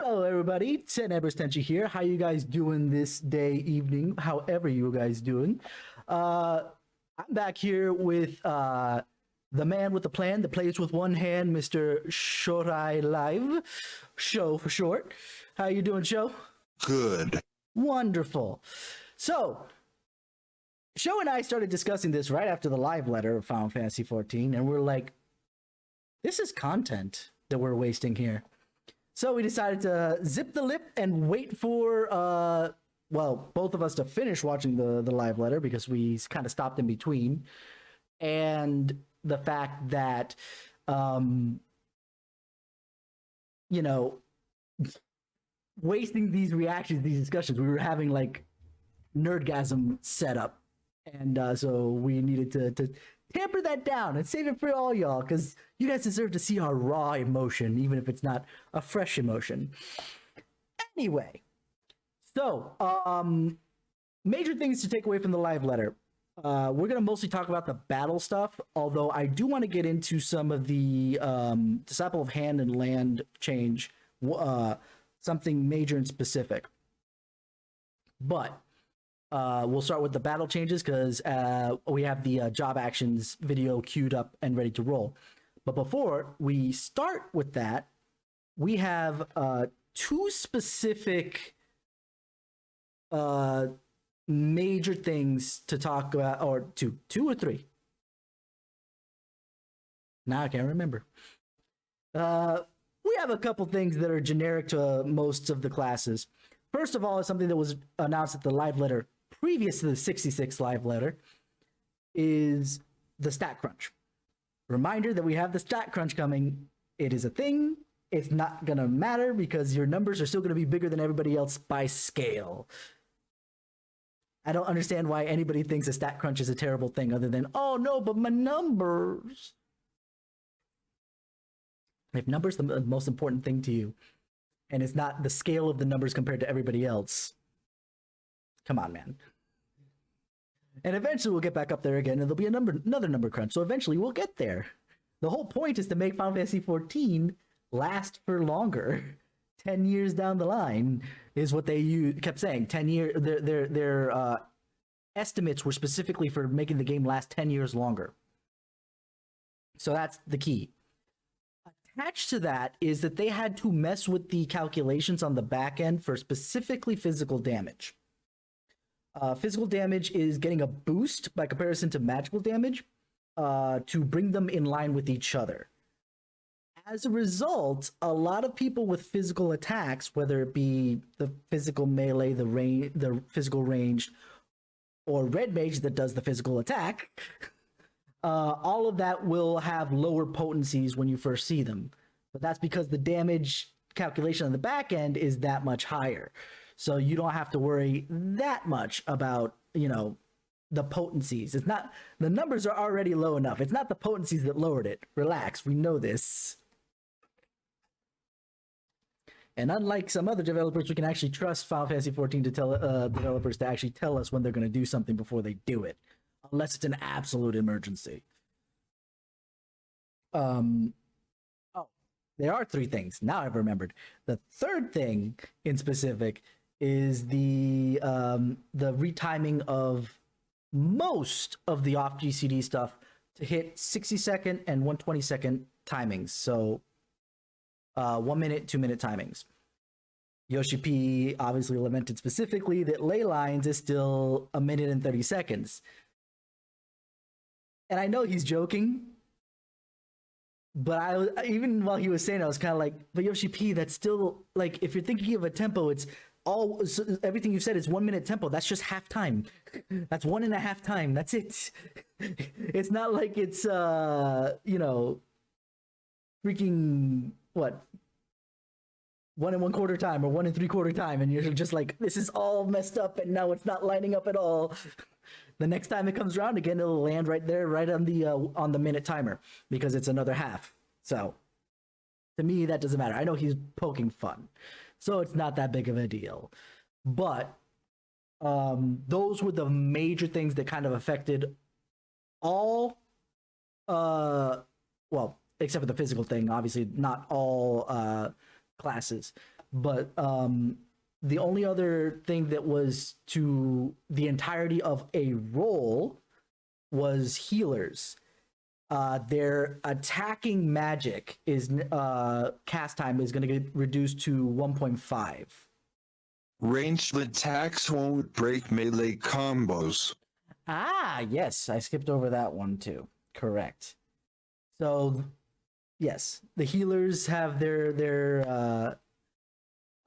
Hello, everybody. TenebrisTenshi here. How you guys doing this day, evening, however you guys doing? I'm back here with the man with the plan that plays with one hand, Mr. ShouraiLive, Shou for short. How you doing, Shou? Good. Wonderful. So, Shou and I started discussing this right after the live letter of Final Fantasy XIV, and we're like, this is content that we're wasting here. So we decided to zip the lip and wait for, well, both of us to finish watching the live letter because we kind of stopped in between. And the fact that, you know, wasting these reactions, these discussions, we were having like nerdgasm set up. And so we needed to tamper that down and save it for all y'all, because you guys deserve to see our raw emotion, even if it's not a fresh emotion. Anyway, so major things to take away from the live letter. We're going to mostly talk about the battle stuff, although I do want to get into some of the Disciple of Hand and Land change, something major and specific. But we'll start with the battle changes because we have the job actions video queued up and ready to roll. But before we start with that, we have two specific major things to talk about, or two or three. Now I can't remember. We have a couple things that are generic to most of the classes. First of all, is something that was announced at the live letter previous to the 66 live letter, is the stat crunch. Reminder that we have the stat crunch coming. It is a thing. It's not going to matter because your numbers are still going to be bigger than everybody else by scale. I don't understand why anybody thinks a stat crunch is a terrible thing other than, oh no, but my numbers. If numbers are the most important thing to you, and it's not the scale of the numbers compared to everybody else, come on, man. And eventually we'll get back up there again, and there'll be another number crunch. So eventually we'll get there. The whole point is to make Final Fantasy XIV last for longer. 10 years down the line is what they kept saying. 10 years. Their estimates were specifically for making the game last 10 years longer. So that's the key. Attached to that is that they had to mess with the calculations on the back end for specifically physical damage. Physical damage is getting a boost by comparison to magical damage to bring them in line with each other. As a result, a lot of people with physical attacks, whether it be the physical melee, the physical ranged, or red mage that does the physical attack, all of that will have lower potencies when you first see them. But that's because the damage calculation on the back end is that much higher. So you don't have to worry that much about, you know, the potencies. It's not, the numbers are already low enough. It's not the potencies that lowered it. Relax, we know this. And unlike some other developers, we can actually trust Final Fantasy XIV to tell developers to actually tell us when they're going to do something before they do it, unless it's an absolute emergency. Oh, there are three things. Now I've remembered. The third thing in specific is the retiming of most of the off GCD stuff to hit 60-second and 120-second timings. So 1 minute, 2 minute timings. Yoshi P obviously lamented specifically that ley lines is still 1 minute and 30 seconds. And I know he's joking, but even while he was saying it, I was kind of like, but Yoshi P, that's still, like, if you're thinking of a tempo, it's all, everything you've said is 1 minute tempo. That's just half time. That's 1.5 time. That's it. It's not like it's, you know, freaking, what, 1 1/4 time or 1 3/4 time. And you're just like, this is all messed up and now it's not lining up at all. The next time it comes around again, it'll land right there, right on the minute timer, because it's another half. So to me, that doesn't matter. I know he's poking fun, so it's not that big of a deal. But those were the major things that kind of affected all, well, except for the physical thing, obviously not all classes. But the only other thing that was to the entirety of a role was healers. Their attacking magic is cast time is going to get reduced to 1.5. Ranged attacks won't break melee combos. Ah, yes, I skipped over that one too. Correct. So, yes, the healers have their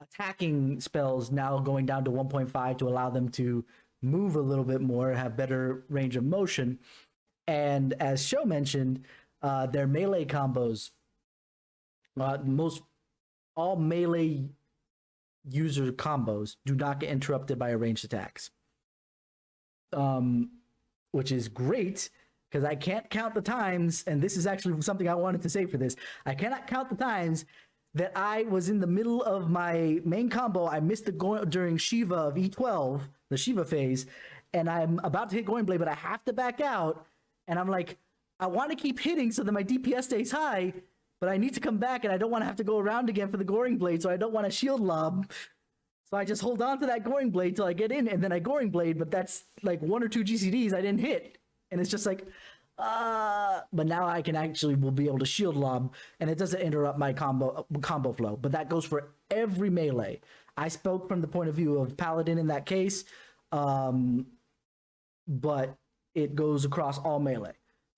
attacking spells now going down to 1.5 to allow them to move a little bit more, have better range of motion. And as Shou mentioned, their melee combos, all melee user combos do not get interrupted by ranged attacks. Which is great, because I can't count the times, and this is actually something I wanted to say for this. I cannot count the times that I was in the middle of my main combo. I missed the during Shiva of E12, the Shiva phase, and I'm about to hit Goring Blade, but I have to back out. And I'm like, I want to keep hitting so that my DPS stays high, but I need to come back, and I don't want to have to go around again for the Goring Blade, so I don't want to shield lob. So I just hold on to that Goring Blade till I get in, and then I Goring Blade, but that's like 1 or 2 GCDs I didn't hit. And it's just like, but now I can actually will be able to shield lob, and it doesn't interrupt my combo flow. But that goes for every melee. I spoke from the point of view of Paladin in that case, but it goes across all melee.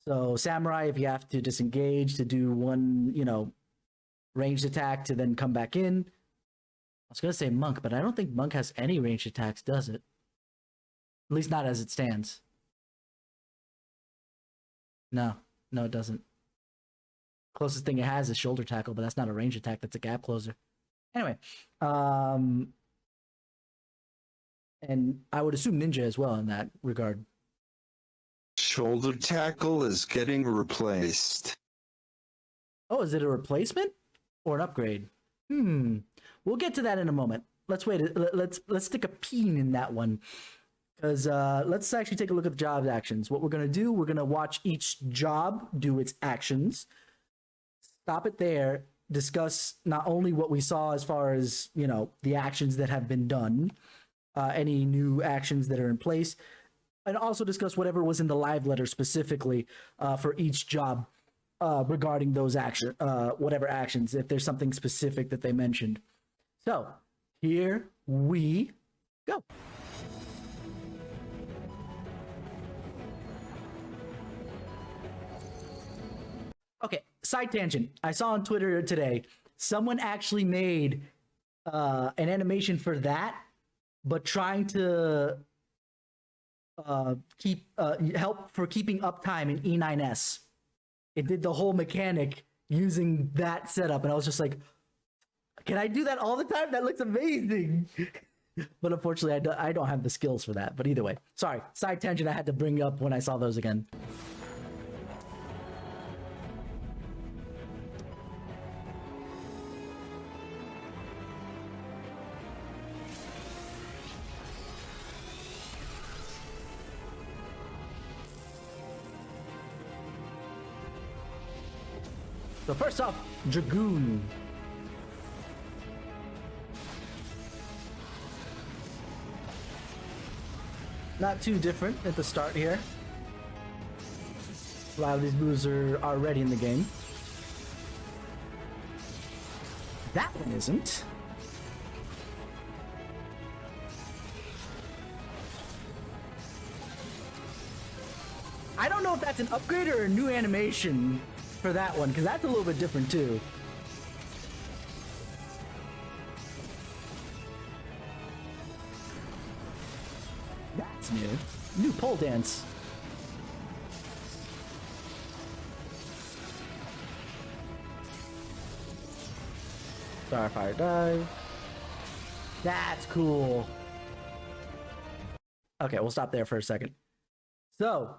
So Samurai, if you have to disengage to do one, ranged attack to then come back in. I was gonna say Monk, but I don't think Monk has any ranged attacks, does it? At least not as it stands. No, it doesn't. Closest thing it has is shoulder tackle, but that's not a range attack, that's a gap closer. Anyway, and I would assume Ninja as well in that regard. Shoulder tackle is getting replaced. Oh, is it a replacement or an upgrade? We'll get to that in a moment. Let's wait. Let's stick a pin in that one, because let's actually take a look at the job actions. What we're gonna do, we're gonna watch each job do its actions, stop it there, discuss not only what we saw as far as the actions that have been done, any new actions that are in place, and also discuss whatever was in the live letter specifically for each job regarding those whatever actions, if there's something specific that they mentioned. So here we go. Okay, side tangent. I saw on Twitter today, someone actually made an animation for that, but trying to help for keeping uptime in E9S. It did the whole mechanic using that setup, and I was just like, can I do that all the time? That looks amazing. But unfortunately, I don't have the skills for that. But either way, sorry, side tangent I had to bring up when I saw those again. So first off, Dragoon. Not too different at the start here. A lot of these moves are already in the game. That one isn't. I don't know if that's an upgrade or a new animation for that one, because that's a little bit different too. That's new. New pole dance. Starfire dive. That's cool. Okay, we'll stop there for a second. So,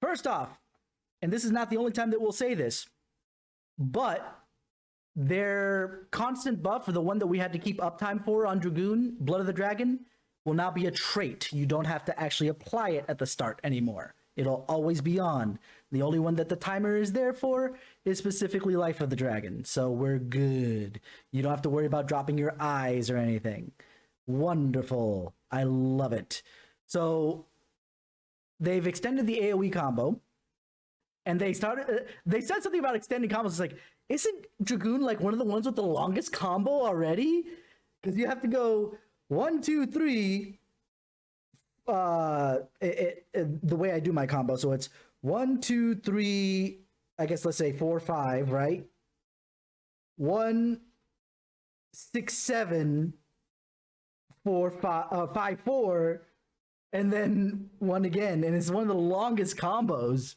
first off, and this is not the only time that we'll say this, but their constant buff, for the one that we had to keep uptime for on Dragoon, Blood of the Dragon, will now be a trait. You don't have to actually apply it at the start anymore. It'll always be on. The only one that the timer is there for is specifically Life of the Dragon. So we're good. You don't have to worry about dropping your eyes or anything. Wonderful. I love it. So they've extended the AoE combo, and they said something about extending combos. It's like, isn't Dragoon like one of the ones with the longest combo already? Because you have to go 1, 2, 3. The way I do my combo, so it's 1, 2, 3. I guess let's say 4, 5, right? 1, 6, 7, 4, 5, 5, 4, and then 1 again, and it's one of the longest combos.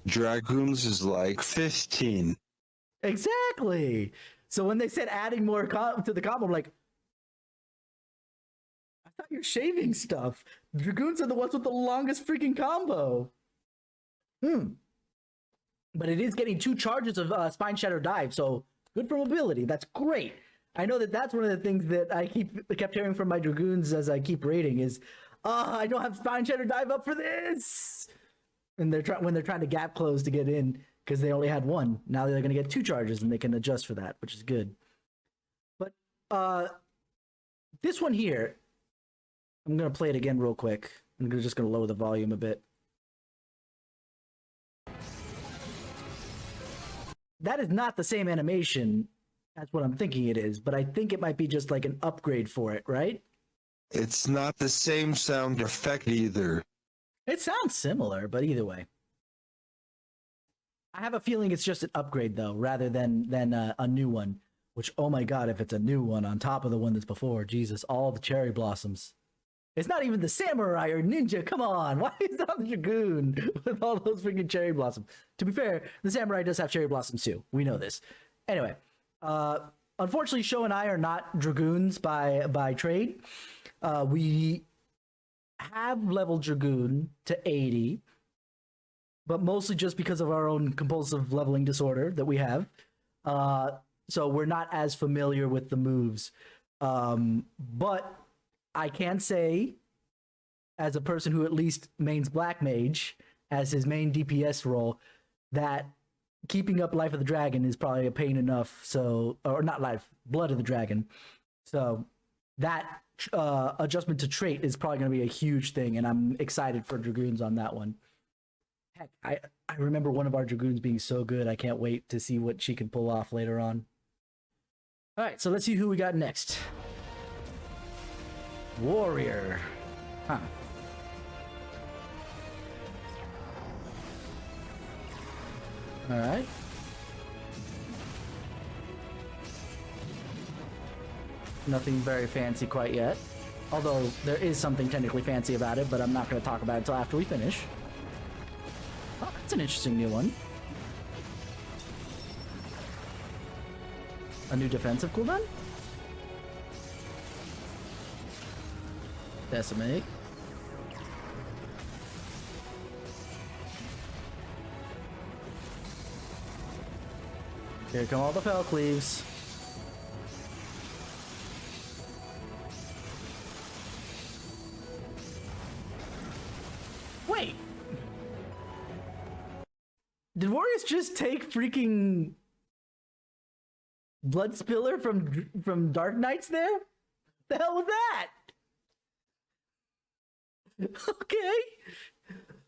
Dragoons is like 15. Exactly. So when they said adding more to the combo, I'm like, I thought you're shaving stuff. Dragoons are the ones with the longest freaking combo. But it is getting 2 charges of Spine Shatter Dive, so good for mobility. That's great. I know that's one of the things that I kept hearing from my Dragoons as I keep raiding is, I don't have Spine Shatter Dive up for this. And when they're trying to gap close to get in because they only had 1. Now they're going to get 2 charges and they can adjust for that, which is good. But this one here, I'm going to play it again real quick. I'm just going to lower the volume a bit. That is not the same animation as what I'm thinking it is, but I think it might be just like an upgrade for it, right? It's not the same sound effect either. It sounds similar, but either way. I have a feeling it's just an upgrade, though, rather than a new one. Which, oh my god, if it's a new one on top of the one that's before, Jesus, all the cherry blossoms. It's not even the samurai or ninja, come on! Why is that the Dragoon with all those freaking cherry blossoms? To be fair, the samurai does have cherry blossoms too. We know this. Anyway, unfortunately, Shou and I are not Dragoons by trade. We have leveled Dragoon to 80, but mostly just because of our own compulsive leveling disorder that we have. So we're not as familiar with the moves. But I can say, as a person who at least mains Black Mage as his main DPS role, that keeping up Life of the Dragon is probably a pain enough. So, or not Life, Blood of the Dragon. So that adjustment to trait is probably going to be a huge thing, and I'm excited for Dragoons on that one. Heck, I remember one of our Dragoons being so good. I can't wait to see what she can pull off later on. All right, so let's see who we got next. Warrior. Huh. All right. Nothing very fancy quite yet. Although there is something technically fancy about it, but I'm not going to talk about it until after we finish. Oh, that's an interesting new one. A new defensive cooldown? Decimate. Here come all the Fell Cleaves. Wait! Did Warriors just take freaking Blood Spiller from Dark Knights there? The hell was that?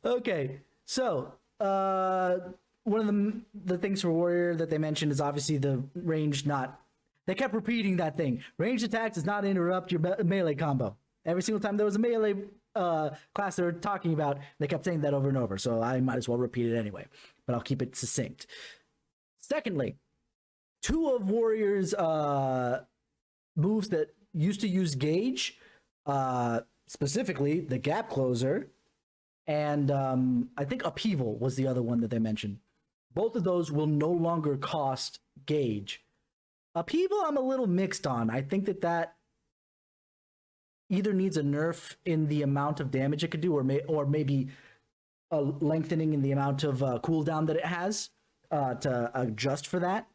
Okay. So, one of the things for Warrior that they mentioned is obviously the range not... They kept repeating that thing. Ranged attacks does not interrupt your melee combo. Every single time there was a melee class they were talking about, they kept saying that over and over. So I might as well repeat it anyway. But I'll keep it succinct. Secondly, 2 of Warrior's moves that used to use gauge, specifically the Gap Closer, and I think Upheaval was the other one that they mentioned. Both of those will no longer cost gauge. Upheaval I'm a little mixed on. I think that either needs a nerf in the amount of damage it could do, or maybe a lengthening in the amount of cooldown that it has to adjust for that.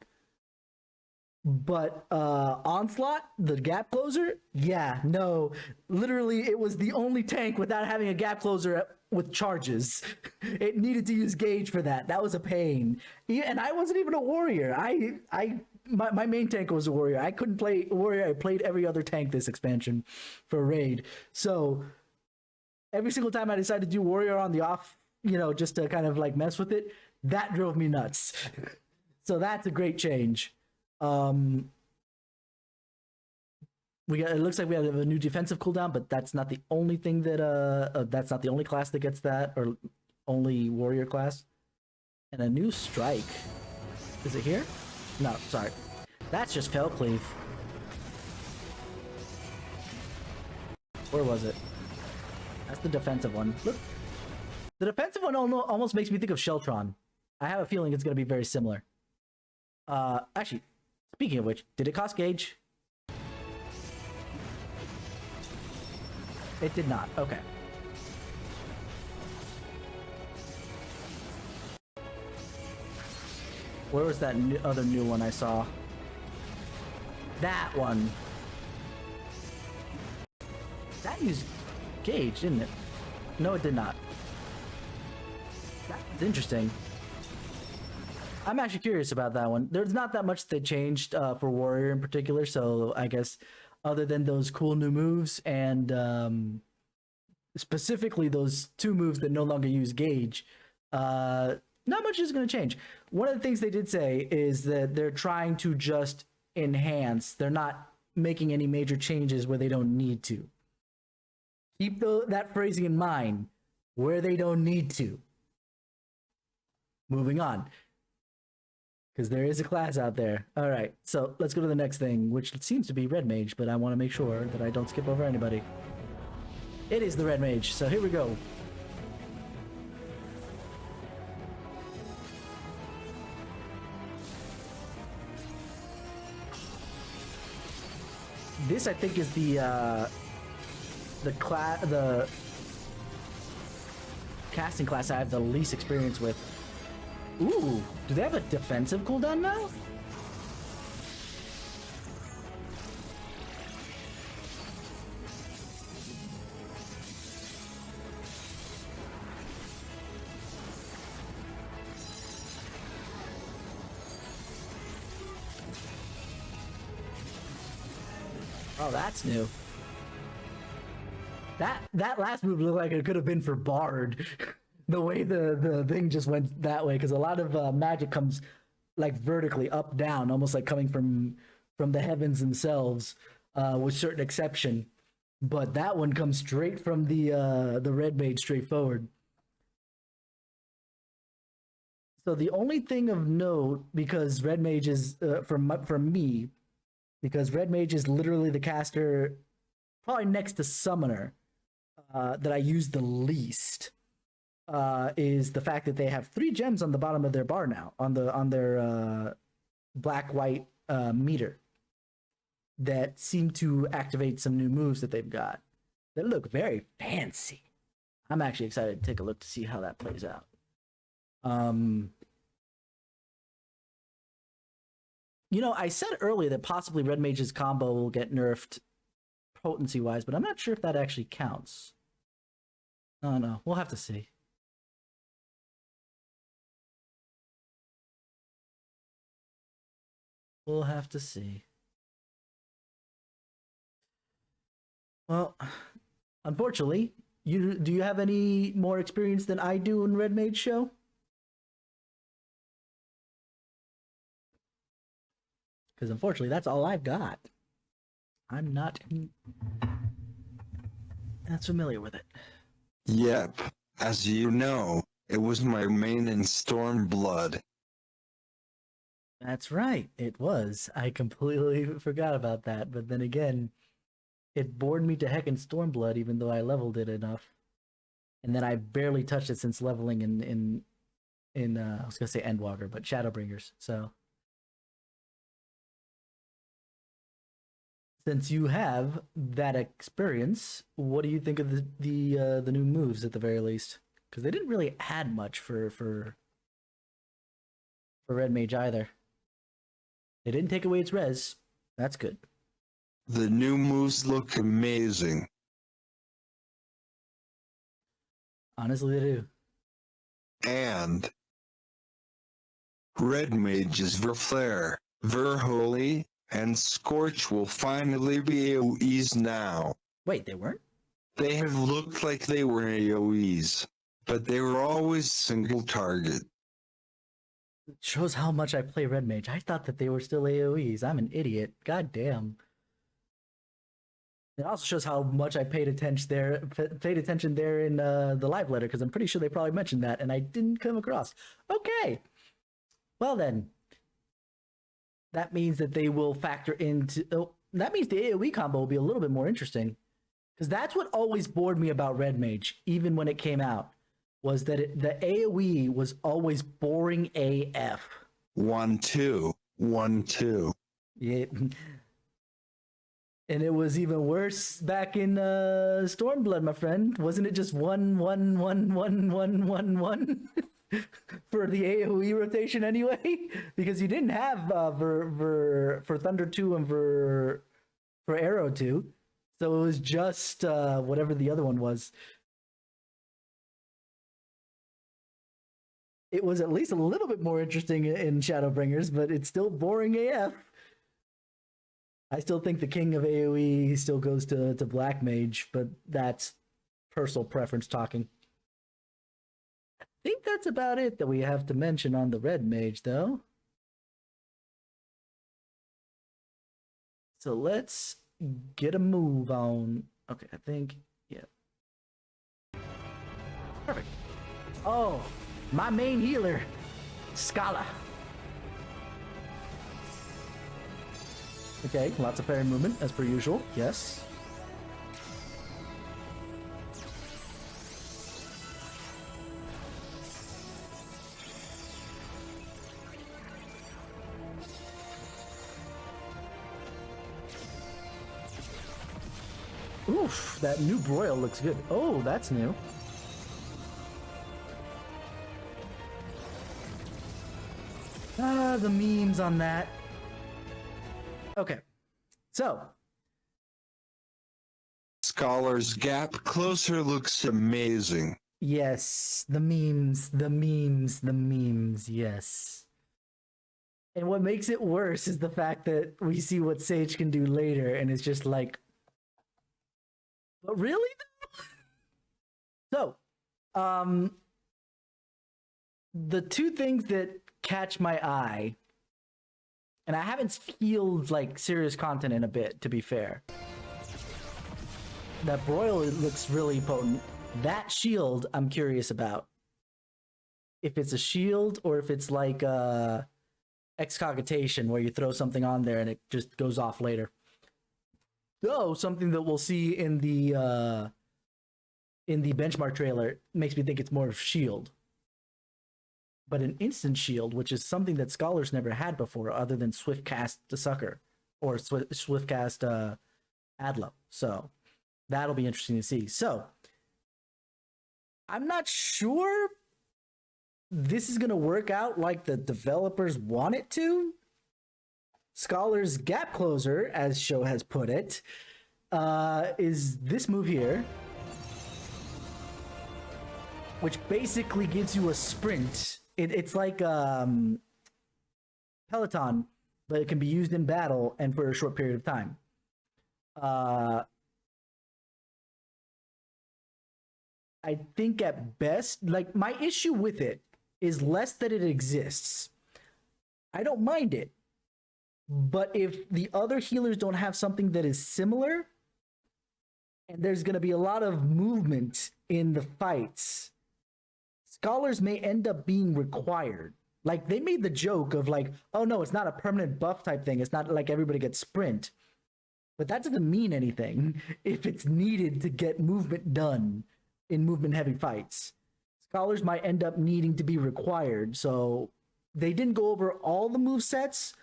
But Onslaught, the gap closer, yeah, no. Literally, it was the only tank without having a gap closer with charges. It needed to use Gage for that. That was a pain. And I wasn't even a warrior. My main tank was a warrior. I couldn't play warrior. I played every other tank this expansion for raid. So every single time I decided to do warrior on the off, just to kind of like mess with it, that drove me nuts. So that's a great change. It looks like we have a new defensive cooldown, but that's not the only thing that that's not the only class that gets that, or only warrior class. And a new strike. Is it here? No, sorry. That's just Fell Cleave. Where was it? That's the defensive one. Look. The defensive one almost makes me think of Sheltron. I have a feeling it's going to be very similar. Actually, speaking of which, did it cost Gage? It did not. Okay. Where was that other new one I saw? That one. That used Gage, didn't it? No, it did not. That's interesting. I'm actually curious about that one. There's not that much they changed for Warrior in particular, so I guess other than those cool new moves and specifically those two moves that no longer use Gage, not much is going to change. One of the things they did say is that they're trying to just enhance. They're not making any major changes where they don't need to. Keep that phrasing in mind, where they don't need to. Moving on. Because there is a class out there. All right, so let's go to the next thing, which seems to be Red Mage, but I want to make sure that I don't skip over anybody. It is the Red Mage, so here we go. This, I think, is the casting class I have the least experience with. Ooh, do they have a defensive cooldown now? Oh, that's new. That last move looked like it could have been for Bard. The way the thing just went that way, because a lot of magic comes like vertically up down, almost like coming from the heavens themselves, with certain exception. But that one comes straight from the Red Mage, straightforward. So the only thing of note, because Red Mage is for me, because Red Mage is literally the caster, probably next to Summoner, that I use the least. Is the fact that they have 3 gems on the bottom of their bar now, on their black-white meter, that seem to activate some new moves that they've got that look very fancy. I'm actually excited to take a look to see how that plays out. I said earlier that possibly Red Mage's combo will get nerfed potency-wise, but I'm not sure if that actually counts. Oh no, we'll have to see. We'll have to see. Well, unfortunately, do you have any more experience than I do in Red Mage Show? Because unfortunately, that's all I've got. I'm not as familiar with it. Yep. As you know, it was my main in Stormblood. That's right, it was. I completely forgot about that, but then again, it bored me to heck in Stormblood, even though I leveled it enough. And then I barely touched it since leveling in I was gonna say Endwalker, but Shadowbringers. So since you have that experience, what do you think of the new moves at the very least? Because they didn't really add much for Red Mage either. They didn't take away its res. That's good. The new moves look amazing. Honestly, they do. And Red Mage's Verflare, Verholy, and Scorch will finally be AoEs now. Wait, they weren't? They have looked like they were AoEs, but they were always single target. It shows how much I play Red Mage. I thought that they were still AoEs. I'm an idiot. God damn. It also shows how much I paid attention there in the live letter, because I'm pretty sure they probably mentioned that and I didn't come across. Okay. Well then, that means that they will factor into. Oh, that means the AoE combo will be a little bit more interesting, because that's what always bored me about Red Mage, even when it came out, was that the AoE was always boring AF. 1-2, 1-2. Yeah. And it was even worse back in Stormblood, my friend. Wasn't it just 1-1-1-1-1-1-1 for the AoE rotation anyway? Because you didn't have for Thunder 2 and for Arrow 2. So it was just whatever the other one was. It was at least a little bit more interesting in Shadowbringers, but it's still boring AF. I still think the king of AoE still goes to Black Mage, but that's personal preference talking. I think that's about it that we have to mention on the Red Mage, though. So let's get a move on. Okay, I think, yeah. Perfect. Oh, my main healer, Scala. Okay, lots of parry movement, as per usual. Yes. Oof, that new broil looks good. Oh, that's new. The memes on that. Okay, so Scholar's Gap Closer looks amazing. yes, the memes, yes. And what makes it worse is the fact that we see what Sage can do later, and it's just like, but really? So, the two things that catch my eye, and I haven't healed like serious content in a bit, to be fair. That broil looks really potent. That shield, I'm curious about. If it's a shield or if it's like excogitation, where you throw something on there and it just goes off later. Though something that we'll see in the benchmark trailer makes me think it's more of shield. But an instant shield, which is something that Scholars never had before, other than Swift Cast to Sucker or Swift Cast Adlo. So that'll be interesting to see. So I'm not sure this is going to work out like the developers want it to. Scholars Gap Closer, as Shou has put it, is this move here, which basically gives you a sprint. It's like Peloton, but it can be used in battle and for a short period of time. I think at best, like, my issue with it is less that it exists. I don't mind it. But if the other healers don't have something that is similar, and there's going to be a lot of movement in the fights, Scholars may end up being required. Like, they made the joke of like, oh no, it's not a permanent buff type thing. It's not like everybody gets sprint. But that doesn't mean anything if it's needed to get movement done in movement heavy fights. Scholars might end up needing to be required. So they didn't go over all the move sets.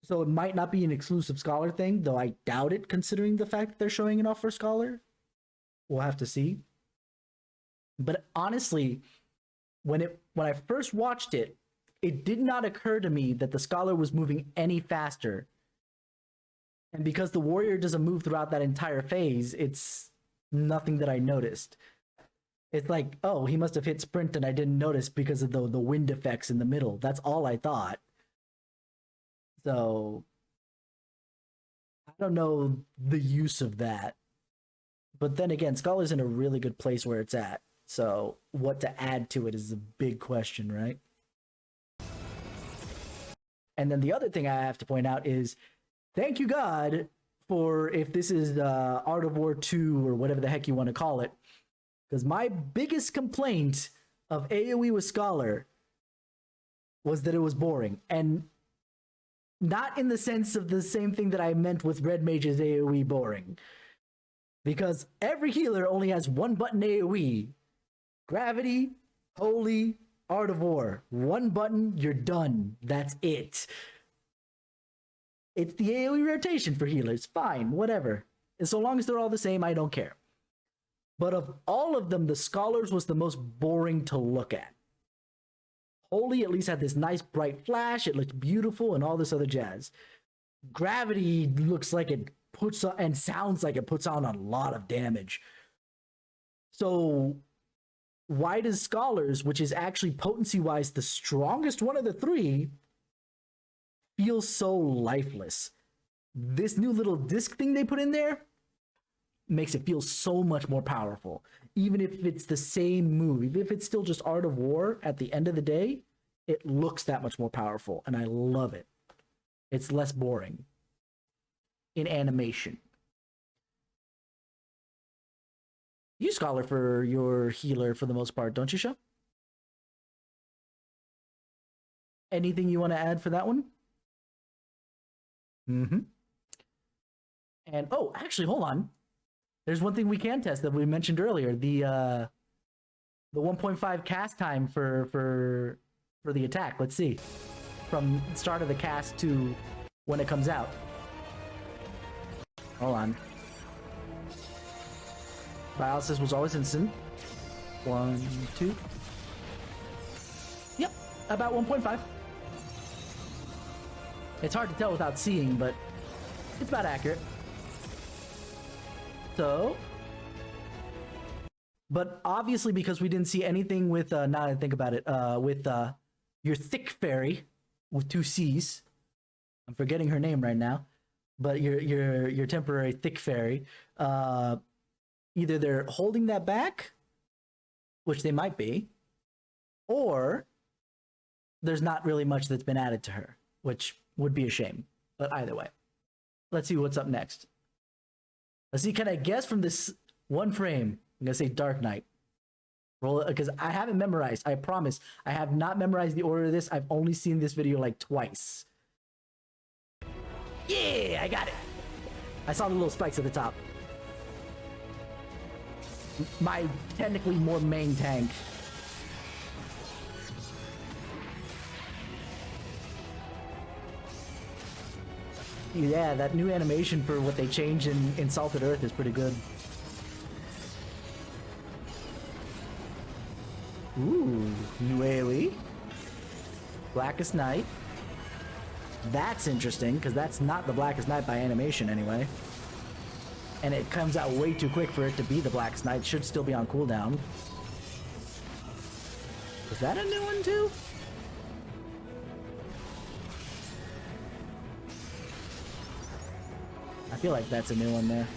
So it might not be an exclusive Scholar thing, though I doubt it considering the fact that they're showing it off for Scholar. We'll have to see. But honestly, when I first watched it, it did not occur to me that the Scholar was moving any faster. And because the Warrior doesn't move throughout that entire phase, it's nothing that I noticed. It's like, oh, he must have hit sprint and I didn't notice because of the wind effects in the middle. That's all I thought. So I don't know the use of that. But then again, Scholar's in a really good place where it's at. So what to add to it is a big question, right? And then the other thing I have to point out is, thank you God for, if this is Art of War 2 or whatever the heck you want to call it, because my biggest complaint of AoE with Scholar was that it was boring. And not in the sense of the same thing that I meant with Red Mage's AoE boring. Because every healer only has one button AoE. Gravity, Holy, Art of War. One button, you're done. That's it. It's the AoE rotation for healers. Fine, whatever. And so long as they're all the same, I don't care. But of all of them, the Scholars was the most boring to look at. Holy at least had this nice bright flash. It looked beautiful and all this other jazz. Gravity looks like it puts on, and sounds like it puts on a lot of damage. So why does Scholars, which is actually potency-wise the strongest one of the three, feel so lifeless? This new little disc thing they put in there makes it feel so much more powerful. Even if it's the same move, even if it's still just Art of War, at the end of the day, it looks that much more powerful, and I love it. It's less boring in animation. You Scholar for your healer for the most part, don't you, Shou? Anything you want to add for that one? Mm-hmm. And oh, actually, hold on. There's one thing we can test that we mentioned earlier: the 1.5 cast time for the attack. Let's see, from start of the cast to when it comes out. Hold on. Paralysis was always instant. 1, 2. Yep, about 1.5. It's hard to tell without seeing, but it's about accurate. So, but obviously because we didn't see anything with, now that I think about it, with your thick fairy with 2 C's. I'm forgetting her name right now, but your temporary thick fairy. Either they're holding that back, which they might be, or there's not really much that's been added to her, which would be a shame. But either way, let's see what's up next. Let's see, can I guess from this one frame? I'm gonna say Dark Knight. Roll it, because I haven't memorized. I promise, I have not memorized the order of this. I've only seen this video like twice. Yeah, I got it. I saw the little spikes at the top. My technically more main tank. Yeah, that new animation for what they changed in Salted Earth is pretty good. Ooh, new AoE. Blackest Night. That's interesting, because that's not the Blackest Night by animation anyway. And it comes out way too quick for it to be the Blackest Night. It should still be on cooldown. Is that a new one too? I feel like that's a new one there.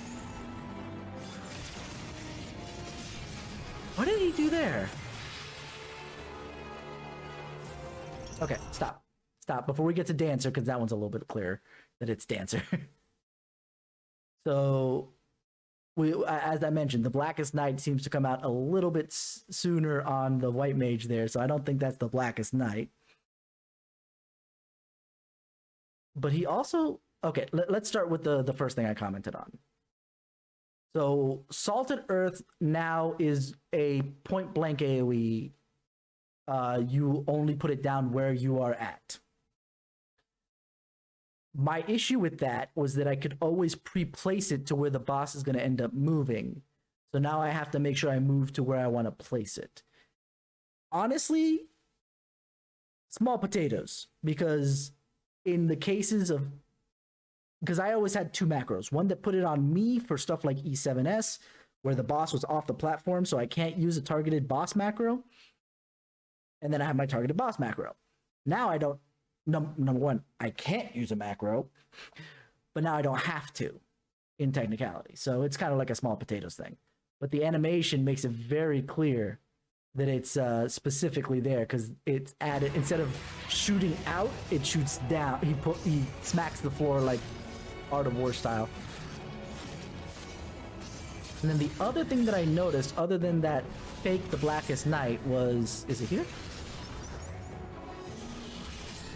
What did he do there? Okay, stop. Stop before we get to Dancer, because that one's a little bit clearer that it's Dancer. So, as I mentioned, the Blackest Night seems to come out a little bit sooner on the White Mage there, so I don't think that's the Blackest Night. But he also... Okay, let's start with the first thing I commented on. So, Salted Earth now is a point-blank AoE. You only put it down where you are at. My issue with that was that I could always pre-place it to where the boss is going to end up moving. So now I have to make sure I move to where I want to place it. Honestly, small potatoes, because in the cases of, because I always had two macros, one that put it on me for stuff like E7S, where the boss was off the platform, so I can't use a targeted boss macro. And then I have my targeted boss macro. Now I don't, number one, I can't use a macro, but now I don't have to in technicality. So it's kind of like a small potatoes thing. But the animation makes it very clear that it's specifically there, because it's added, instead of shooting out, it shoots down. He smacks the floor like Art of War style. And then the other thing that I noticed, other than that fake the Blackest Night, was, is it here?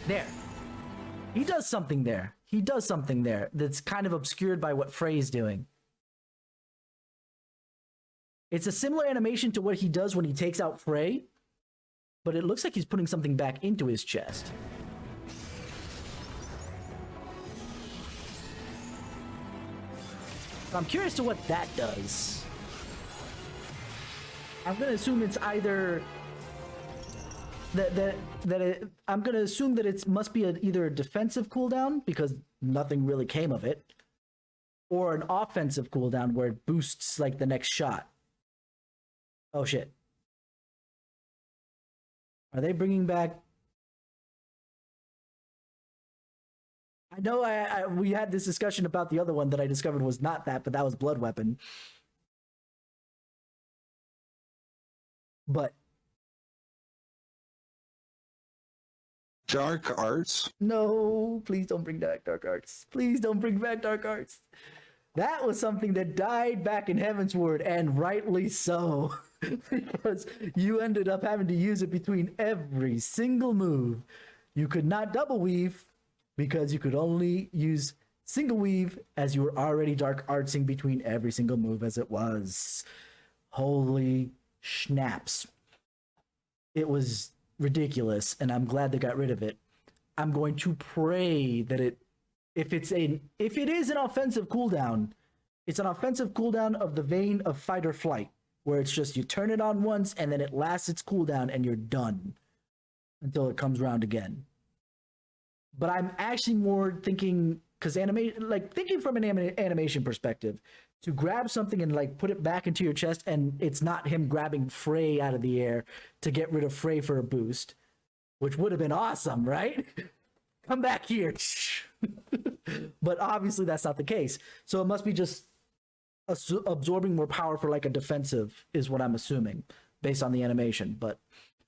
There. He does something there. He does something there that's kind of obscured by what Frey's doing. It's a similar animation to what he does when he takes out Frey, but it looks like he's putting something back into his chest. I'm curious to what that does. I'm gonna assume it's either I'm gonna assume that it must be either a defensive cooldown, because nothing really came of it, or an offensive cooldown where it boosts like the next shot. Oh shit. Are they bringing back? I know we had this discussion about the other one that I discovered was not that, but that was Blood Weapon. But Dark Arts? no, please don't bring back Dark Arts. Please don't bring back Dark Arts. That was something that died back in Heavensward, and rightly so. Because you ended up having to use it between every single move. You could not double weave, because you could only use single weave, as you were already Dark Artsing between every single move as it was. Holy snaps. It was ridiculous, and I'm glad they got rid of it. I'm going to pray that if it is an offensive cooldown, it's an offensive cooldown of the vein of fight or flight, where it's just you turn it on once and then it lasts its cooldown and you're done until it comes around again. But I'm actually more thinking, because thinking from an animation perspective, to grab something and like put it back into your chest, and it's not him grabbing Frey out of the air to get rid of Frey for a boost, which would have been awesome, right? Come back here. But obviously that's not the case. So it must be just absorbing more power for like a defensive, is what I'm assuming based on the animation. But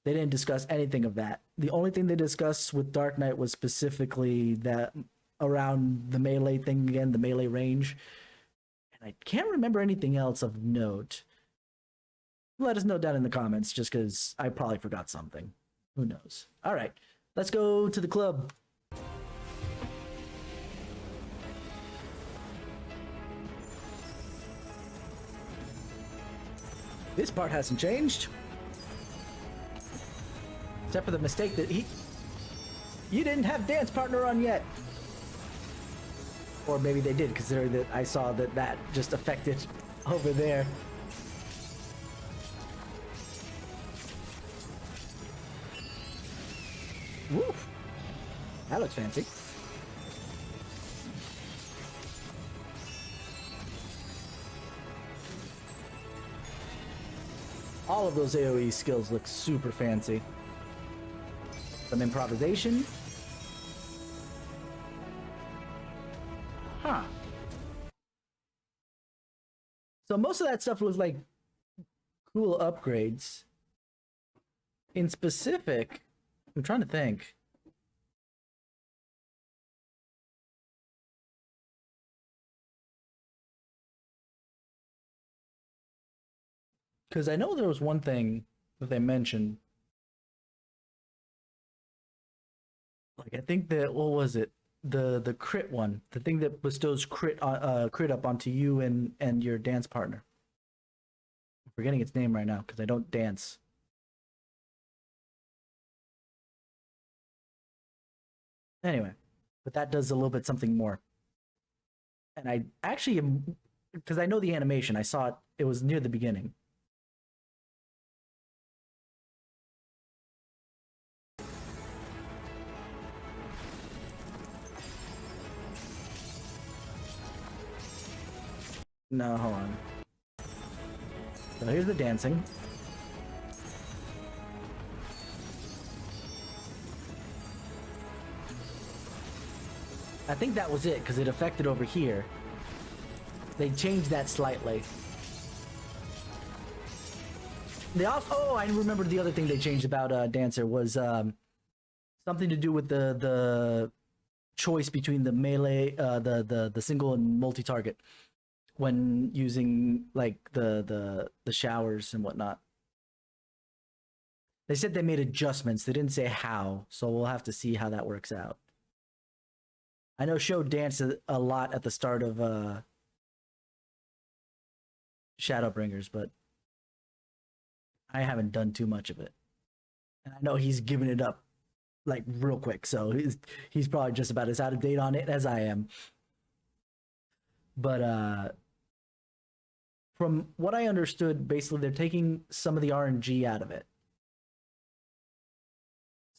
they didn't discuss anything of that. The only thing they discussed with Dark Knight was specifically that around the melee thing again, the melee range. And I can't remember anything else of note. Let us know down in the comments, just because I probably forgot something. Who knows? All right, let's go to the club. This part hasn't changed. Except for the mistake that you didn't have dance partner on yet. Or maybe they did, considering that I saw that just affected over there. Woof. That looks fancy. All of those AoE skills look super fancy. Some improvisation. Huh. So most of that stuff looks like cool upgrades. In specific, I'm trying to think. Because I know there was one thing that they mentioned. Like, I think that, what was it? The crit one. The thing that bestows crit up onto you and your dance partner. I'm forgetting its name right now because I don't dance. Anyway, but that does a little bit something more. And I actually am, because I know the animation. I saw it. It was near the beginning. No, hold on. So here's the dancing. I think that was it because it affected over here. They changed that slightly. They also, oh, I remember the other thing they changed about Dancer was something to do with the choice between the melee, the single and multi-target when using like the showers and whatnot. They said they made adjustments. They didn't say how, so we'll have to see how that works out. I know Shou danced a lot at the start of Shadowbringers, but I haven't done too much of it. And I know he's given it up like real quick, so he's probably just about as out of date on it as I am. But from what I understood, basically they're taking some of the RNG out of it.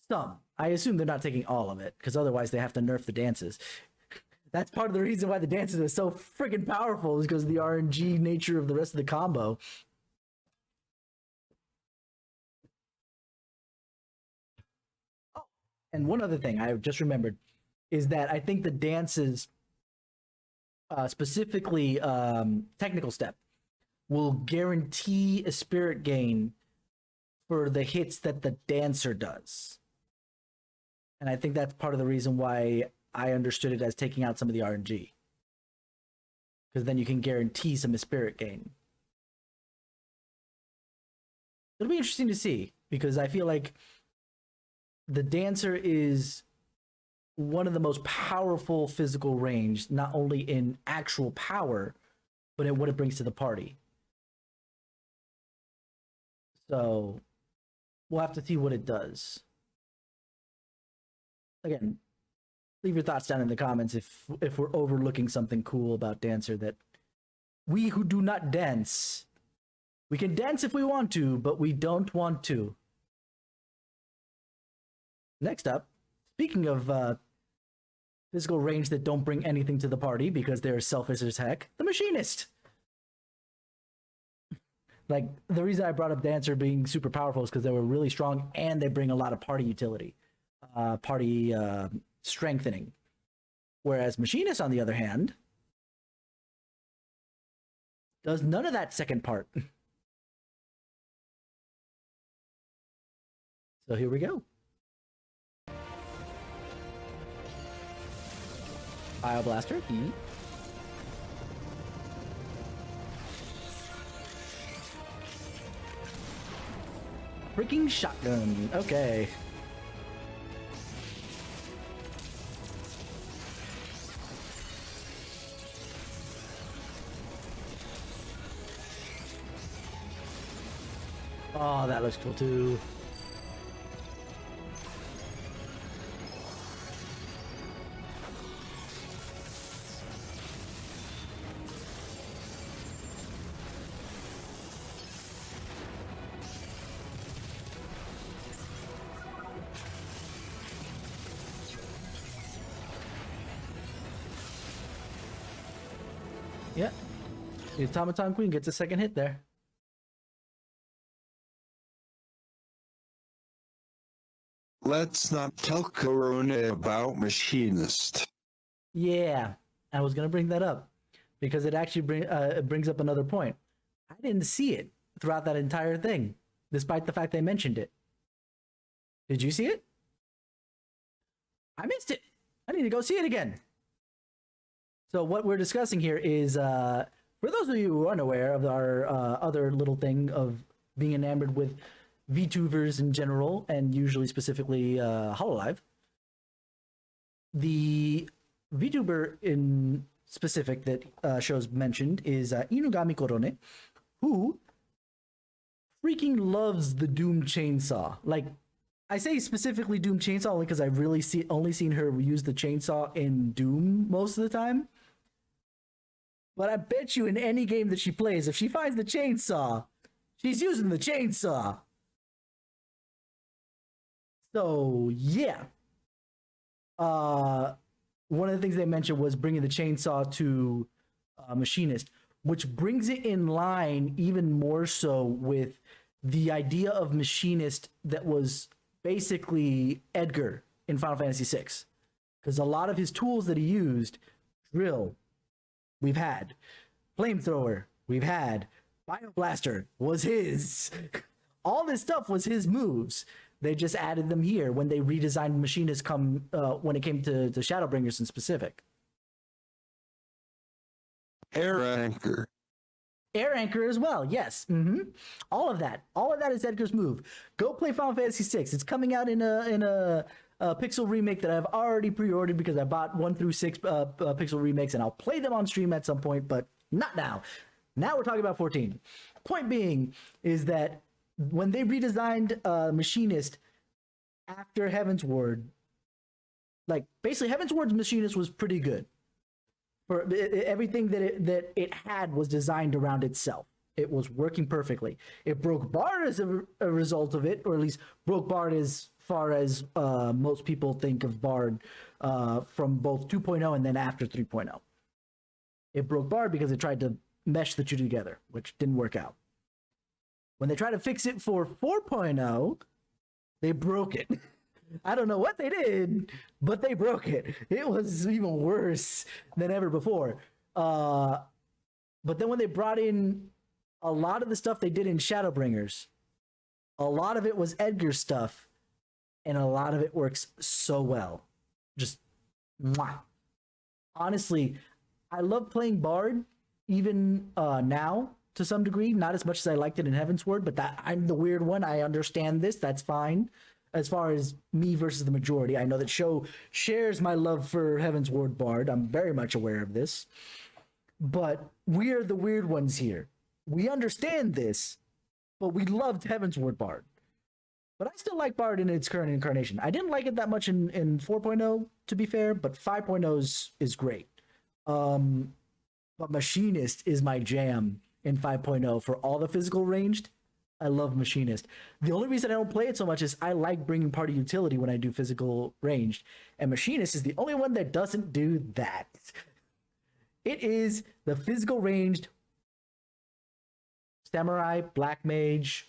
Some. I assume they're not taking all of it, because otherwise they have to nerf the dances. That's part of the reason why the dances are so freaking powerful, is because of the RNG nature of the rest of the combo. Oh, and one other thing I just remembered is that I think the dances, specifically technical step, will guarantee a spirit gain for the hits that the dancer does. And I think that's part of the reason why I understood it as taking out some of the RNG. Because then you can guarantee some spirit gain. It'll be interesting to see, because I feel like the dancer is one of the most powerful physical range, not only in actual power, but in what it brings to the party. So we'll have to see what it does. Again, leave your thoughts down in the comments if we're overlooking something cool about Dancer that we who do not dance, we can dance if we want to, but we don't want to. Next up, speaking of physical range that don't bring anything to the party because they're selfish as heck, the Machinist. Like, the reason I brought up Dancer being super powerful is because they were really strong and they bring a lot of party utility. Party strengthening. Whereas Machinist, on the other hand, does none of that second part. So here we go. Fire Blaster. Freaking shotgun. Okay. Oh, that looks cool too. Yeah. The Automaton Queen gets a second hit there. Let's not tell Corona about Machinist. Yeah, I was gonna bring that up because it actually brings up another point. I didn't see it throughout that entire thing, despite the fact they mentioned it. Did you see it? I missed it. I need to go see it again. So what we're discussing here is, for those of you who are unaware of our other little thing of being enamored with VTubers in general, and usually specifically HoloLive, the VTuber in specific that Shou's mentioned is Inugami Korone, who freaking loves the Doom Chainsaw. Like, I say specifically Doom Chainsaw only because I really only seen her use the chainsaw in Doom most of the time. But I bet you in any game that she plays, if she finds the chainsaw, she's using the chainsaw. So, yeah. One of the things they mentioned was bringing the chainsaw to Machinist, which brings it in line even more so with the idea of machinist that was basically Edgar in Final Fantasy VI. Because a lot of his tools that he used, drill, we've had. Flamethrower, we've had. Bioblaster was his. All this stuff was his moves. They just added them here when they redesigned Machinist when it came to Shadowbringers in specific. Air Anchor. Air Anchor as well, yes. All of that is Edgar's move. Go play Final Fantasy VI. It's coming out in a Pixel remake that I've already pre-ordered because I bought 1 through 6 Pixel remakes, and I'll play them on stream at some point, but not now. Now we're talking about 14. Point being is that when they redesigned Machinist after Heaven's Ward, like basically Heaven's Ward's Machinist was pretty good. For everything that it had was designed around itself. It was working perfectly. It broke Bard as a result of it, or at least broke Bard as far as most people think of Bard from both 2.0 and then after 3.0. It broke Bard because it tried to mesh the two together, which didn't work out. When they tried to fix it for 4.0, they broke it. I don't know what they did, but they broke it. It was even worse than ever before. But then when they brought in a lot of the stuff they did in Shadowbringers, a lot of it was Edgar stuff, and a lot of it works so well. Just, mwah. Honestly, I love playing Bard, even now, to some degree. Not as much as I liked it in Heavensward, but that I'm the weird one. I understand this. That's fine. As far as me versus the majority, I know that Shou shares my love for Heavensward Bard. I'm very much aware of this. But we're the weird ones here. We understand this, but we loved Heavensward Bard. But I still like Bard in its current incarnation. I didn't like it that much in 4.0, to be fair, but 5.0 is great. But Machinist is my jam in 5.0 for all the physical ranged. I love Machinist. The only reason I don't play it so much is I like bringing party utility when I do physical ranged, and Machinist is the only one that doesn't do that. It is the physical ranged Samurai, Black Mage.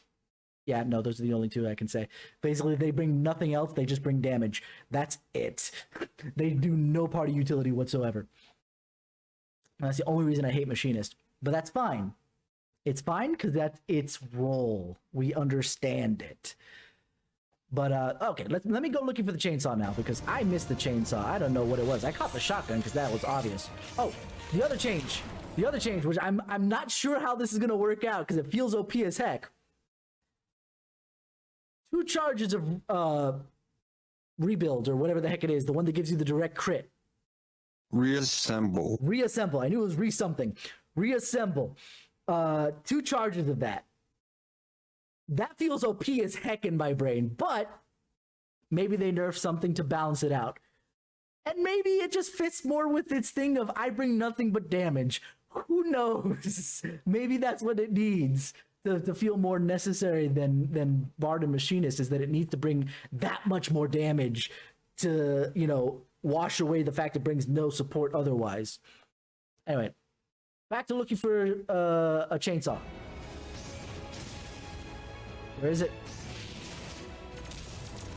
Yeah, no, those are the only two I can say. Basically, they bring nothing else. They just bring damage. That's it. They do no party utility whatsoever. And that's the only reason I hate Machinist. But that's fine. It's fine because that's its role. We understand it. But okay, let me go looking for the chainsaw now because I missed the chainsaw. I don't know what it was. I caught the shotgun because that was obvious. Oh, the other change, which I'm not sure how this is gonna work out because it feels OP as heck. 2 charges of rebuild or whatever the heck it is, the one that gives you the direct crit. Reassemble. I knew it was re-something. Reassemble. 2 charges of that. That feels OP as heck in my brain, but maybe they nerf something to balance it out. And maybe it just fits more with its thing of I bring nothing but damage. Who knows? Maybe that's what it needs to feel more necessary than Bard and Machinist, is that it needs to bring that much more damage to, you know, wash away the fact it brings no support otherwise. Anyway, back to looking for a chainsaw. Where is it?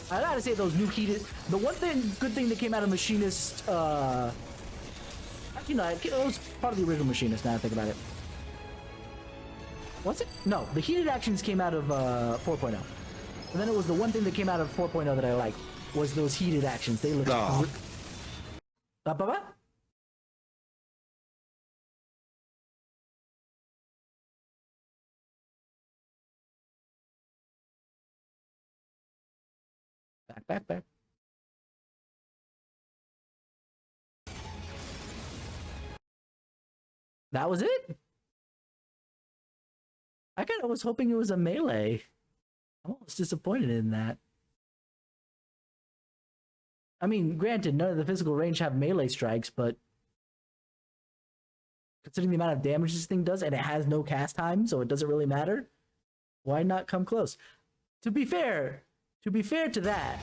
I gotta say, those new heated... The one good thing that came out of Machinist... Actually, no, it was part of the original Machinist, now I think about it. Was it? No, the heated actions came out of 4.0. And then it was the one thing that came out of 4.0 that I liked, was those heated actions. They looked... Back. That was it? I kind of was hoping it was a melee. I'm almost disappointed in that. I mean, granted, none of the physical range have melee strikes, but considering the amount of damage this thing does, and it has no cast time, so it doesn't really matter, why not come close? To be fair to that,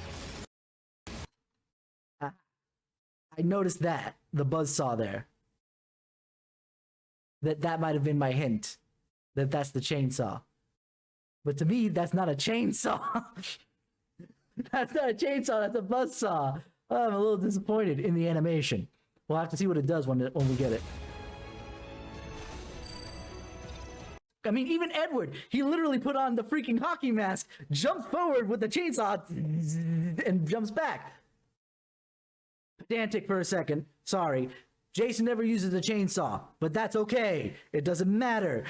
I noticed that, the buzzsaw there. that might have been my hint that that's the chainsaw. But to me, that's not a chainsaw. That's not a chainsaw. That's a buzzsaw. Oh, I'm a little disappointed in the animation. We'll have to see what it does when we get it. I mean, even Edward, he literally put on the freaking hockey mask, jumps forward with the chainsaw, and jumps back. Pedantic for a second. Sorry. Jason never uses a chainsaw, but that's okay. It doesn't matter.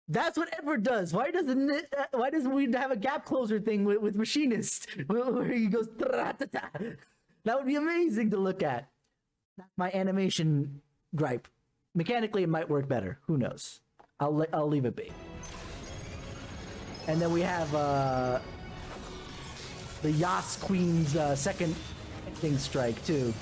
That's what Edward does. Why doesn't we have a gap closer thing with Machinist where he goes? Tra-ta-ta. That would be amazing to look at. That's my animation gripe. Mechanically, it might work better. Who knows? I'll leave it be. And then we have the Yas Queen's second ending strike too.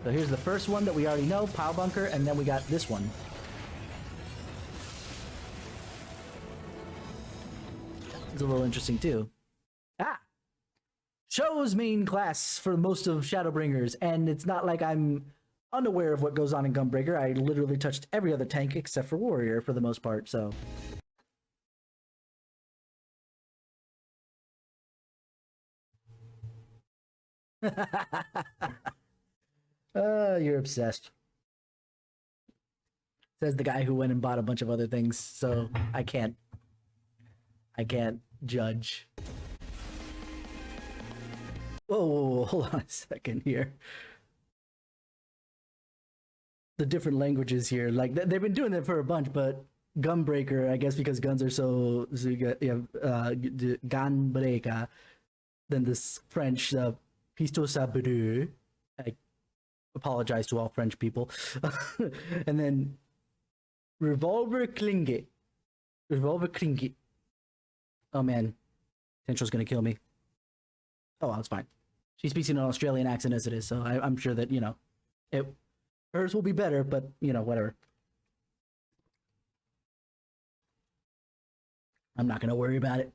So here's the first one that we already know, Pile Bunker, and then we got this one. It's a little interesting too. Shou's main class for most of Shadowbringers, and it's not like I'm unaware of what goes on in Gunbreaker. I literally touched every other tank except for Warrior for the most part, so. You're obsessed. Says the guy who went and bought a bunch of other things, so I can't judge. Whoa, hold on a second here. The different languages here, like they've been doing that for a bunch, but Gunbreaker, I guess because guns are so you have Gunbreaker, then this French Pisto Sabreux. I apologize to all French people. And then Revolver Klinge. Oh man, Central's gonna kill me. Oh, well, it's fine. She speaks in an Australian accent as it is, so I'm sure that, you know, hers will be better, but, you know, whatever. I'm not going to worry about it.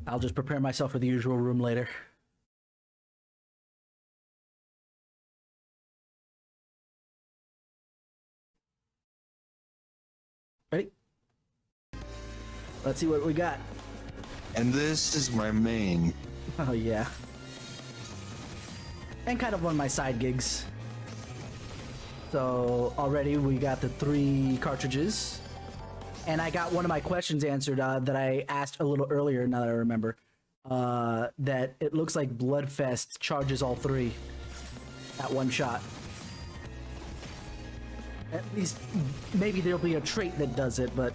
I'll just prepare myself for the usual room later. Ready? Let's see what we got. And this is my main. Oh, yeah. And kind of one of my side gigs. So already we got the 3 cartridges. And I got one of my questions answered that I asked a little earlier, now that I remember. That it looks like Bloodfest charges all 3 at one shot. At least, maybe there'll be a trait that does it, but...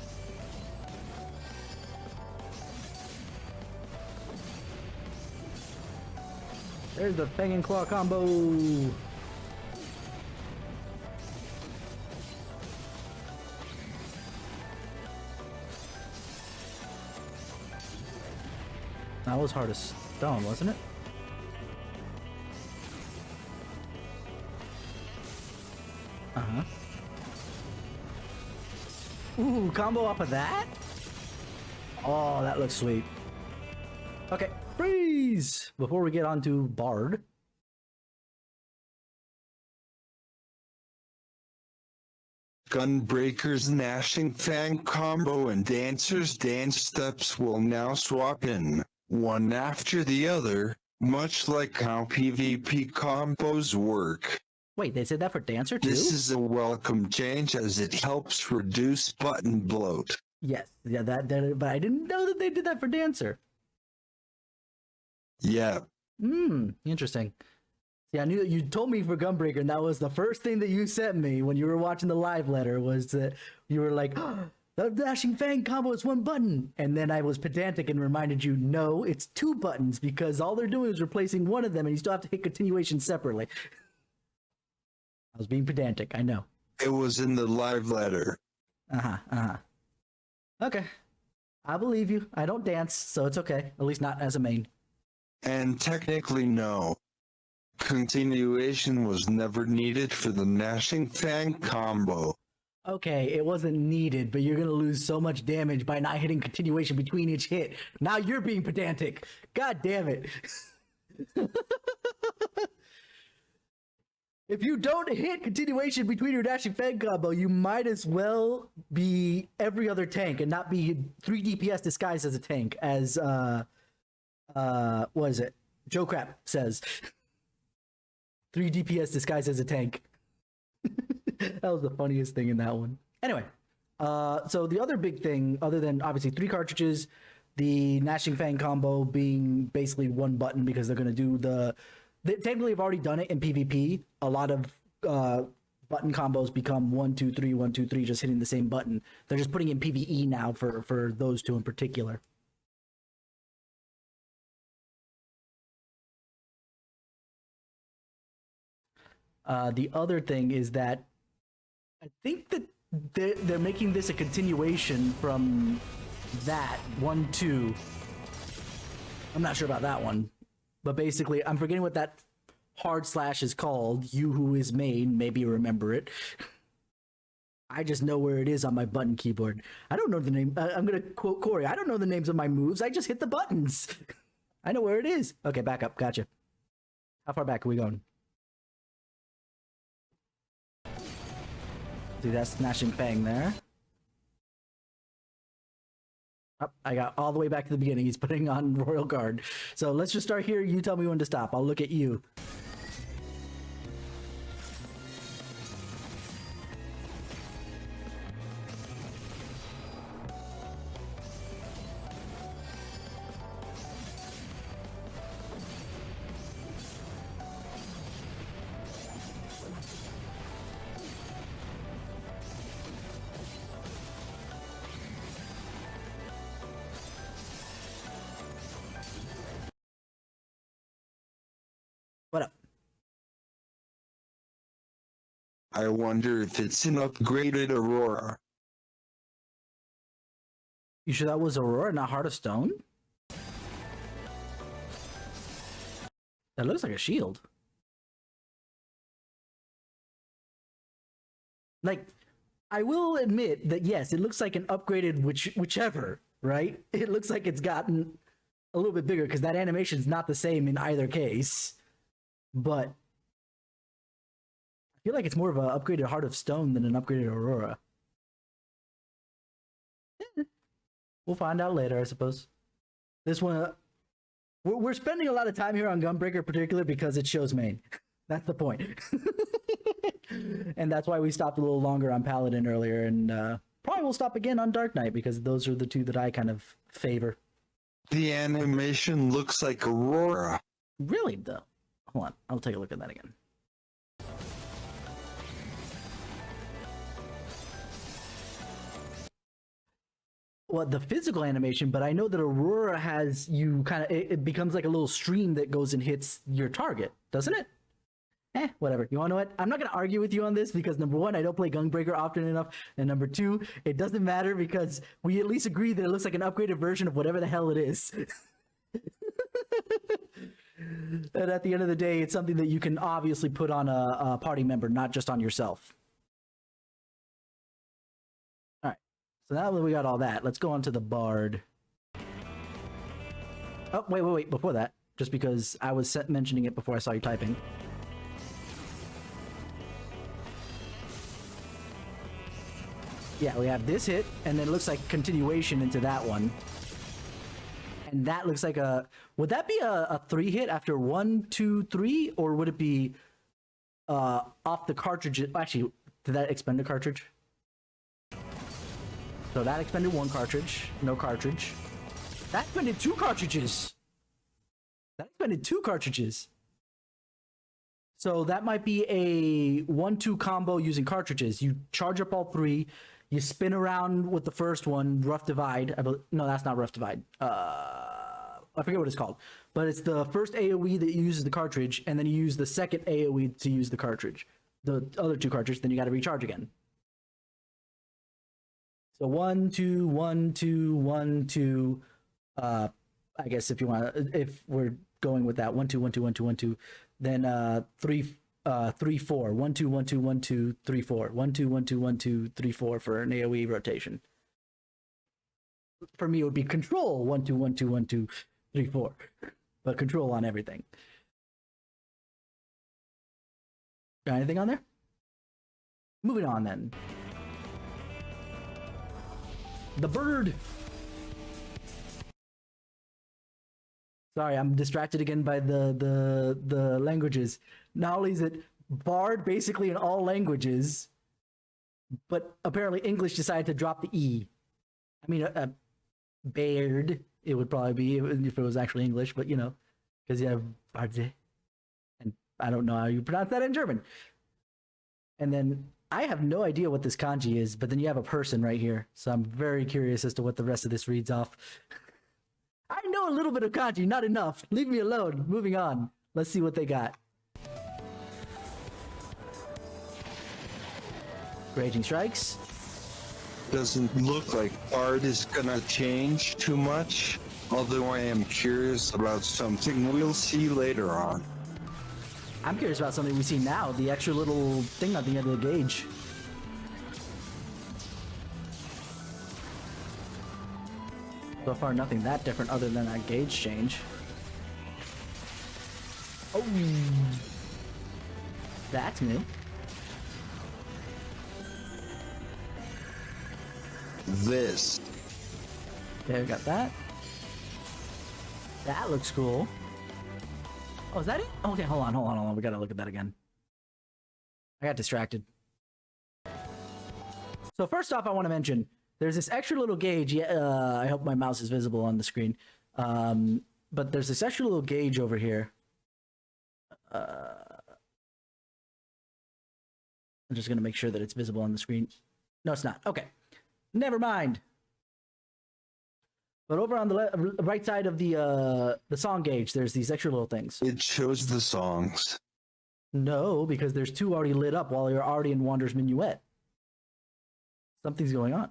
There's the Fang and Claw combo! That was hard as stone, wasn't it? Uh-huh. Ooh, combo off of that? Oh, that looks sweet. Okay, freeze! Before we get on to Bard. Gunbreaker's Gnashing Fang combo and Dancer's dance steps will now swap in, one after the other, much like how PvP combos work. Wait, they said that for Dancer too? This is a welcome change as it helps reduce button bloat. Yes, yeah, that but I didn't know that they did that for Dancer. Yeah. Interesting. Yeah, I knew that you told me for Gunbreaker, and that was the first thing that you sent me when you were watching the live letter, was that you were like, oh, the Dashing Fang combo is 1 button. And then I was pedantic and reminded you, no, it's 2 buttons, because all they're doing is replacing one of them, and you still have to hit continuation separately. I was being pedantic, I know. It was in the live letter. Okay. I believe you. I don't dance, so it's okay. At least not as a main. And technically, no. Continuation was never needed for the Gnashing Fang combo. Okay, it wasn't needed, but you're gonna lose so much damage by not hitting continuation between each hit. Now you're being pedantic. God damn it. If you don't hit continuation between your dashing fang combo, you might as well be every other tank and not be 3 DPS disguised as a tank, as what is it? Joe Crap says. 3 DPS disguised as a tank. That was the funniest thing in that one. Anyway, so the other big thing, other than obviously 3 cartridges, the Gnashing Fang combo being basically 1 button because they're going to do they technically have already done it in PvP. A lot of button combos become 1, 2, 3, 1, 2, 3, just hitting the same button. They're just putting in PvE now for those 2 in particular. The other thing is that I think that they're making this a continuation from that 1, 2. I'm not sure about that one. But basically, I'm forgetting what that hard slash is called. You who is main, maybe remember it. I just know where it is on my button keyboard. I don't know the name. I'm going to quote Corey. I don't know the names of my moves. I just hit the buttons. I know where it is. Okay, back up. Gotcha. How far back are we going? See, that's Gnashing Fang there. Oh, I got all the way back to the beginning. He's putting on Royal Guard. So let's just start here. You tell me when to stop. I'll look at you. What up? I wonder if it's an upgraded Aurora. You sure that was Aurora, not Heart of Stone? That looks like a shield. Like, I will admit that yes, it looks like an upgraded whichever, right? It looks like it's gotten a little bit bigger because that animation's not the same in either case. But I feel like it's more of an upgraded Heart of Stone than an upgraded Aurora. We'll find out later, I suppose. This one, we're spending a lot of time here on Gunbreaker in particular because it shows main. That's the point. And that's why we stopped a little longer on Paladin earlier, and probably we'll stop again on Dark Knight because those are the 2 that I kind of favor. The animation looks like Aurora. Really, though? Hold on, I'll take a look at that again. Well, the physical animation, but I know that Aurora has you kind of, it becomes like a little stream that goes and hits your target, doesn't it? Whatever. You wanna know what? I'm not gonna argue with you on this because number 1, I don't play Gunbreaker often enough, and number 2, it doesn't matter because we at least agree that it looks like an upgraded version of whatever the hell it is. And at the end of the day, it's something that you can obviously put on a party member, not just on yourself. All right. So now that we got all that, let's go on to the Bard. Oh, wait. Before that, just because I was mentioning it before I saw you typing. Yeah, we have this hit, and then it looks like continuation into that one. And that looks like a... Would that be a 3 hit after 1, 2, 3? Or would it be off the cartridge? Actually, did that expend a cartridge? So that expended 1 cartridge. No cartridge. That expended 2 cartridges! That expended 2 cartridges! So that might be a 1-2 combo using cartridges. You charge up all 3. You spin around with the first one, Rough Divide. No, that's not Rough Divide. I forget what it's called. But it's the first AoE that uses the cartridge, and then you use the second AoE to use the cartridge. The other 2 cartridges, then you got to recharge again. So 1, 2, 1, 2, 1, 2. I guess if you want, if we're going with that 1, 2, 1, 2, 1, 2, 1, 2, then 3, 3, 4. 1, 2, 1, 2, 1, 2, 3, 4. 1, 2, 1, 2, 1, 2, 3, 4 for an AoE rotation. For me, it would be control 1, 2, 1, 2, 1, 2, 3, 4. but control on everything. Got anything on there? Moving on then. The bird. Sorry, I'm distracted again by the languages. Not only is it barred basically in all languages, but apparently English decided to drop the E. I mean, baird, it would probably be if it was actually English, but you know, because you have barde, and I don't know how you pronounce that in German. And then I have no idea what this kanji is, but then you have a person right here, so I'm very curious as to what the rest of this reads off. I know a little bit of kanji, not enough. Leave me alone. Moving on. Let's see what they got. Raging Strikes. Doesn't look like art is gonna change too much, although I am curious about something we'll see later on. I'm curious about something we see now, the extra little thing at the end of the gauge. So far, nothing that different other than that gauge change. Oh, that's new. This. Okay, we got that. That looks cool. Oh, is that it? Okay, hold on. We gotta look at that again. I got distracted. So first off, I want to mention there's this extra little gauge. Yeah, I hope my mouse is visible on the screen. But there's this extra little gauge over here. I'm just gonna make sure that it's visible on the screen. No, it's not. Okay, never mind. But over on the right side of the song gauge, there's these extra little things. It shows the songs. No, because there's two already lit up while you're already in Wander's Minuet. Something's going on.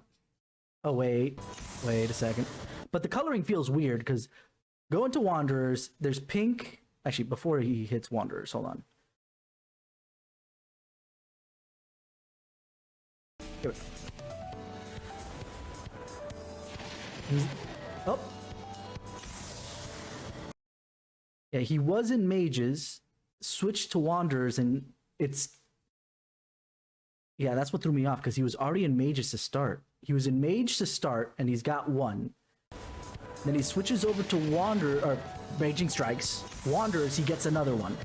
Oh, wait a second. But the coloring feels weird because go into Wanderers, there's pink. Actually, before he hits Wanderers, hold on. Here we go. Oh. Yeah, he was in Mages, switched to Wanderers, and it's... Yeah, that's what threw me off, because he was already in Mages to start. He was in Mage to start, and he's got one. Then he switches over to Wander, or Raging Strikes. Wanderers, he gets another one.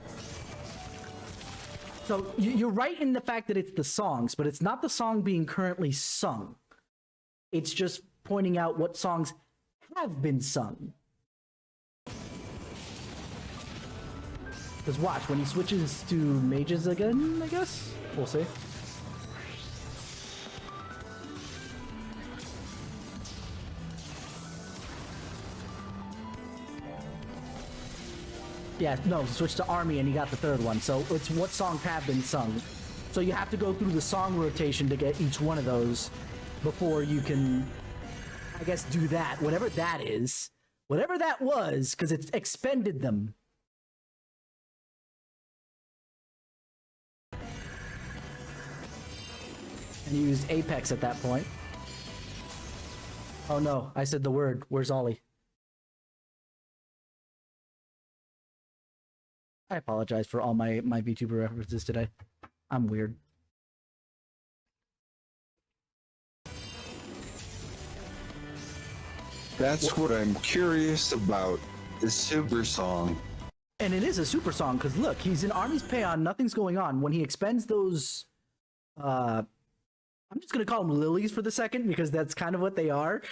So you're right in the fact that it's the songs, but it's not the song being currently sung. It's just pointing out what songs have been sung. Because watch, when he switches to Mages again, I guess? We'll see. Yeah, no, he switched to Army and he got the third one. So it's what songs have been sung. So you have to go through the song rotation to get each one of those before you can, I guess, do that. Whatever that is. Whatever that was, because it's expended them. And he used Apex at that point. Oh no, I said the word. Where's Ollie? I apologize for all my VTuber references today. I'm weird. That's what I'm curious about, the super song. And it is a super song, because look, he's in Army's Payon, nothing's going on. When he expends those, I'm just going to call them lilies for the second, because that's kind of what they are.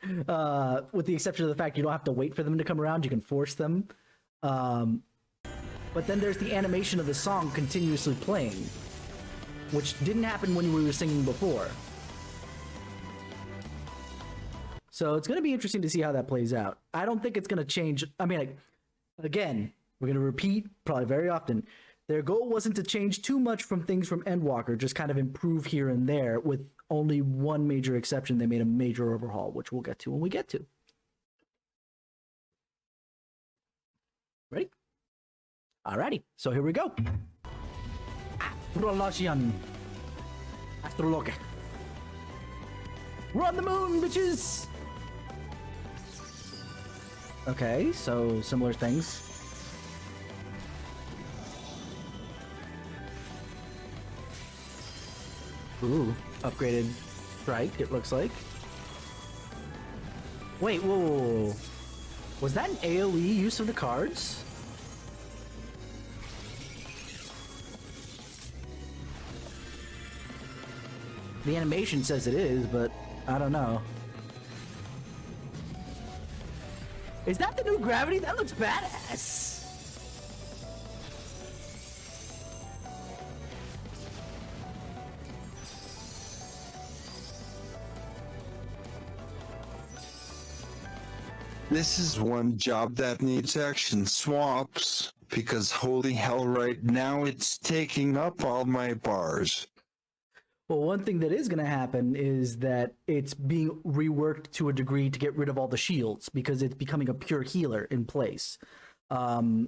With the exception of the fact you don't have to wait for them to come around, you can force them. But then there's the animation of the song continuously playing, which didn't happen when we were singing before. So it's going to be interesting to see how that plays out. I don't think it's going to change. I mean, like, again, we're going to repeat probably very often. Their goal wasn't to change too much from things from Endwalker, just kind of improve here and there, with only one major exception. They made a major overhaul, which we'll get to when we get to. Ready? Alrighty, so here we go. Astrologian. Astrologe. We're on the moon, bitches! Okay, so similar things. Ooh, upgraded strike, it looks like. Wait, whoa. Was that an AoE use of the cards? The animation says it is, but I don't know. Is that the new gravity? That looks badass. This is one job that needs action swaps, because holy hell right now it's taking up all my bars. Well, one thing that is going to happen is that it's being reworked to a degree to get rid of all the shields because it's becoming a pure healer in place. Scholars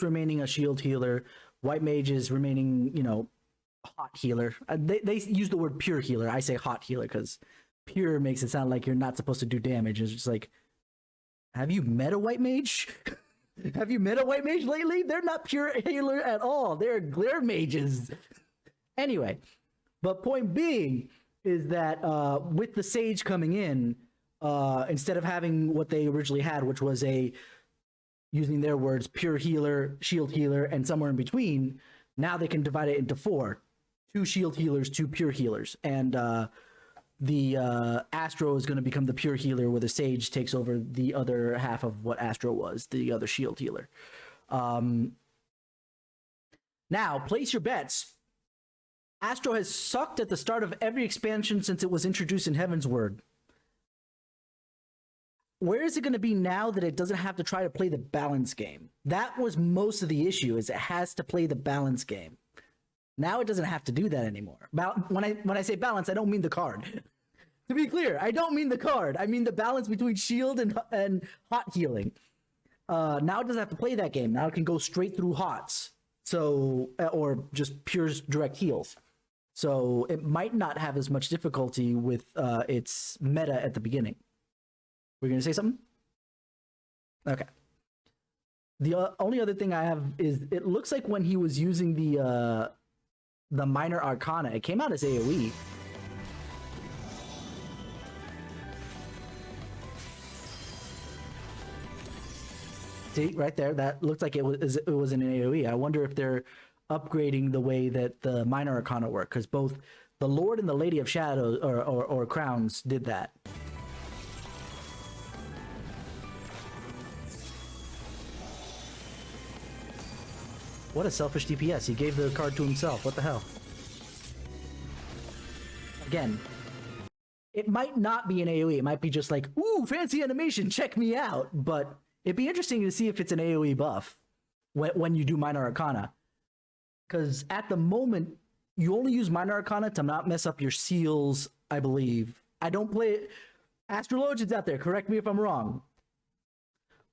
remaining a shield healer, White Mage is remaining, hot healer. They use the word pure healer. I say hot healer because pure makes it sound like you're not supposed to do damage. It's just like, have you met a White Mage? Have you met a White Mage lately? They're not pure healer at all. They're glare mages. Anyway, but point being is that with the Sage coming in, instead of having what they originally had, which was using their words, pure healer, shield healer, and somewhere in between, now they can divide it into 4. 2 shield healers, 2 pure healers. And the Astro is going to become the pure healer, where the Sage takes over the other half of what Astro was, the other shield healer. Now, place your bets. Astro has sucked at the start of every expansion since it was introduced in Heavensward. Where is it going to be now that it doesn't have to try to play the balance game? That was most of the issue, is it has to play the balance game. Now it doesn't have to do that anymore. When I say balance, I don't mean the card. To be clear, I don't mean the card. I mean the balance between shield and hot healing. Now it doesn't have to play that game. Now it can go straight through hots. So, or just pure direct heals. So it might not have as much difficulty with its meta at the beginning. We're going to say something? Okay. The only other thing I have is it looks like when he was using the Minor Arcana, it came out as AoE. See, right there, that looked like it was an AoE. I wonder if they're upgrading the way that the Minor Arcana work, because both the Lord and the Lady of Shadows or Crowns did that. What a selfish DPS. He gave the card to himself. What the hell? Again, it might not be an AoE. It might be just like, ooh, fancy animation, check me out. But it'd be interesting to see if it's an AoE buff when you do Minor Arcana. Because at the moment, you only use Minor Arcana to not mess up your seals, I believe. I don't play it. Astrologians out there, correct me if I'm wrong.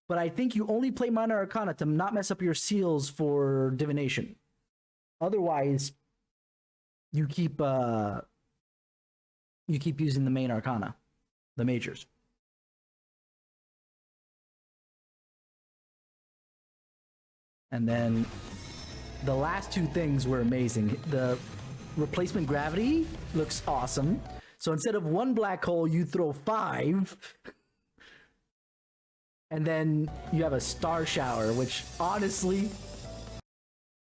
But I think you only play Minor Arcana to not mess up your seals for divination. Otherwise, you keep using the main Arcana, the majors. And then the last 2 things were amazing. The replacement gravity looks awesome. So instead of 1 black hole, you throw 5. And then you have a star shower, which honestly,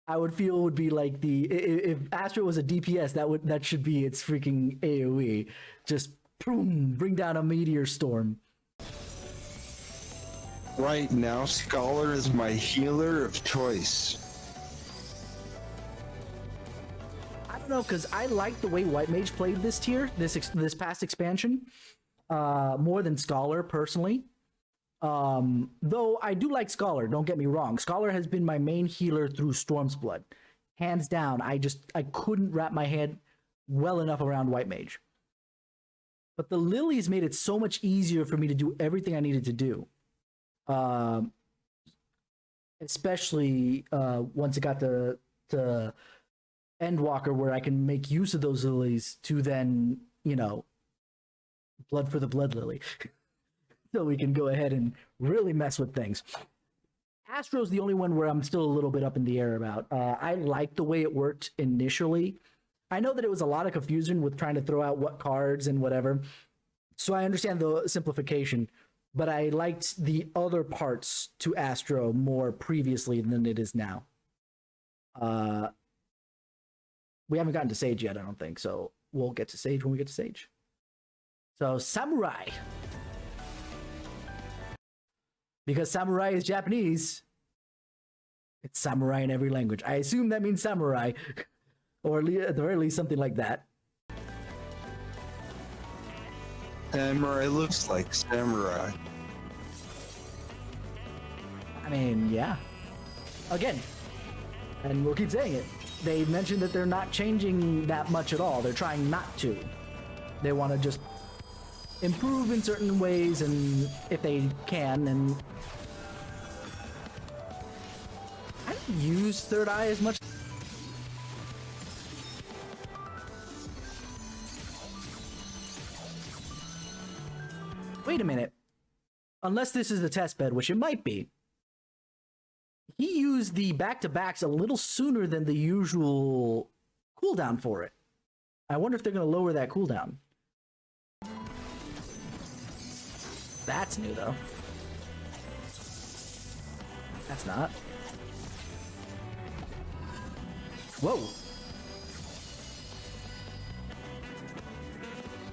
I would feel would be like if Astro was a DPS, that should be its freaking AoE. Just boom, bring down a meteor storm. Right now, Scholar is my healer of choice. I don't know, because I like the way White Mage played this tier, this past expansion, more than Scholar personally. Though I do like Scholar, don't get me wrong. Scholar has been my main healer through Storm's Blood. Hands down, I couldn't wrap my head well enough around White Mage. But the Lilies made it so much easier for me to do everything I needed to do. Especially once it got to Endwalker, where I can make use of those Lilies to then, blood for the Blood Lily. so we can go ahead and really mess with things. Astro's the only one where I'm still a little bit up in the air about. I like the way it worked initially. I know that it was a lot of confusion with trying to throw out what cards and whatever, so I understand the simplification, but I liked the other parts to Astro more previously than it is now. We haven't gotten to Sage yet, I don't think, so we'll get to Sage when we get to Sage. So, Samurai. Because Samurai is Japanese, it's Samurai in every language. I assume that means Samurai, or at the very least something like that. Samurai looks like samurai. I mean, yeah. Again, and we'll keep saying it, they mentioned that they're not changing that much at all. They're trying not to. They want to just improve in certain ways, and if they can, and I don't use Third Eye as much. Wait a minute. Unless this is the test bed, which it might be. He used the back-to-backs a little sooner than the usual cooldown for it. I wonder if they're going to lower that cooldown. That's new, though. That's not. Whoa.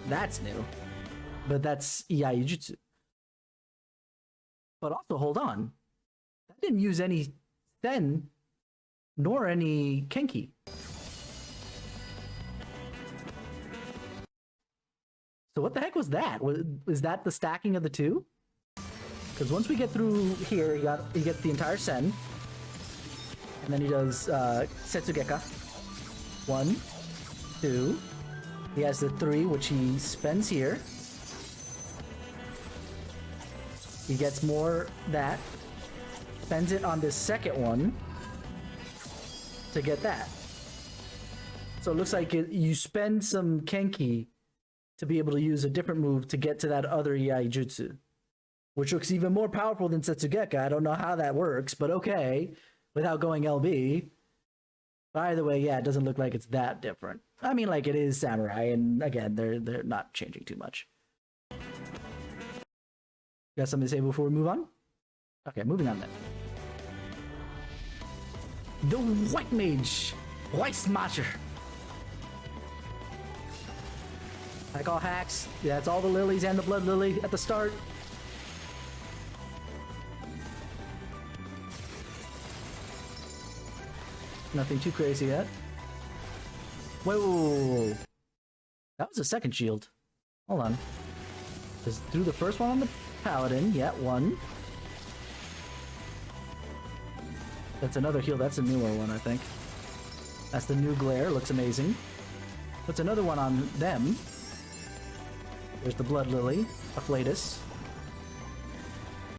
That's new. But that's Iai Jutsu. But also, hold on. That didn't use any Sen, nor any Kenki. So what the heck was that? Was that the stacking of the two? Because once we get through here, he gets the entire Sen. And then he does Setsugeka. 1, 2. He has the 3, which he spends here. He gets more that. Spends it on this second one to get that. So it looks like you spend some Kenki to be able to use a different move to get to that other Iai Jutsu, which looks even more powerful than Setsugeka. I don't know how that works, but okay, without going LB. By the way, yeah, it doesn't look like it's that different. I mean, like, it is Samurai, and again, they're not changing too much. Got something to say before we move on? Okay, moving on then. The White Mage, White Smasher. Like all hacks, yeah, it's all the lilies and the blood lily at the start. Nothing too crazy yet. Whoa! That was a second shield. Hold on. Just threw the first one on the Paladin. Yeah, 1. That's another heal. That's a newer one, I think. That's the new glare. Looks amazing. Puts another one on them. There's the Blood Lily. Afflatus.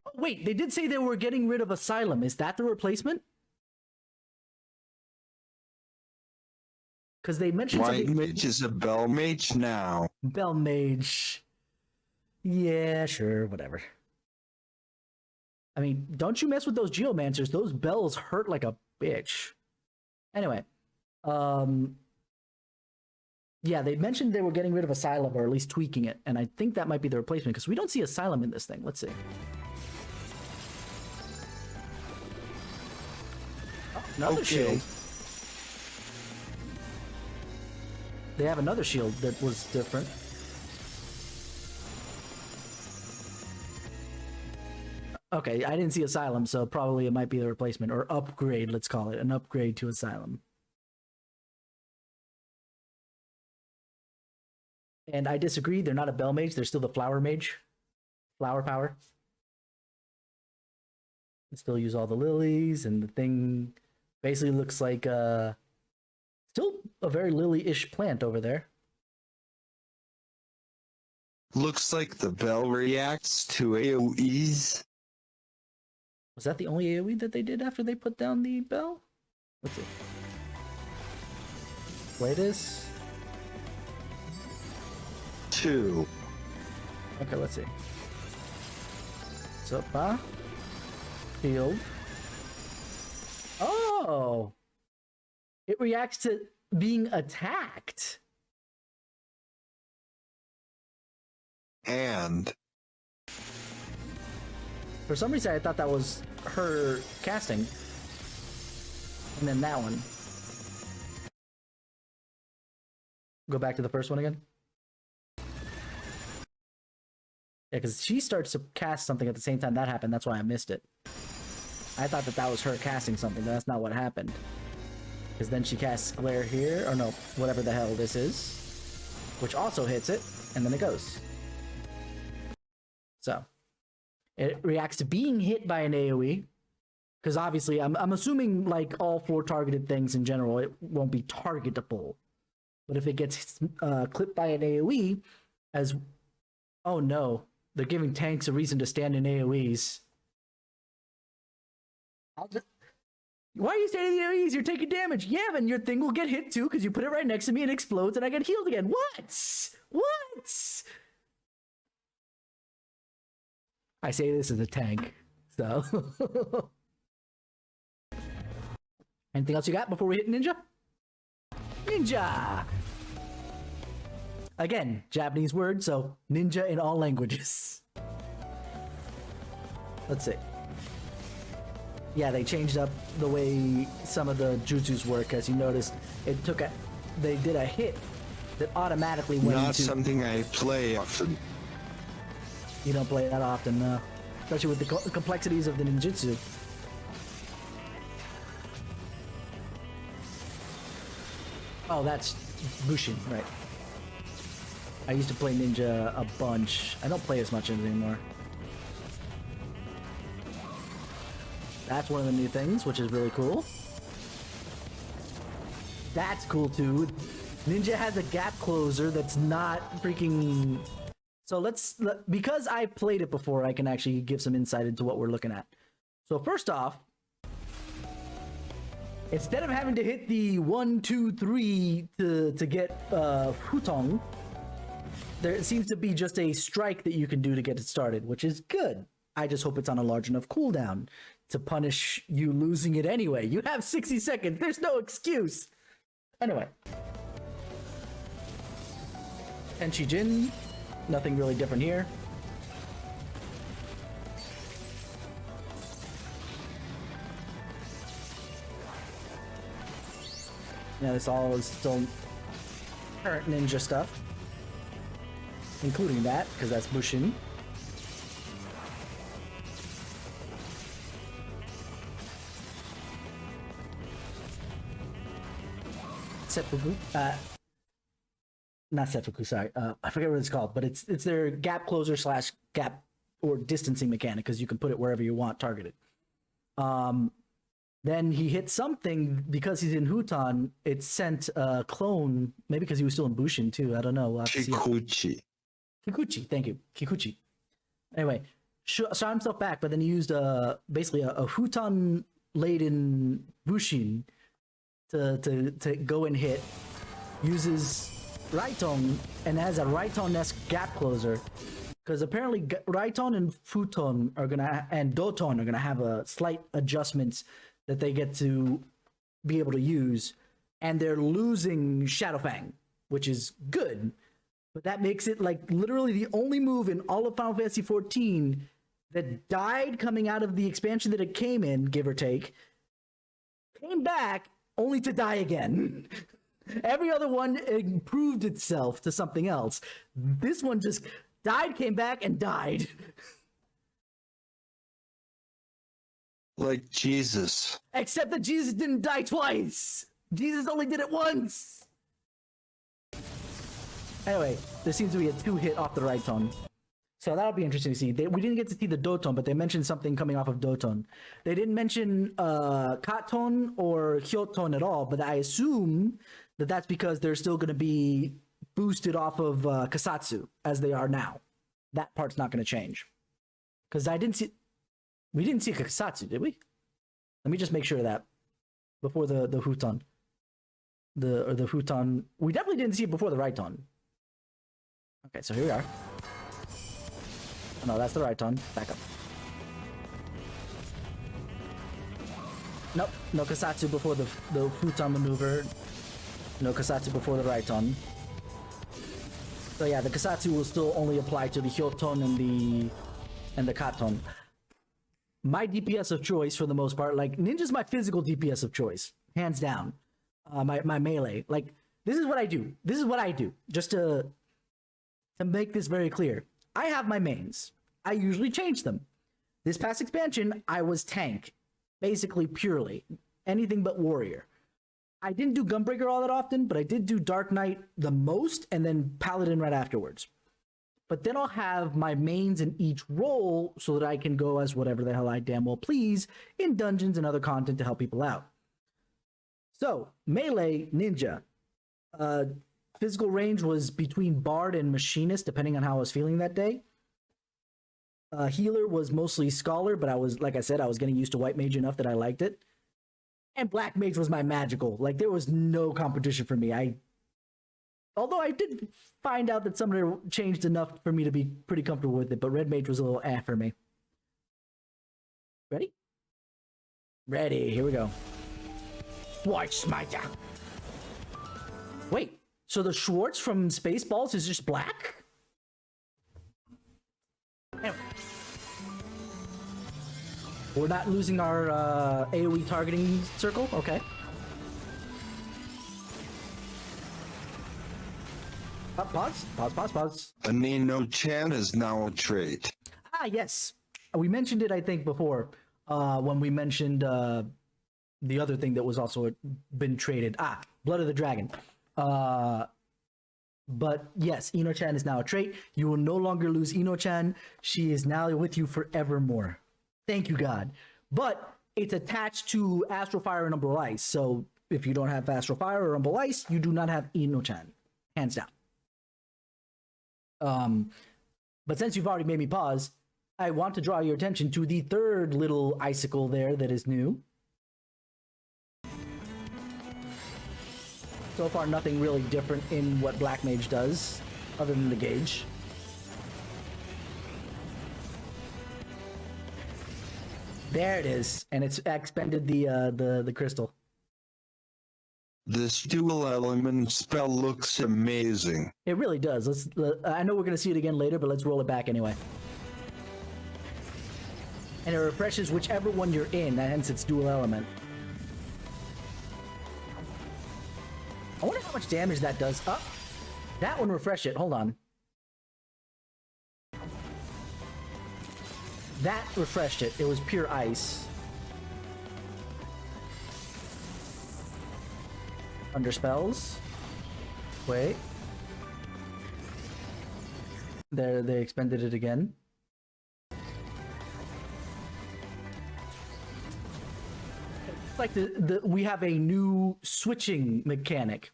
Oh, wait, they did say they were getting rid of Asylum. Is that the replacement? Because they mentioned White something... Mage is a Bell Mage now. Bell Mage. Yeah, sure, whatever. I mean, don't you mess with those Geomancers. Those bells hurt like a bitch. Anyway. Yeah, they mentioned they were getting rid of Asylum, or at least tweaking it, and I think that might be the replacement, because we don't see Asylum in this thing. Let's see. Oh, another shield. They have another shield that was different. Okay, I didn't see Asylum, so probably it might be the replacement, or upgrade, let's call it. An upgrade to Asylum. And I disagree, they're not a Bell Mage, they're still the Flower Mage. Flower power. They still use all the lilies, and the thing basically looks like still a very lily-ish plant over there. Looks like the bell reacts to AoEs. Was that the only AoE that they did after they put down the bell? Let's see. Latest. 2. Okay, let's see. Sopa. Shield. Oh! It reacts to being attacked. And For some reason, I thought that was her casting. And then that one. Go back to the first one again. Yeah, because she starts to cast something at the same time that happened. That's why I missed it. I thought that was her casting something. That's not what happened. Because then she casts Glare here. Or no, whatever the hell this is. Which also hits it. And then it goes. So. It reacts to being hit by an AoE. Because obviously, I'm assuming like all 4 targeted things in general, it won't be targetable. But if it gets clipped by an AoE, as... Oh no, they're giving tanks a reason to stand in AoEs. Why are you standing in AoEs? You're taking damage. Yeah, then your thing will get hit too because you put it right next to me and it explodes and I get healed again. What? What? I say this as a tank, so... Anything else you got before we hit Ninja? Ninja! Again, Japanese word, so ninja in all languages. Let's see. Yeah, they changed up the way some of the jutsus work. As you noticed, they did a hit that automatically went not into... something I play often. You don't play that often, no. Especially with the complexities of the ninjutsu. Oh, that's Bushin, right. I used to play ninja a bunch. I don't play as much anymore. That's one of the new things, which is really cool. That's cool too. Ninja has a gap closer that's not freaking... So because I played it before, I can actually give some insight into what we're looking at. So first off, instead of having to hit the 1, 2, 3 to get Hutong, there seems to be just a strike that you can do to get it started, which is good. I just hope it's on a large enough cooldown to punish you losing it anyway. You have 60 seconds. There's no excuse. Anyway. Tenshi Jin. Nothing really different here. Yeah, this all is still current ninja stuff. Including that, because that's Bushin. Seppuku. Not Seppuku, sorry. I forget what it's called, but it's their gap closer / gap or distancing mechanic, because you can put it wherever you want targeted. Then he hit something because he's in Huton. It sent a clone, maybe because he was still in Bushin too. I don't know. We'll have to see. Kikuchi, thank you, Kikuchi. Anyway, shot himself back, but then he used basically a Huton laden Bushin to go and hit. Uses Raiton and has a Raiton-esque gap closer, because apparently Raiton and Futon and Doton are gonna have a slight adjustments that they get to be able to use, and they're losing Shadowfang, which is good. But that makes it like literally the only move in all of Final Fantasy XIV that died coming out of the expansion that it came in, give or take, came back only to die again. Every other one improved itself to something else. This one just died, came back, and died. Like Jesus. Except that Jesus didn't die twice. Jesus only did it once. Anyway, there seems to be a 2-hit off the Raiton. So that'll be interesting to see. We didn't get to see the Doton, but they mentioned something coming off of Doton. They didn't mention Katon or Hyoton at all, but I assume that that's because they're still going to be boosted off of Kasatsu as they are now. That part's not going to change. Because we didn't see Kasatsu, did we? Let me just make sure of that before the Huton. The Huton. We definitely didn't see it before the Raiton. Okay, so here we are. Oh, no, that's the Raiton. Back up. Nope, no Kasatsu before the Futon maneuver. No Kasatsu before the Raiton. So yeah, the Kasatsu will still only apply to the Hyoton and the Katon. My DPS of choice for the most part, like Ninja's my physical DPS of choice, hands down. My melee, like this is what I do. This is what I do. Just to make this very clear, I have my mains. I usually change them. This past expansion, I was tank, basically purely anything but warrior. I didn't do Gunbreaker all that often, but I did do Dark Knight the most, and then Paladin right afterwards. But then I'll have my mains in each role so that I can go as whatever the hell I damn well please in dungeons and other content to help people out. So, melee, ninja. Physical range was between Bard and Machinist, depending on how I was feeling that day. Healer was mostly Scholar, but I was, like I said, I was getting used to White Mage enough that I liked it. And Black Mage was my magical. Like, there was no competition for me. Although I did find out that Summoner changed enough for me to be pretty comfortable with it, but Red Mage was a little for me. Ready? Ready, here we go. White Smiter. Wait, so the Schwartz from Spaceballs is just black? Anyway. We're not losing our AoE targeting circle? Okay. Pause. Anino-chan is now a trait. Ah, yes. We mentioned it, I think, before, when we mentioned the other thing that was also been traded. Ah, Blood of the Dragon. But yes, Ino-chan is now a trait. You will no longer lose Ino-chan. She is now with you forevermore. Thank you, God. But it's attached to Astral Fire and Umbral Ice. So if you don't have Astral Fire or Umbral Ice, you do not have Ino-chan. Hands down. But since you've already made me pause, I want to draw your attention to the third little icicle there that is new. So far, nothing really different in what Black Mage does, other than the gauge. There it is, and it's expended the crystal. This dual element spell looks amazing. It really does. I know we're gonna see it again later, but let's roll it back anyway. And it refreshes whichever one you're in, hence its dual element. I wonder how much damage that does. Oh, that one refreshed it. Hold on. That refreshed it. It was pure ice. Under spells. Wait. There, they expended it again. It's like we have a new switching mechanic.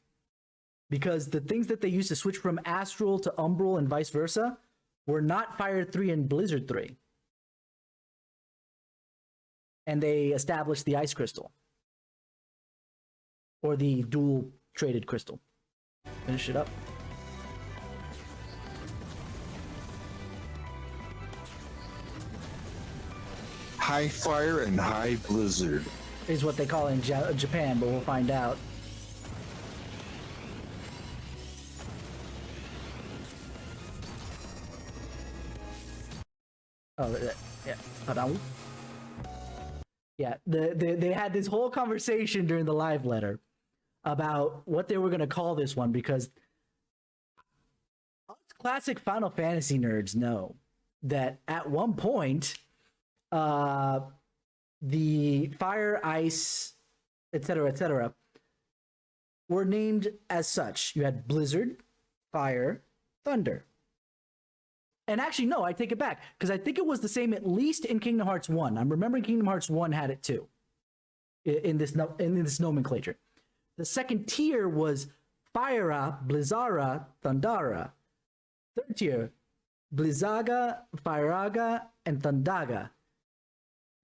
Because the things that they used to switch from Astral to Umbral and vice versa were not Fire 3 and Blizzard 3. And they established the Ice Crystal. Or the dual traded crystal. Finish it up. High Fire and High Blizzard Is what they call it in Japan, but we'll find out. Oh, yeah. Yeah, they had this whole conversation during the live letter about what they were going to call this one, because us classic Final Fantasy nerds know that at one point, the fire, ice, etc., were named as such. You had Blizzard, Fire, Thunder. And actually, no, I take it back, because I think it was the same at least in Kingdom Hearts 1. I'm remembering Kingdom Hearts 1 had it too, in this nomenclature. The second tier was Fyra, Blizzara, Thundara. Third tier, Blizzaga, Fyraga, and Thundaga.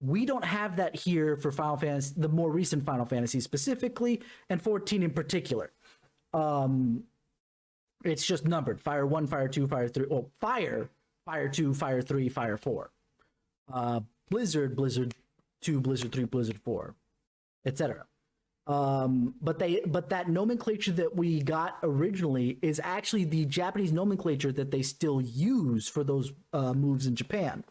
We don't have that here for Final Fantasy, the more recent Final Fantasy specifically, and 14 in particular. It's just numbered. Fire 1, Fire 2, Fire 3. Oh, Fire 2, Fire 3, Fire 4. Blizzard 2, Blizzard 3, Blizzard 4. etc. But that nomenclature that we got originally is actually the Japanese nomenclature that they still use for those moves in Japan.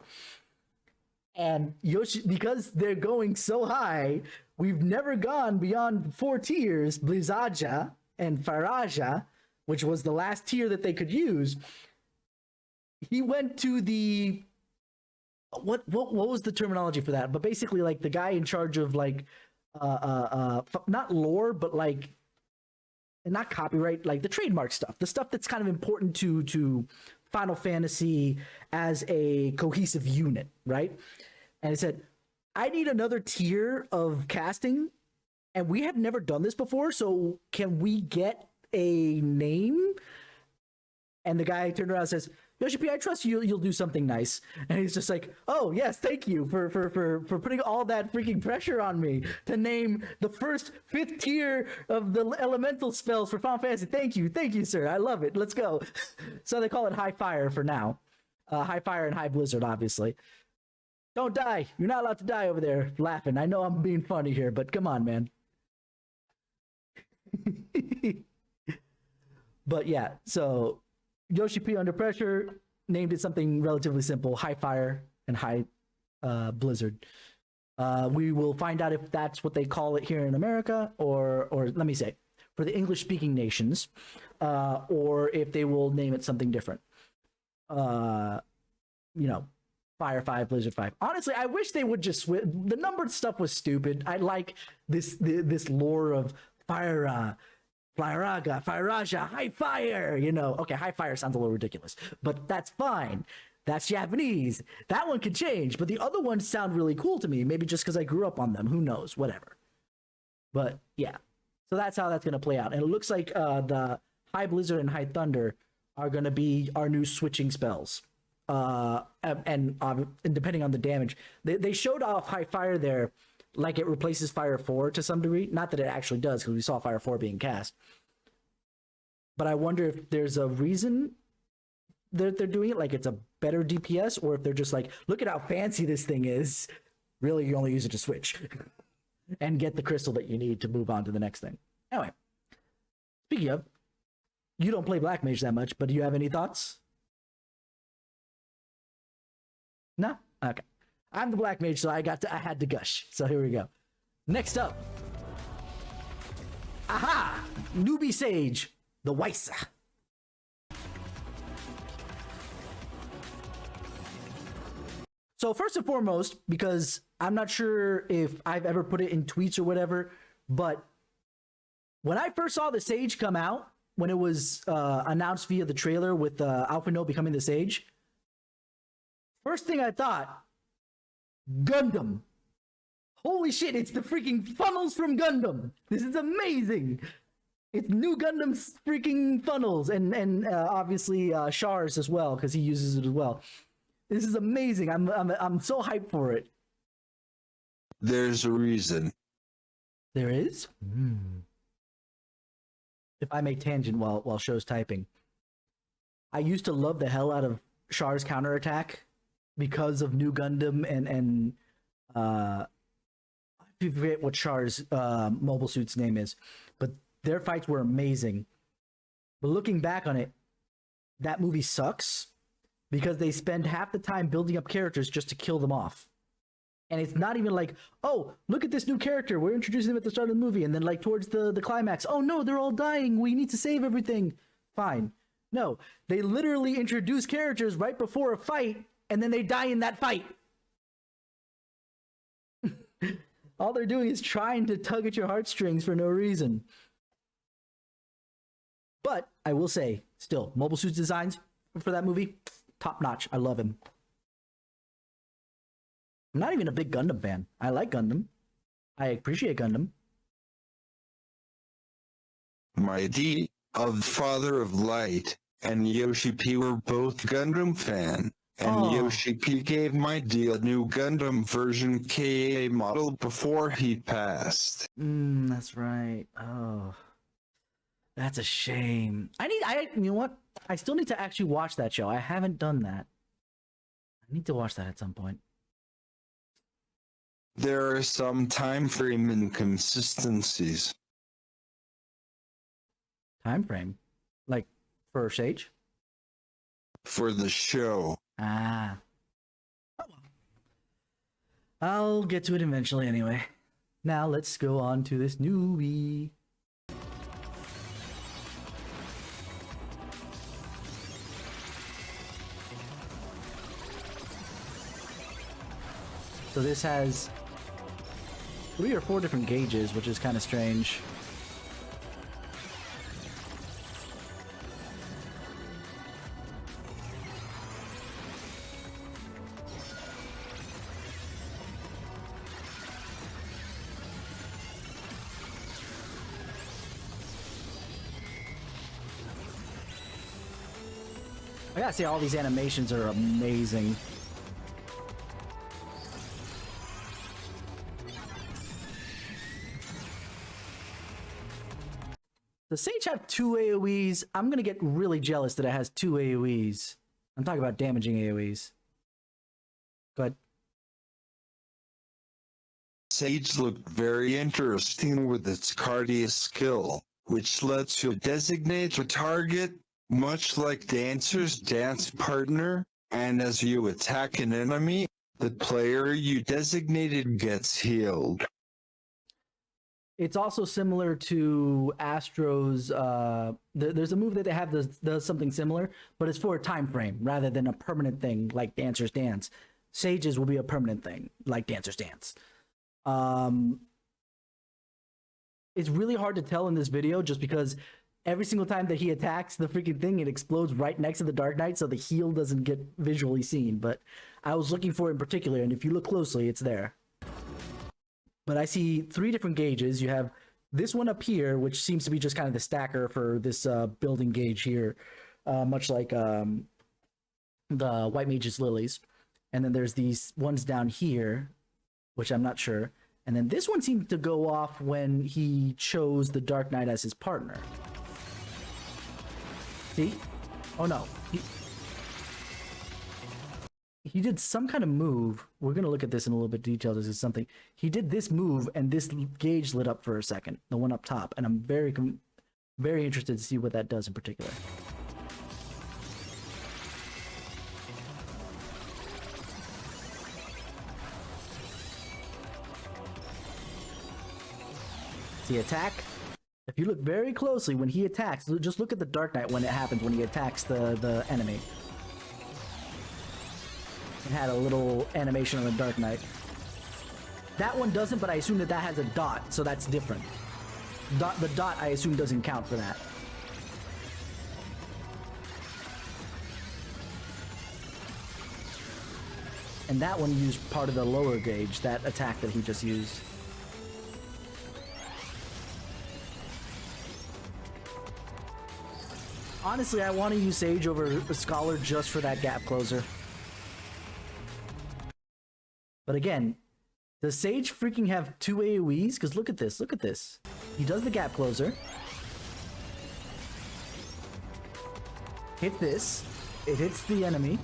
And because they're going so high, we've never gone beyond 4 tiers, Blizaja and Faraja, which was the last tier that they could use. He went to the what was the terminology for that? But basically, like the guy in charge of like not lore, but like, and not copyright, like the trademark stuff, the stuff that's kind of important to Final Fantasy as a cohesive unit, right? And it said, I need another tier of casting, and we have never done this before, so can we get a name? And the guy turned around and says, Yoshi P, I trust you'll do something nice. And he's just like, oh yes, thank you for putting all that freaking pressure on me to name the first 5th tier of the elemental spells for Final Fantasy. Thank you, sir. I love it. Let's go. So they call it High Fire for now. High Fire and High Blizzard, obviously. Don't die. You're not allowed to die over there laughing. I know I'm being funny here, but come on, man. But yeah, so Yoshi P Under Pressure named it something relatively simple, High Fire and High Blizzard. We will find out if that's what they call it here in America, or let me say, for the English-speaking nations, or if they will name it something different. Fire 5, Blizzard 5. Honestly, I wish they would just switch. The numbered stuff was stupid. I like this lore of Fire, Flyraga, Firaja, High Fire, Okay, High Fire sounds a little ridiculous, but that's fine. That's Japanese. That one could change, but the other ones sound really cool to me. Maybe just because I grew up on them. Who knows? Whatever. But yeah, so that's how that's going to play out. And it looks like the High Blizzard and High Thunder are going to be our new switching spells. And depending on the damage, they showed off High Fire there, like it replaces Fire 4 to some degree. Not that it actually does, because we saw Fire 4 being cast. But I wonder if there's a reason that they're doing it, like it's a better DPS, or if they're just like, look at how fancy this thing is. Really, you only use it to switch and get the crystal that you need to move on to the next thing. Anyway, speaking of, you don't play Black Mage that much, but do you have any thoughts? No? Okay. I'm the Black Mage, so I had to gush. So here we go. Next up. Aha! Newbie Sage, the Waisa. So first and foremost, because I'm not sure if I've ever put it in tweets or whatever, but when I first saw the Sage come out, when it was announced via the trailer with Alphino becoming the Sage, first thing I thought, Gundam. Holy shit, it's the freaking funnels from Gundam. This is amazing. It's new Gundam's freaking funnels, and obviously Char's as well, because he uses it as well. This is amazing. I'm so hyped for it. There's a reason. There is? If I may tangent while Show's typing. I used to love the hell out of Char's counterattack because of New Gundam and I forget what Char's mobile suit's name is, but their fights were amazing. But looking back on it, that movie sucks because they spend half the time building up characters just to kill them off. And it's not even like, oh, look at this new character. We're introducing them at the start of the movie. And then like towards the climax, oh no, they're all dying. We need to save everything. Fine. No, they literally introduce characters right before a fight, and then they die in that fight. All they're doing is trying to tug at your heartstrings for no reason. But I will say, still, Mobile Suit's designs for that movie, top notch. I love him. I'm not even a big Gundam fan. I like Gundam. I appreciate Gundam. My D of Father of Light and Yoshi P were both Gundam fan. And Yoshi P gave my D a new Gundam version KA model before he passed. That's right. Oh, that's a shame. You know what? I still need to actually watch that show. I haven't done that. I need to watch that at some point. There are some time frame inconsistencies. Time frame? Like for Sage? For the show. Ah. Oh, well. I'll get to it eventually anyway. Now let's go on to this newbie. So this has 3 or 4 different gauges, which is kind of strange. I gotta say, all these animations are amazing. Does Sage have 2 AoEs? I'm gonna get really jealous that it has 2 AoEs. I'm talking about damaging AoEs. Go ahead. Sage looked very interesting with its cardia skill, which lets you designate a target, much like Dancer's dance partner, and as you attack an enemy, the player you designated gets healed. It's also similar to Astro's. There's a move that they have that does something similar, but it's for a time frame rather than a permanent thing like Dancer's Dance. Sage's will be a permanent thing like Dancer's Dance. It's really hard to tell in this video just because every single time that he attacks the freaking thing, it explodes right next to the Dark Knight, so the heal doesn't get visually seen. But I was looking for it in particular, and if you look closely, it's there. But I see 3 different gauges. You have this one up here, which seems to be just kind of the stacker for this building gauge here, much like the White Mage's Lilies. And then there's these ones down here, which I'm not sure. And then this one seemed to go off when he chose the Dark Knight as his partner. See? Oh no. He did some kind of move. We're going to look at this in a little bit of detail. This is something. He did this move, and this gauge lit up for a second. The one up top. And I'm very interested to see what that does in particular. See, attack. If you look very closely when he attacks, just look at the Dark Knight when it happens, when he attacks the enemy. It had a little animation on the Dark Knight. That one doesn't, but I assume that has a dot, so that's different. The dot, I assume, doesn't count for that. And that one used part of the lower gauge, that attack that he just used. Honestly, I want to use Sage over a Scholar just for that gap closer. But again, does Sage freaking have 2 AoEs? Because look at this, look at this. He does the gap closer. Hit this. It hits the enemy.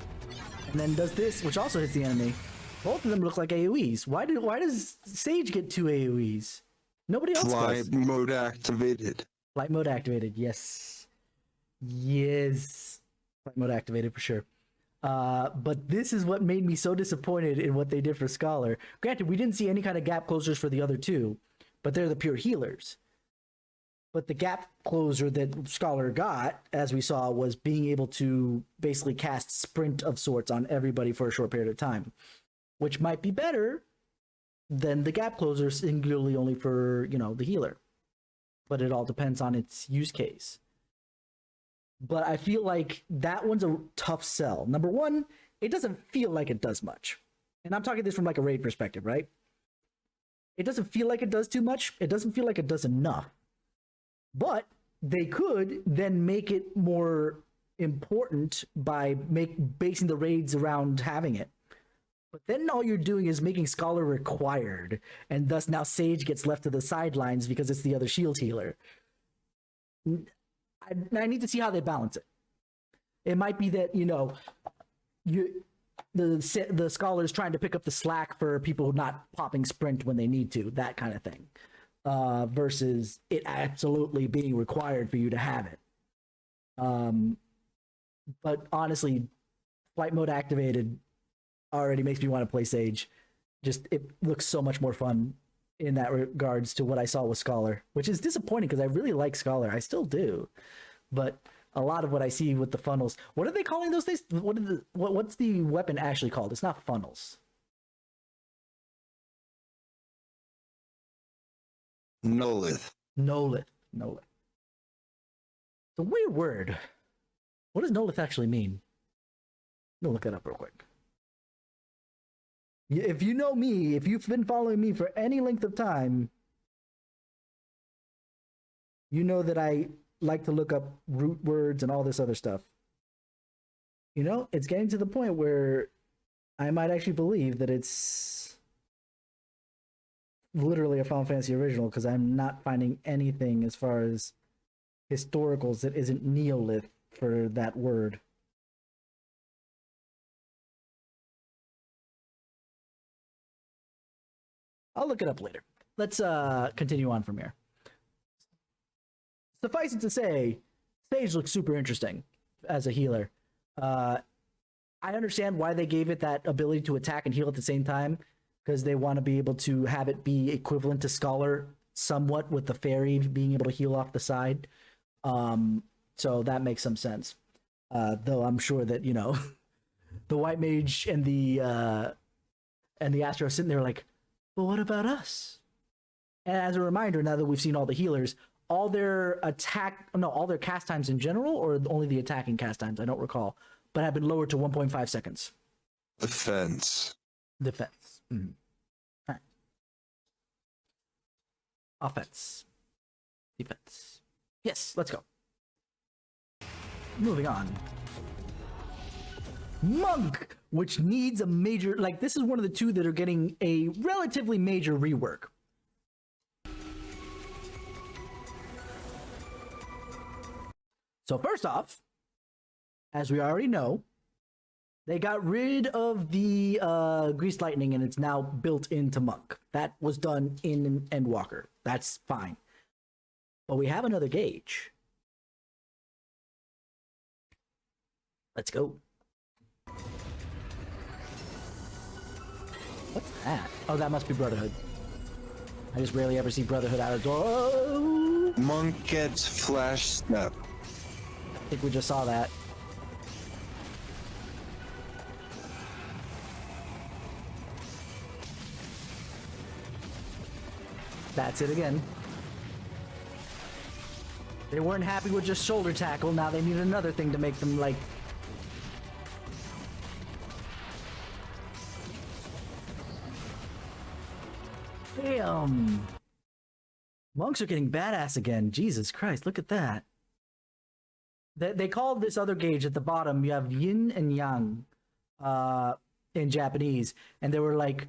And then does this, which also hits the enemy. Both of them look like AoEs. Why does Sage get 2 AoEs? Nobody else does. Flight mode activated. Flight mode activated, yes. Yes. Flight mode activated for sure. But this is what made me so disappointed in what they did for Scholar. Granted, we didn't see any kind of gap closers for the other 2, but they're the pure healers. But the gap closer that Scholar got, as we saw, was being able to basically cast sprint of sorts on everybody for a short period of time, which might be better than the gap closer singularly only for, the healer. But it all depends on its use case. But I feel like that one's a tough sell. Number one, it doesn't feel like it does much. And I'm talking this from like a raid perspective, right? It doesn't feel like it does too much. It doesn't feel like it does enough. But they could then make it more important by basing the raids around having it. But then all you're doing is making Scholar required, and thus now Sage gets left to the sidelines because it's the other shield healer. I need to see how they balance it. It might be that, the scholars trying to pick up the slack for people not popping sprint when they need to, that kind of thing, versus it absolutely being required for you to have it. But honestly, flight mode activated already makes me want to play Sage. Just it looks so much more fun in that regards to what I saw with Scholar, which is disappointing because I really like Scholar. I still do, but a lot of what I see with the funnels, what are they calling those things? What's the weapon actually called? It's not funnels. Nolith. Nolith. It's a weird word. What does Nolith actually mean? I'm gonna look that up real quick. If you know me, if you've been following me for any length of time, you know that I like to look up root words and all this other stuff. You know, it's getting to the point where I might actually believe that it's literally a Final Fantasy original, because I'm not finding anything as far as historicals that isn't Neolith for that word. I'll look it up later. Let's continue on from here. Suffice it to say, Sage looks super interesting as a healer. I understand why they gave it that ability to attack and heal at the same time, because they want to be able to have it be equivalent to Scholar somewhat, with the fairy being able to heal off the side. So that makes some sense. Though I'm sure that, you know, the White Mage and the Astro are sitting there like, but what about us? And as a reminder, now that we've seen all the healers, all their cast times in general, or only the attacking cast times, I don't recall, but have been lowered to 1.5 seconds. Defense. Mm-hmm. All right. Offense. Defense. Yes, let's go. Moving on. Monk, which needs a major, like, this is one of the two that are getting a relatively major rework. So first off, as we already know, they got rid of the Greased Lightning, and it's now built into Monk. That was done in Endwalker. That's fine. But we have another gauge. Let's go. What's that? Oh, that must be Brotherhood. I just rarely ever see Brotherhood out of door. Oh! Monk gets Flash Step. I think we just saw that. That's it again. They weren't happy with just shoulder tackle. Now they need another thing to make them, like... Damn. Monks are getting badass again. Jesus Christ, look at that. They called this other gauge at the bottom, you have yin and yang in Japanese. And they were like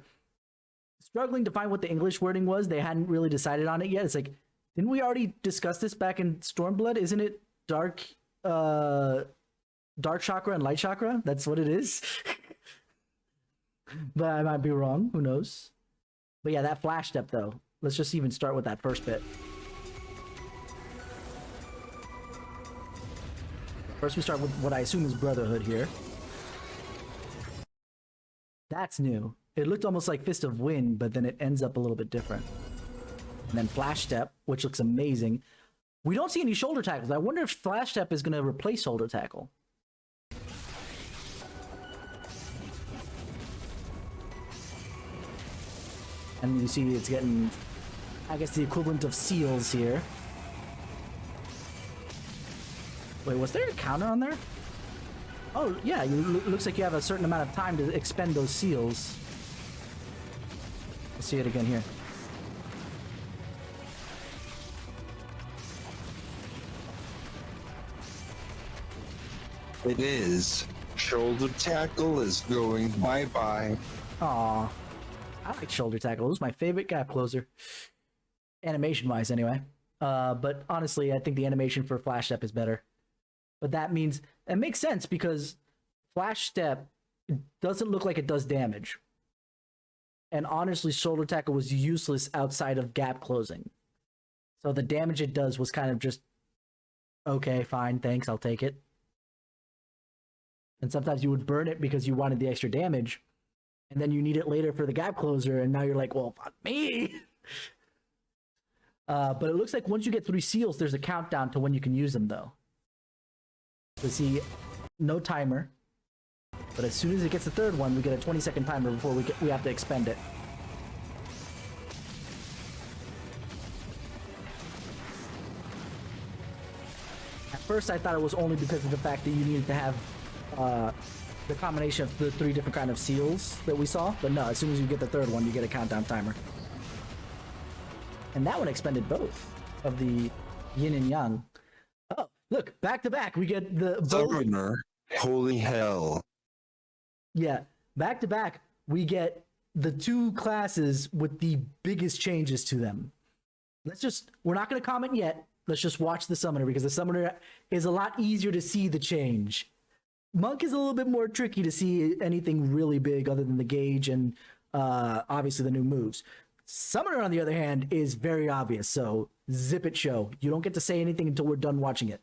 struggling to find what the English wording was. They hadn't really decided on it yet. It's like, didn't we already discuss this back in Stormblood? Isn't it dark chakra and light chakra? That's what it is. But I might be wrong. Who knows? But yeah, that flash step though. Let's just even start with that first bit. First we start with what I assume is Brotherhood here. That's new. It looked almost like Fist of Wind, but then it ends up a little bit different. And then Flash Step, which looks amazing. We don't see any shoulder tackles. I wonder if Flash Step is going to replace shoulder tackle. And you see it's getting, I guess, the equivalent of seals here. Wait, was there a counter on there? Oh, yeah, it looks like you have a certain amount of time to expend those seals. Let's see it again here. It is. Shoulder tackle is going bye-bye. Aw. I like shoulder tackle. It was my favorite gap closer. Animation-wise, anyway. But honestly, I think the animation for Flash Step is better. But that means... It makes sense, because Flash Step doesn't look like it does damage. And honestly, shoulder tackle was useless outside of gap closing. So the damage it does was kind of just, okay, fine, thanks, I'll take it. And sometimes you would burn it because you wanted the extra damage, and then you need it later for the gap closer, and now you're like, well, fuck me. But it looks like once you get 3 seals, there's a countdown to when you can use them, though. So see, no timer. But as soon as it gets the 3rd one, we get a 20-second timer before we have to expend it. At first, I thought it was only because of the fact that you needed to have the combination of the 3 different kind of seals that we saw. But no, as soon as you get the 3rd one, you get a countdown timer. And that one expended both of the yin and yang. Oh, look, back to back, we get the Summoner. Holy hell. Yeah, back to back, we get the 2 classes with the biggest changes to them. We're not going to comment yet. Let's just watch the Summoner, because the Summoner is a lot easier to see the change. Monk is a little bit more tricky to see anything really big other than the gauge and obviously the new moves. Summoner, on the other hand, is very obvious, so zip it, Shou. You don't get to say anything until we're done watching it.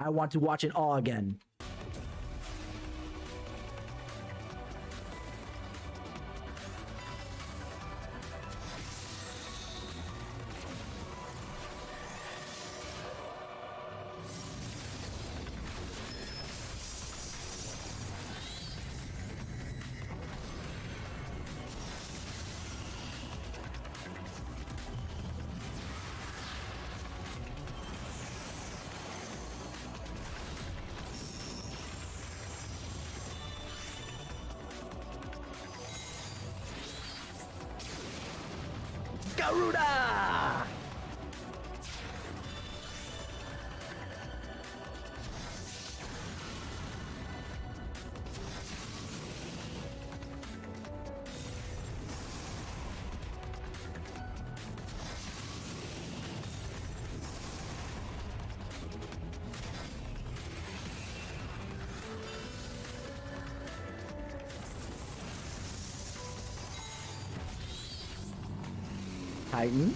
I want to watch it all again. Garuda! Titan.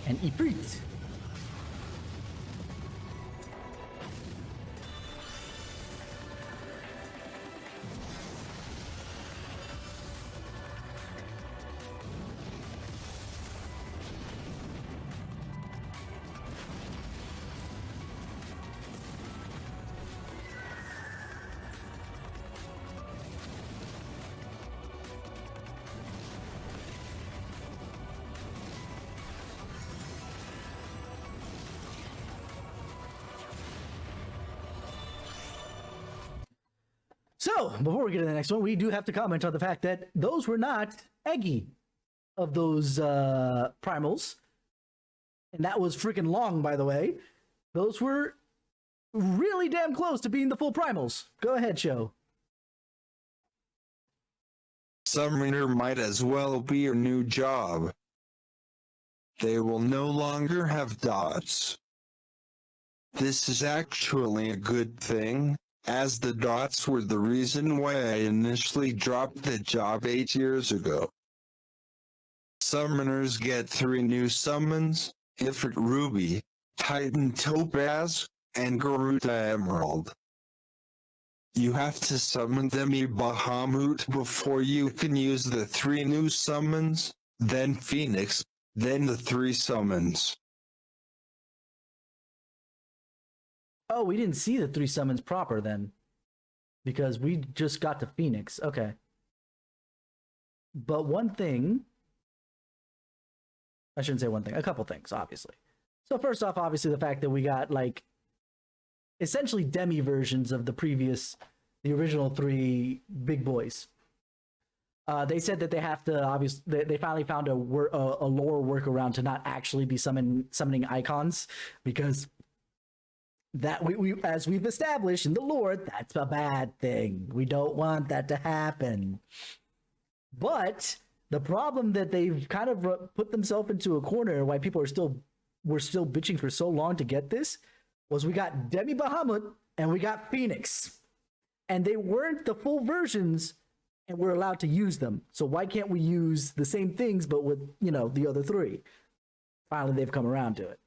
And Ifrit. So, before we get to the next one, we do have to comment on the fact that those were not eggy of those primals. And that was freaking long, by the way. Those were really damn close to being the full primals. Go ahead, Shou. Summoner might as well be your new job. They will no longer have dots. This is actually a good thing, as the dots were the reason why I initially dropped the job 8 years ago. Summoners get 3 new summons: Ifrit Ruby, Titan Topaz, and Garuda Emerald. You have to summon them in Bahamut before you can use the 3 new summons, then Phoenix, then the 3 summons. Oh, we didn't see the 3 summons proper then. Because we just got to Phoenix. Okay. But one thing... I shouldn't say one thing. A couple things, obviously. So first off, obviously the fact that we got, like, essentially demi versions of the original 3 big boys. They said that they have to obviously they finally found a lore workaround to not actually be summoning icons, because that we as we've established in the lore, that's a bad thing. We don't want that to happen. But the problem that they've kind of put themselves into a corner, why people were still bitching for so long to get this, was we got Demi Bahamut and we got Phoenix, and they weren't the full versions, and we're allowed to use them. So why can't we use the same things but with, the other three? Finally, they've come around to it,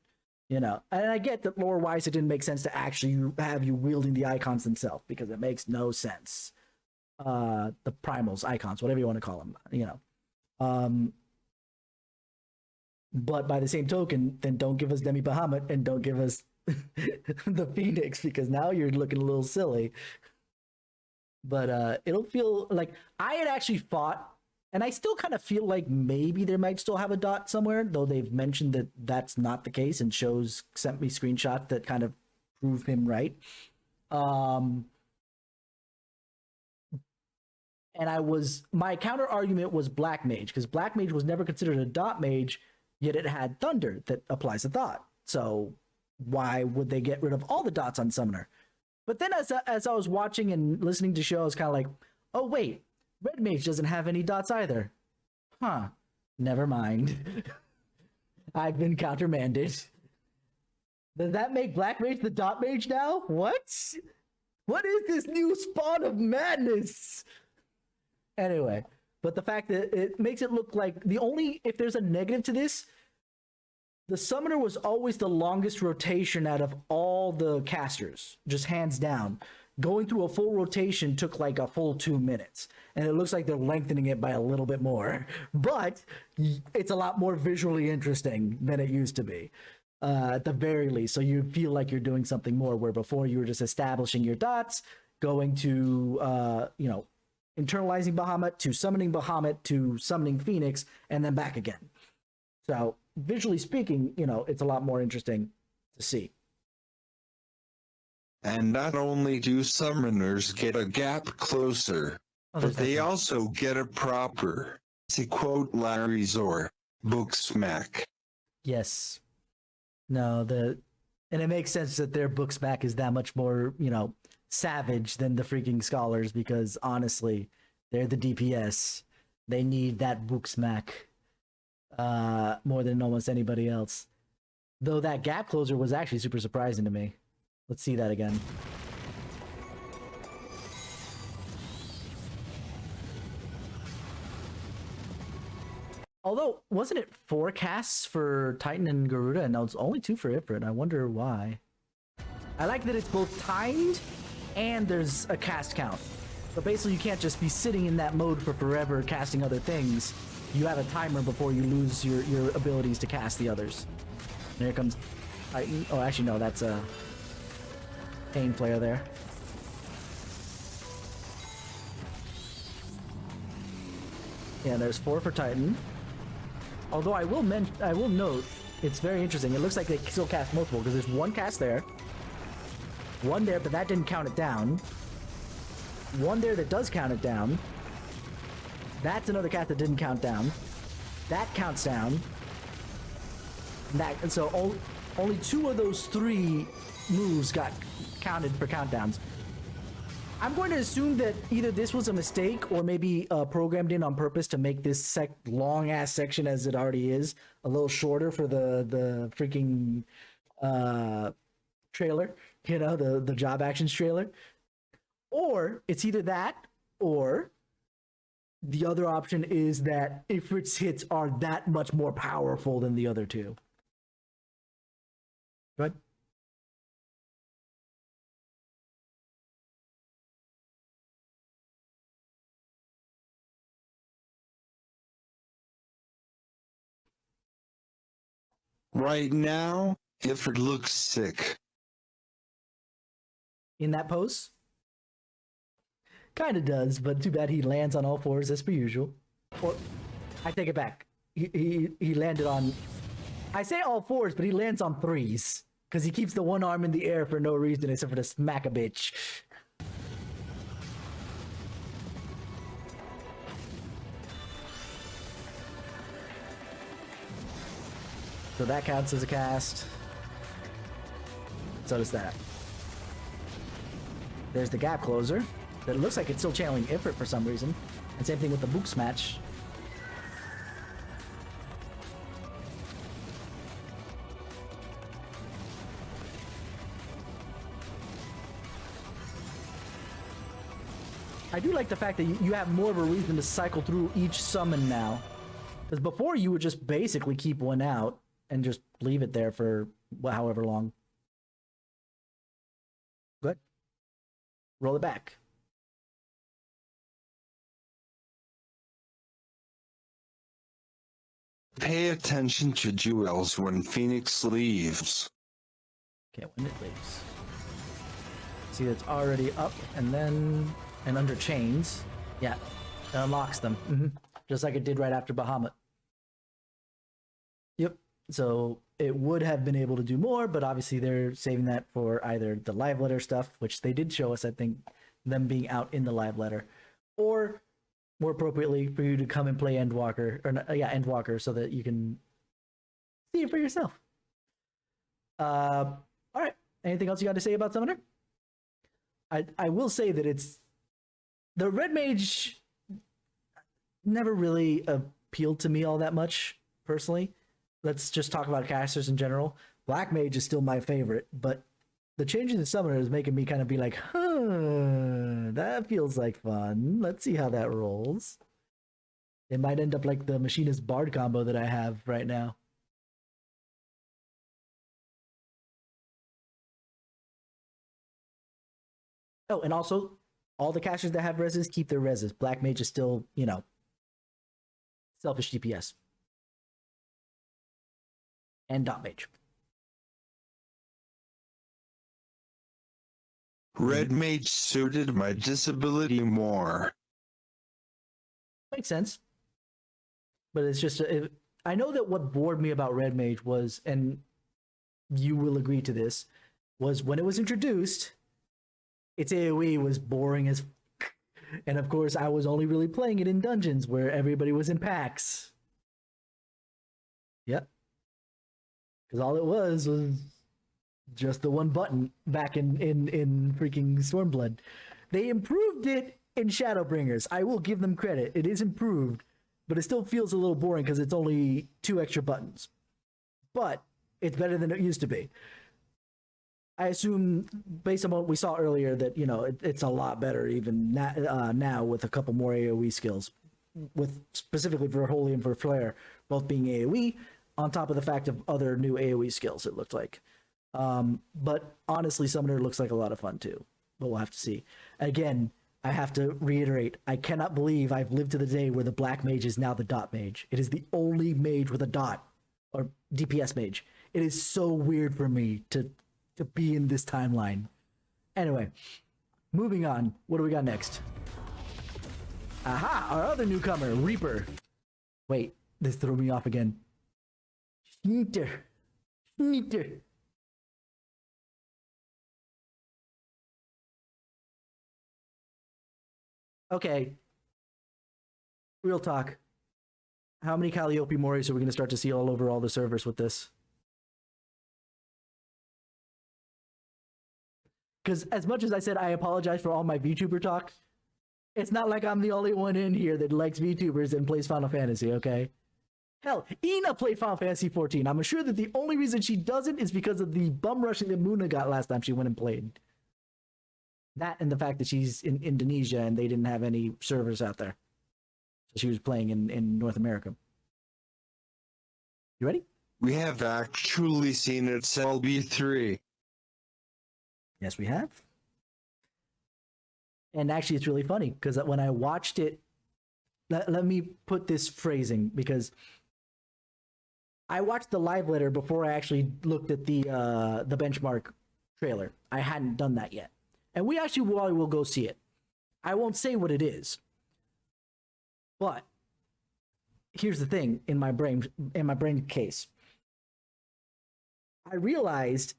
And I get that lore wise, it didn't make sense to actually have you wielding the icons themselves, because it makes no sense. The primals, icons, whatever you want to call them, but by the same token, then don't give us Demi Bahamut and don't give us the Phoenix, because now you're looking a little silly. But it'll feel like I had actually thought, and I still kind of feel like maybe they might still have a dot somewhere, though they've mentioned that that's not the case, and Shou's sent me screenshots that kind of prove him right. And my counter argument was Black Mage, because Black Mage was never considered a dot mage, yet it had Thunder that applies a dot. So why would they get rid of all the dots on Summoner? But then as I was watching and listening to Shou, I was kind of like, oh wait, Red Mage doesn't have any dots either. Huh, never mind. I've been countermanded. Does that make Black Mage the dot mage now? What? What is this new spawn of madness? Anyway, but the fact that it makes it look like if there's a negative to this, the Summoner was always the longest rotation out of all the casters, just hands down. Going through a full rotation took like a full 2 minutes, and it looks like they're lengthening it by a little bit more, but it's a lot more visually interesting than it used to be, at the very least. So you feel like you're doing something more, where before you were just establishing your dots, going to, internalizing Bahamut, to summoning Phoenix, and then back again. So visually speaking, it's a lot more interesting to see. And not only do summoners get a gap closer, but they also get a proper, to quote Larry Zor, book smack. Yes. No, and it makes sense that their book smack is that much more, savage than the freaking scholars, because honestly, they're the DPS. They need that book smack more than almost anybody else. Though that gap closer was actually super surprising to me. Let's see that again. Although, wasn't it 4 casts for Titan and Garuda, and now it's only 2 for Ifrit? I wonder why. I like that it's both timed and there's a cast count. So basically you can't just be sitting in that mode for forever casting other things. You have a timer before you lose your abilities to cast the others. And here comes Titan. Oh, actually no, that's a Pain player there. Yeah, there's 4 for Titan. Although I will note, it's very interesting. It looks like they still cast multiple, because there's 1 cast there, 1 there, but that didn't count it down. 1 there that does count it down. That's another cast that didn't count down. That counts down. And so only 2 of those 3 moves got counted for countdowns. I'm going to assume that either this was a mistake or maybe programmed in on purpose to make this long ass section, as it already is, a little shorter for the freaking trailer, the job actions trailer. Or it's either that, or the other option is that Ifrit's hits are that much more powerful than the other 2. Go ahead. Right now, Ifrit looks sick. In that pose? Kind of does, but too bad he lands on all 4s as per usual. Or, I take it back. He landed on... I say all 4s, but he lands on 3s. Because he keeps the 1 arm in the air for no reason except for to smack a bitch. So that counts as a cast. So does that. There's the gap closer. That looks like it's still channeling Ifrit for some reason. And same thing with the Book Smash. I do like the fact that you have more of a reason to cycle through each summon now. Because before you would just basically keep one out and just leave it there for however long. Good. Roll it back. Pay attention to jewels when Phoenix leaves. Okay, when it leaves. See, it's already up and then and under chains. Yeah, it unlocks them. Just like it did right after Bahamut. Yep. So it would have been able to do more, but obviously they're saving that for either the live letter stuff, which they did show us, I think, them being out in the live letter, or more appropriately for you to come and play Endwalker, or Endwalker, so that you can see it for yourself. All right. Anything else you got to say about Summoner? I will say that it's the Red Mage never really appealed to me all that much personally. Let's just talk about casters in general. Black Mage is still my favorite, but the change in the Summoner is making me kind of be like, that feels like fun. Let's see how that rolls. It might end up like the Machinist Bard combo that I have right now. Oh, and also, all the casters that have reses keep their reses. Black Mage is still, selfish DPS. And Dot Mage. Red Mage suited my disability more. Makes sense. But it's just, I know that what bored me about Red Mage was, and you will agree to this, was when it was introduced, its AoE was boring as and of course I was only really playing it in dungeons where everybody was in packs. Yep. Because all it was just the one button back in freaking Stormblood. They improved it in Shadowbringers. I will give them credit. It is improved, but it still feels a little boring because it's only 2 extra buttons. But it's better than it used to be. I assume, based on what we saw earlier, that it's a lot better even now with a couple more AoE skills, with specifically for Holy and for Flare, both being AoE, on top of the fact of other new AoE skills. It looked like, but honestly, Summoner looks like a lot of fun too. But we'll have to see. Again, I have to reiterate: I cannot believe I've lived to the day where the Black Mage is now the Dot Mage. It is the only mage with a dot, or DPS mage. It is so weird for me to be in this timeline. Anyway, moving on. What do we got next? Aha! Our other newcomer, Reaper. Wait, this threw me off again. Schneiter. Okay. Real talk. How many Calliope Moris are we going to start to see all over all the servers with this? Because as much as I said I apologize for all my VTuber talk, it's not like I'm the only one in here that likes VTubers and plays Final Fantasy, okay? Hell, Ina played Final Fantasy 14. I'm sure that the only reason she doesn't is because of the bum rushing that Muna got last time she went and played. That and the fact that she's in Indonesia and they didn't have any servers out there. So she was playing in North America. You ready? We have actually seen its LB3. Yes, we have. And actually, it's really funny because when I watched it, let me put this phrasing, because I watched the live letter before I actually looked at the benchmark trailer. I hadn't done that yet. And we actually will go see it. I won't say what it is. But here's the thing in my brain case. I realized,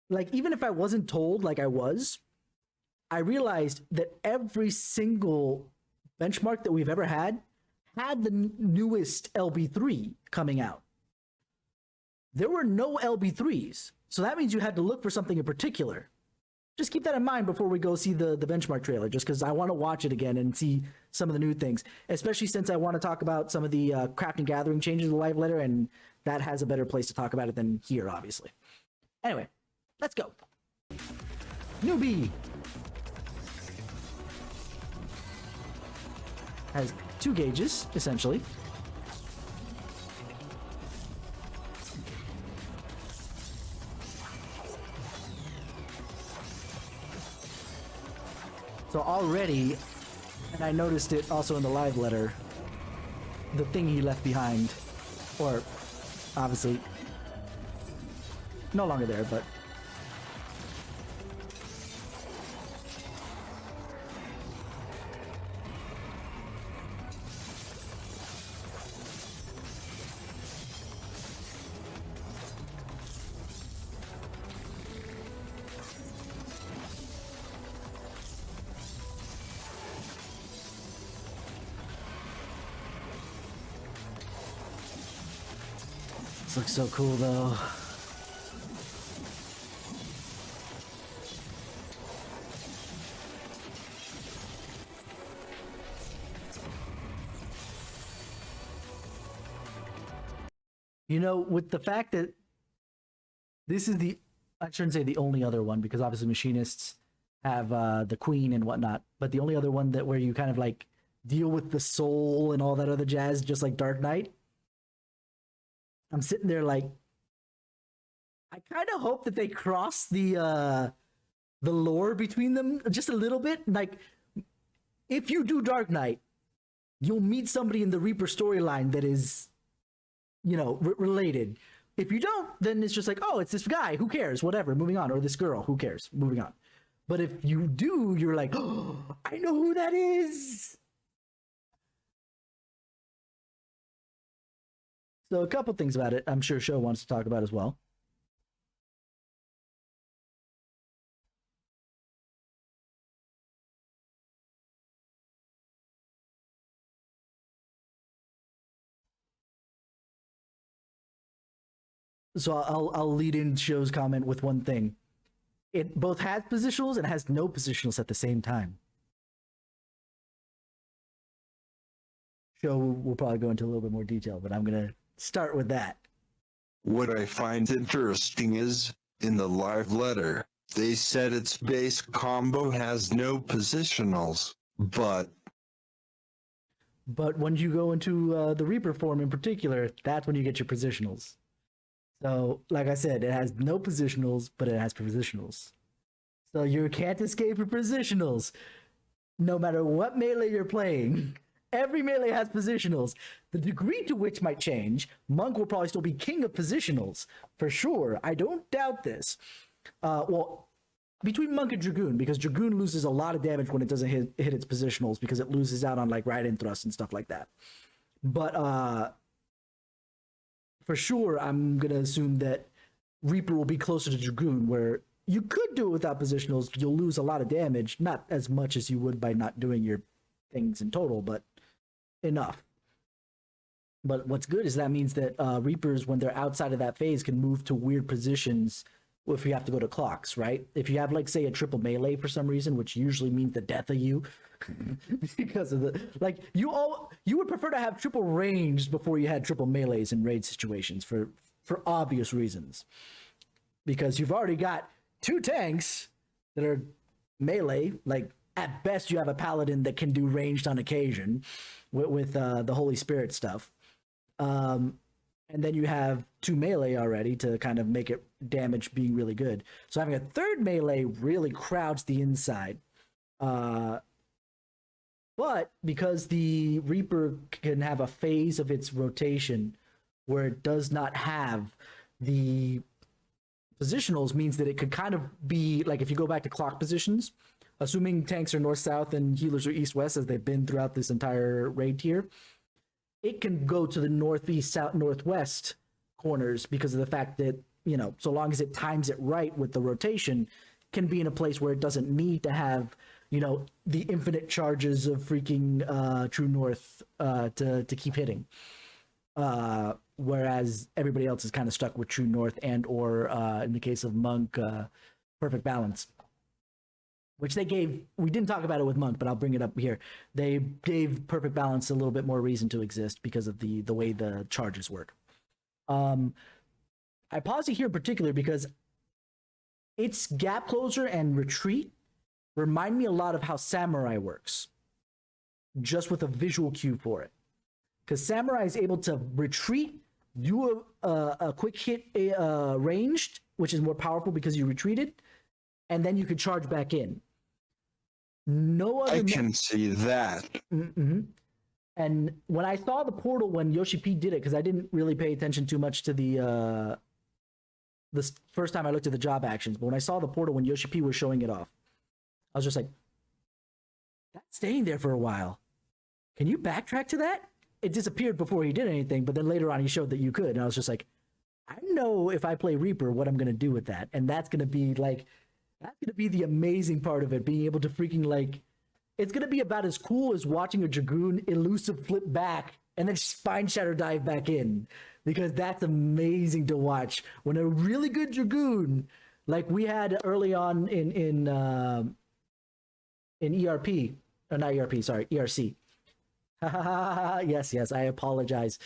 like, even if I wasn't told like I was, I realized that every single benchmark that we've ever had the newest LB3 coming out. there were no LB3s. So that means you had to look for something in particular. Just keep that in mind before we go see the benchmark trailer, just because I want to watch it again and see some of the new things, especially since I want to talk about some of the craft and gathering changes in the live letter, and that has a better place to talk about it than here, obviously. Anyway, let's go. Newbie has 2 gauges, essentially. So already, and I noticed it also in the live letter, the thing he left behind, or obviously no longer there, but this looks so cool though. You know, with the fact that this is I shouldn't say the only other one, because obviously machinists have the queen and whatnot, but the only other one that where you kind of like deal with the soul and all that other jazz, just like Dark Knight. I'm sitting there like, I kind of hope that they cross the lore between them just a little bit. Like, if you do Dark Knight, you'll meet somebody in the Reaper storyline that is, you know, related. If you don't, then it's just like, oh, it's this guy, who cares, whatever, moving on, or this girl, who cares, moving on. But if you do, you're like, oh, I know who that is. So a couple things about it I'm sure Shou wants to talk about as well. So I'll lead in Shou's comment with one thing. It both has positionals and has no positionals at the same time. Shou will probably go into a little bit more detail, but I'm gonna start with that. What I find interesting is, in the live letter, they said its base combo has no positionals, but when you go into the Reaper form in particular, that's when you get your positionals. So, like I said, it has no positionals, but it has positionals. So you can't escape your positionals. No matter what melee you're playing, every melee has positionals. The degree to which might change. Monk will probably still be king of positionals, for sure. I don't doubt this. Well, between Monk and Dragoon, because Dragoon loses a lot of damage when it doesn't hit its positionals, because it loses out on like ride-in thrust and stuff like that. But for sure, I'm going to assume that Reaper will be closer to Dragoon, where you could do it without positionals. You'll lose a lot of damage, not as much as you would by not doing your things in total, but enough. But what's good is that means that Reapers, when they're outside of that phase, can move to weird positions if you have to go to clocks, right? If you have, like, say, a triple melee for some reason, which usually means the death of you, because of the, like, you would prefer to have triple range before you had triple melees in raid situations for obvious reasons, because you've already got 2 tanks that are melee. Like, at best you have a paladin that can do ranged on occasion with the Holy Spirit stuff, and then you have 2 melee already to kind of make it damage being really good. So having a 3rd melee really crowds the inside. But because the Reaper can have a phase of its rotation where it does not have the positionals, means that it could kind of be like, if you go back to clock positions, assuming tanks are north-south and healers are east-west, as they've been throughout this entire raid tier, it can go to the northeast, south, northwest corners, because of the fact that, you know, so long as it times it right with the rotation, can be in a place where it doesn't need to have, you know, the infinite charges of freaking True North to keep hitting. Whereas everybody else is kind of stuck with True North and or in the case of Monk, Perfect Balance, which they gave. We didn't talk about it with Monk, but I'll bring it up here. They gave Perfect Balance a little bit more reason to exist because of the way the charges work. I pause it here in particular because its gap closer and retreat remind me a lot of how Samurai works, just with a visual cue for it. Because Samurai is able to retreat, do a quick hit ranged, which is more powerful because you retreated, and then you can charge back in. No other. I can see that. Mm-hmm. And when I saw the portal when Yoshi P did it, because I didn't really pay attention too much to the first time I looked at the job actions, but when I saw the portal when Yoshi P was showing it off, I was just like, that's staying there for a while. Can you backtrack to that? It disappeared before he did anything, but then later on he showed that you could, and I was just like, I know if I play Reaper what I'm gonna do with that, and that's gonna be the amazing part of it, being able to freaking like, it's gonna be about as cool as watching a Dragoon elusive flip back and then Spine Shatter dive back in, because that's amazing to watch when a really good Dragoon, like we had early on in ERP, or not ERP, sorry, ERC. yes, I apologize.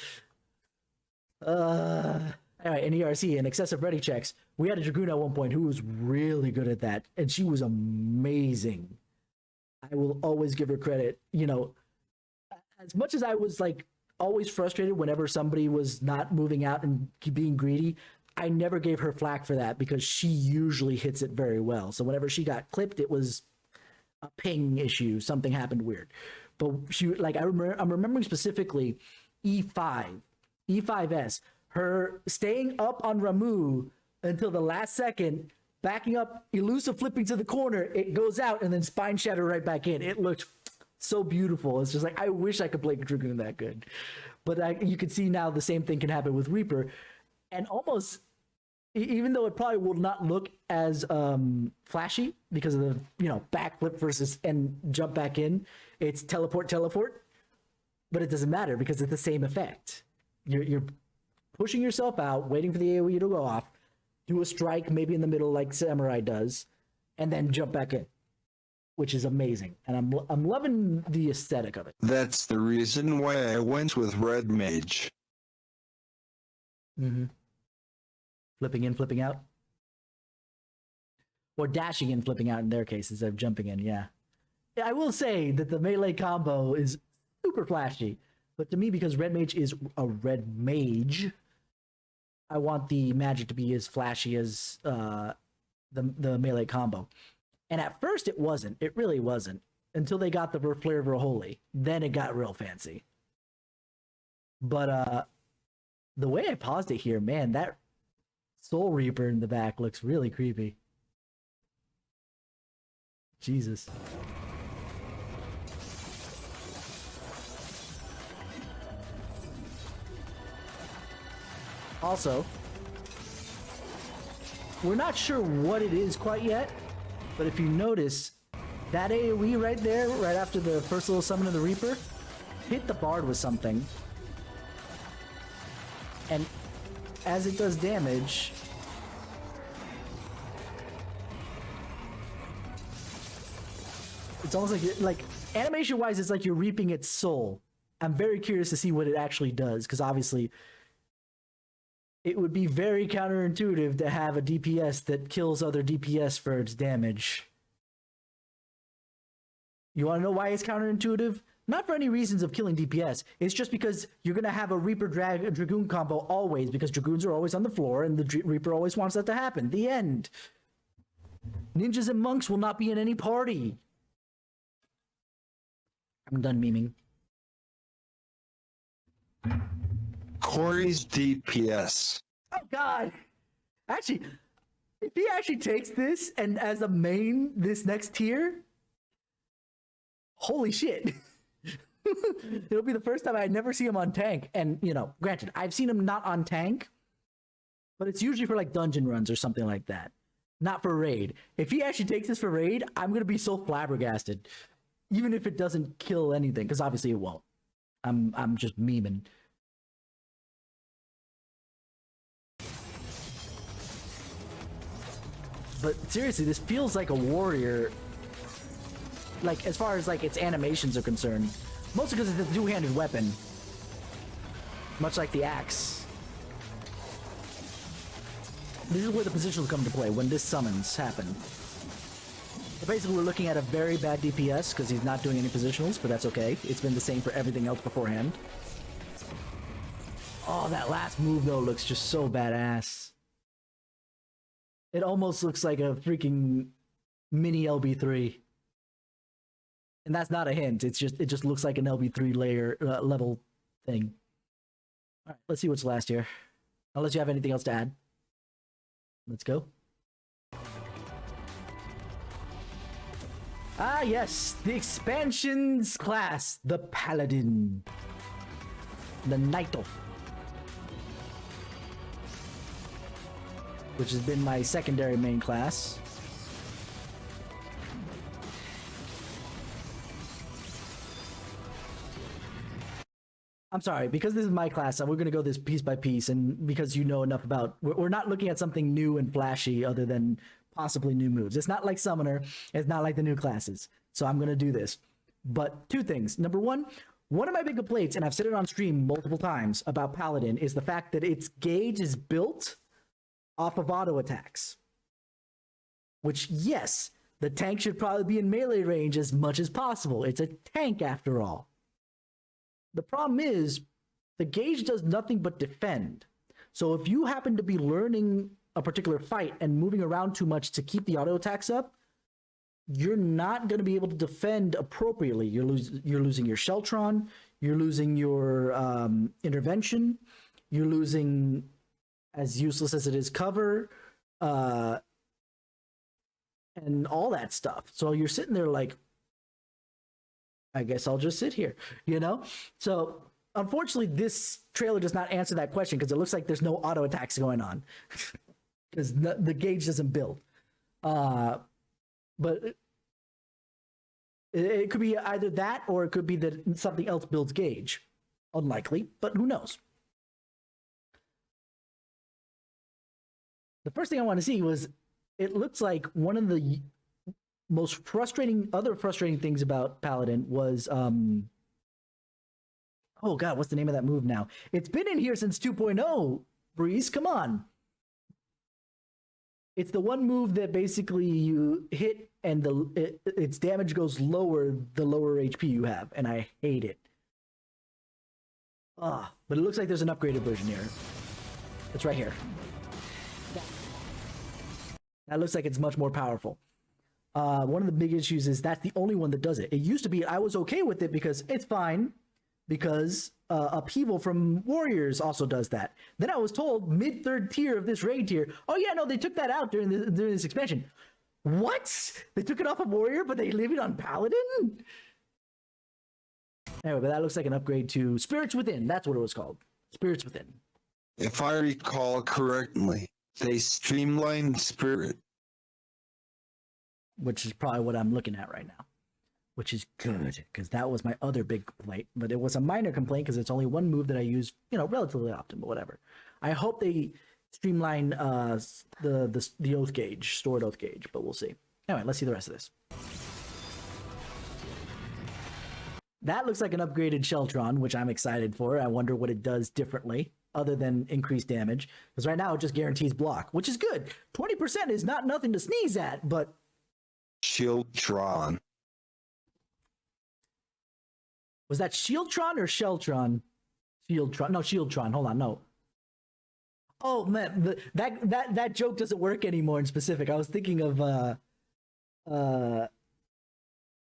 Anyway, in ERC, in excessive ready checks, we had a Dragoon at one point who was really good at that, and she was amazing. I will always give her credit. You know, as much as I was like always frustrated whenever somebody was not moving out and being greedy, I never gave her flack for that because she usually hits it very well. So whenever she got clipped, it was a ping issue. Something happened weird. But she, like, I'm remembering specifically E5S, her staying up on Ramu until the last second, backing up, elusive flipping to the corner, it goes out, and then Spine Shatter right back in. It looked so beautiful. It's just like, I wish I could play Dragoon that good. But you can see now the same thing can happen with Reaper. And almost, even though it probably will not look as flashy because of the, backflip versus and jump back in, it's teleport, but it doesn't matter because it's the same effect. You're pushing yourself out, waiting for the AoE to go off, do a strike maybe in the middle like Samurai does, and then jump back in, which is amazing. And I'm loving the aesthetic of it. That's the reason why I went with Red Mage. Mm-hmm. Flipping in, flipping out. Or dashing in, flipping out in their case instead of jumping in, yeah. I will say that the melee combo is super flashy, but to me, because Red Mage is a Red Mage, I want the magic to be as flashy as the melee combo. And at first it wasn't. It really wasn't. Until they got the Flare Holy. Then it got real fancy. But the way I paused it here, man, that Soul Reaper in the back looks really creepy. Jesus. Also, we're not sure what it is quite yet, but if you notice, that AoE right there, right after the first little summon of the Reaper, hit the Bard with something. And as it does damage, it's almost like animation-wise, it's like you're reaping its soul. I'm very curious to see what it actually does, because obviously it would be very counterintuitive to have a DPS that kills other DPS for its damage. You want to know why it's counterintuitive? Not for any reasons of killing DPS. It's just because you're going to have a Reaper Dragoon combo always, because Dragoons are always on the floor, and the Reaper always wants that to happen. The end. Ninjas and monks will not be in any party. I'm done memeing. Corey's DPS. Oh god! Actually, if he actually takes this and as a main this next tier, holy shit. It'll be the first time I never see him on tank. And, granted, I've seen him not on tank, but it's usually for like dungeon runs or something like that. Not for raid. If he actually takes this for raid, I'm going to be so flabbergasted. Even if it doesn't kill anything, because obviously it won't. I'm just memeing. But seriously, this feels like a warrior. Like, as far as like its animations are concerned. Mostly because it's a two-handed weapon. Much like the axe. This is where the positions come to play, when this summons happen. So basically, we're looking at a very bad DPS, because he's not doing any positionals, but that's okay. It's been the same for everything else beforehand. Oh, that last move, though, looks just so badass. It almost looks like a freaking mini LB3. And that's not a hint. It just looks like an LB3 layer level thing. All right, let's see what's last here. Unless you have anything else to add. Let's go. Ah, yes, the expansions class, the Paladin, the Naito, which has been my secondary main class. I'm sorry, because this is my class, we're going to go this piece by piece, and because you know enough about... We're not looking at something new and flashy other than possibly new moves. It's not like Summoner, it's not like the new classes. So I'm going to do this. But two things. Number one of my big complaints, and I've said it on stream multiple times about Paladin, is the fact that its gauge is built off of auto attacks. Which, yes, the tank should probably be in melee range as much as possible. It's a tank after all. The problem is, the gauge does nothing but defend. So if you happen to be learning a particular fight and moving around too much to keep the auto attacks up, you're not going to be able to defend appropriately. You're losing your Sheltron, you're losing your intervention, you're losing, as useless as it is, cover, and all that stuff. So you're sitting there like, I guess I'll just sit here, you know? So, unfortunately, this trailer does not answer that question because it looks like there's no auto attacks going on. Because the gauge doesn't build. But it could be either that or it could be that something else builds gauge. Unlikely, but who knows? The first thing I want to see was, it looks like one of the most other frustrating things about Paladin was, oh god, what's the name of that move now? It's been in here since 2.0, Breeze, come on. It's the one move that basically you hit and its damage goes lower the lower HP you have, and I hate it. But it looks like there's an upgraded version here. It's right here. That looks like it's much more powerful. One of the big issues is that's the only one that does it. It used to be I was okay with it because it's fine, because Upheaval from Warriors also does that. Then I was told mid-third tier of this raid tier, oh yeah, no, they took that out during this expansion. What? They took it off of Warrior, but they leave it on Paladin? Anyway, but that looks like an upgrade to Spirits Within. That's what it was called. Spirits Within. If I recall correctly, they streamlined Spirit. Which is probably what I'm looking at right now. Which is good, because that was my other big complaint. But it was a minor complaint because it's only one move that I use, relatively often, but whatever. I hope they streamline the oath gauge, stored oath gauge, but we'll see. Anyway, let's see the rest of this. That looks like an upgraded Sheltron, which I'm excited for. I wonder what it does differently, other than increased damage. Because right now it just guarantees block, which is good. 20% is not nothing to sneeze at, but... Shieldtron. Was that Shieldtron or Sheltron? Shieldtron. No, Shieldtron. Hold on, no. Oh man, that joke doesn't work anymore in specific. I was thinking of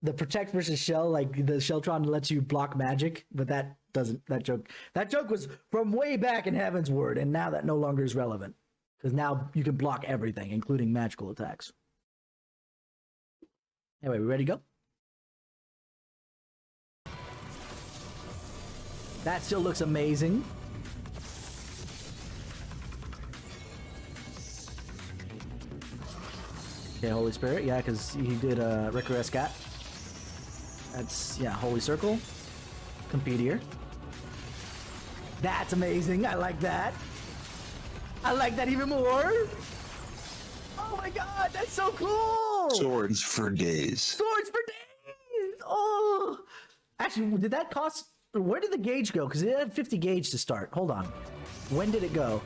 the Protect versus Shell, like the Sheltron lets you block magic, but that doesn't. That joke was from way back in Heaven's Word, and now that no longer is relevant because now you can block everything, including magical attacks. Anyway, we ready to go? That still looks amazing. Okay, Holy Spirit, yeah, because he did Requiescat. That's, yeah, Holy Circle. Competeer. That's amazing, I like that. I like that even more. Oh my god, that's so cool! Swords for days. Swords for days! Oh! Actually, did that cost... Where did the gauge go? Because it had 50 gauge to start. Hold on. When did it go?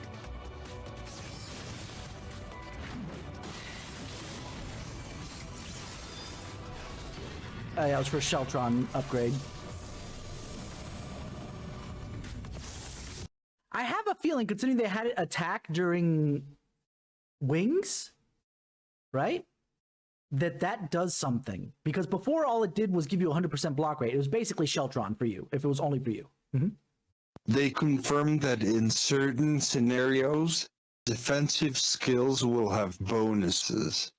Oh yeah, it was for Sheltron upgrade. I have a feeling, considering they had it attack during wings, right? That does something. Because before, all it did was give you 100% block rate. It was basically Sheltron for you, if it was only for you. They confirmed that in certain scenarios, defensive skills will have bonuses.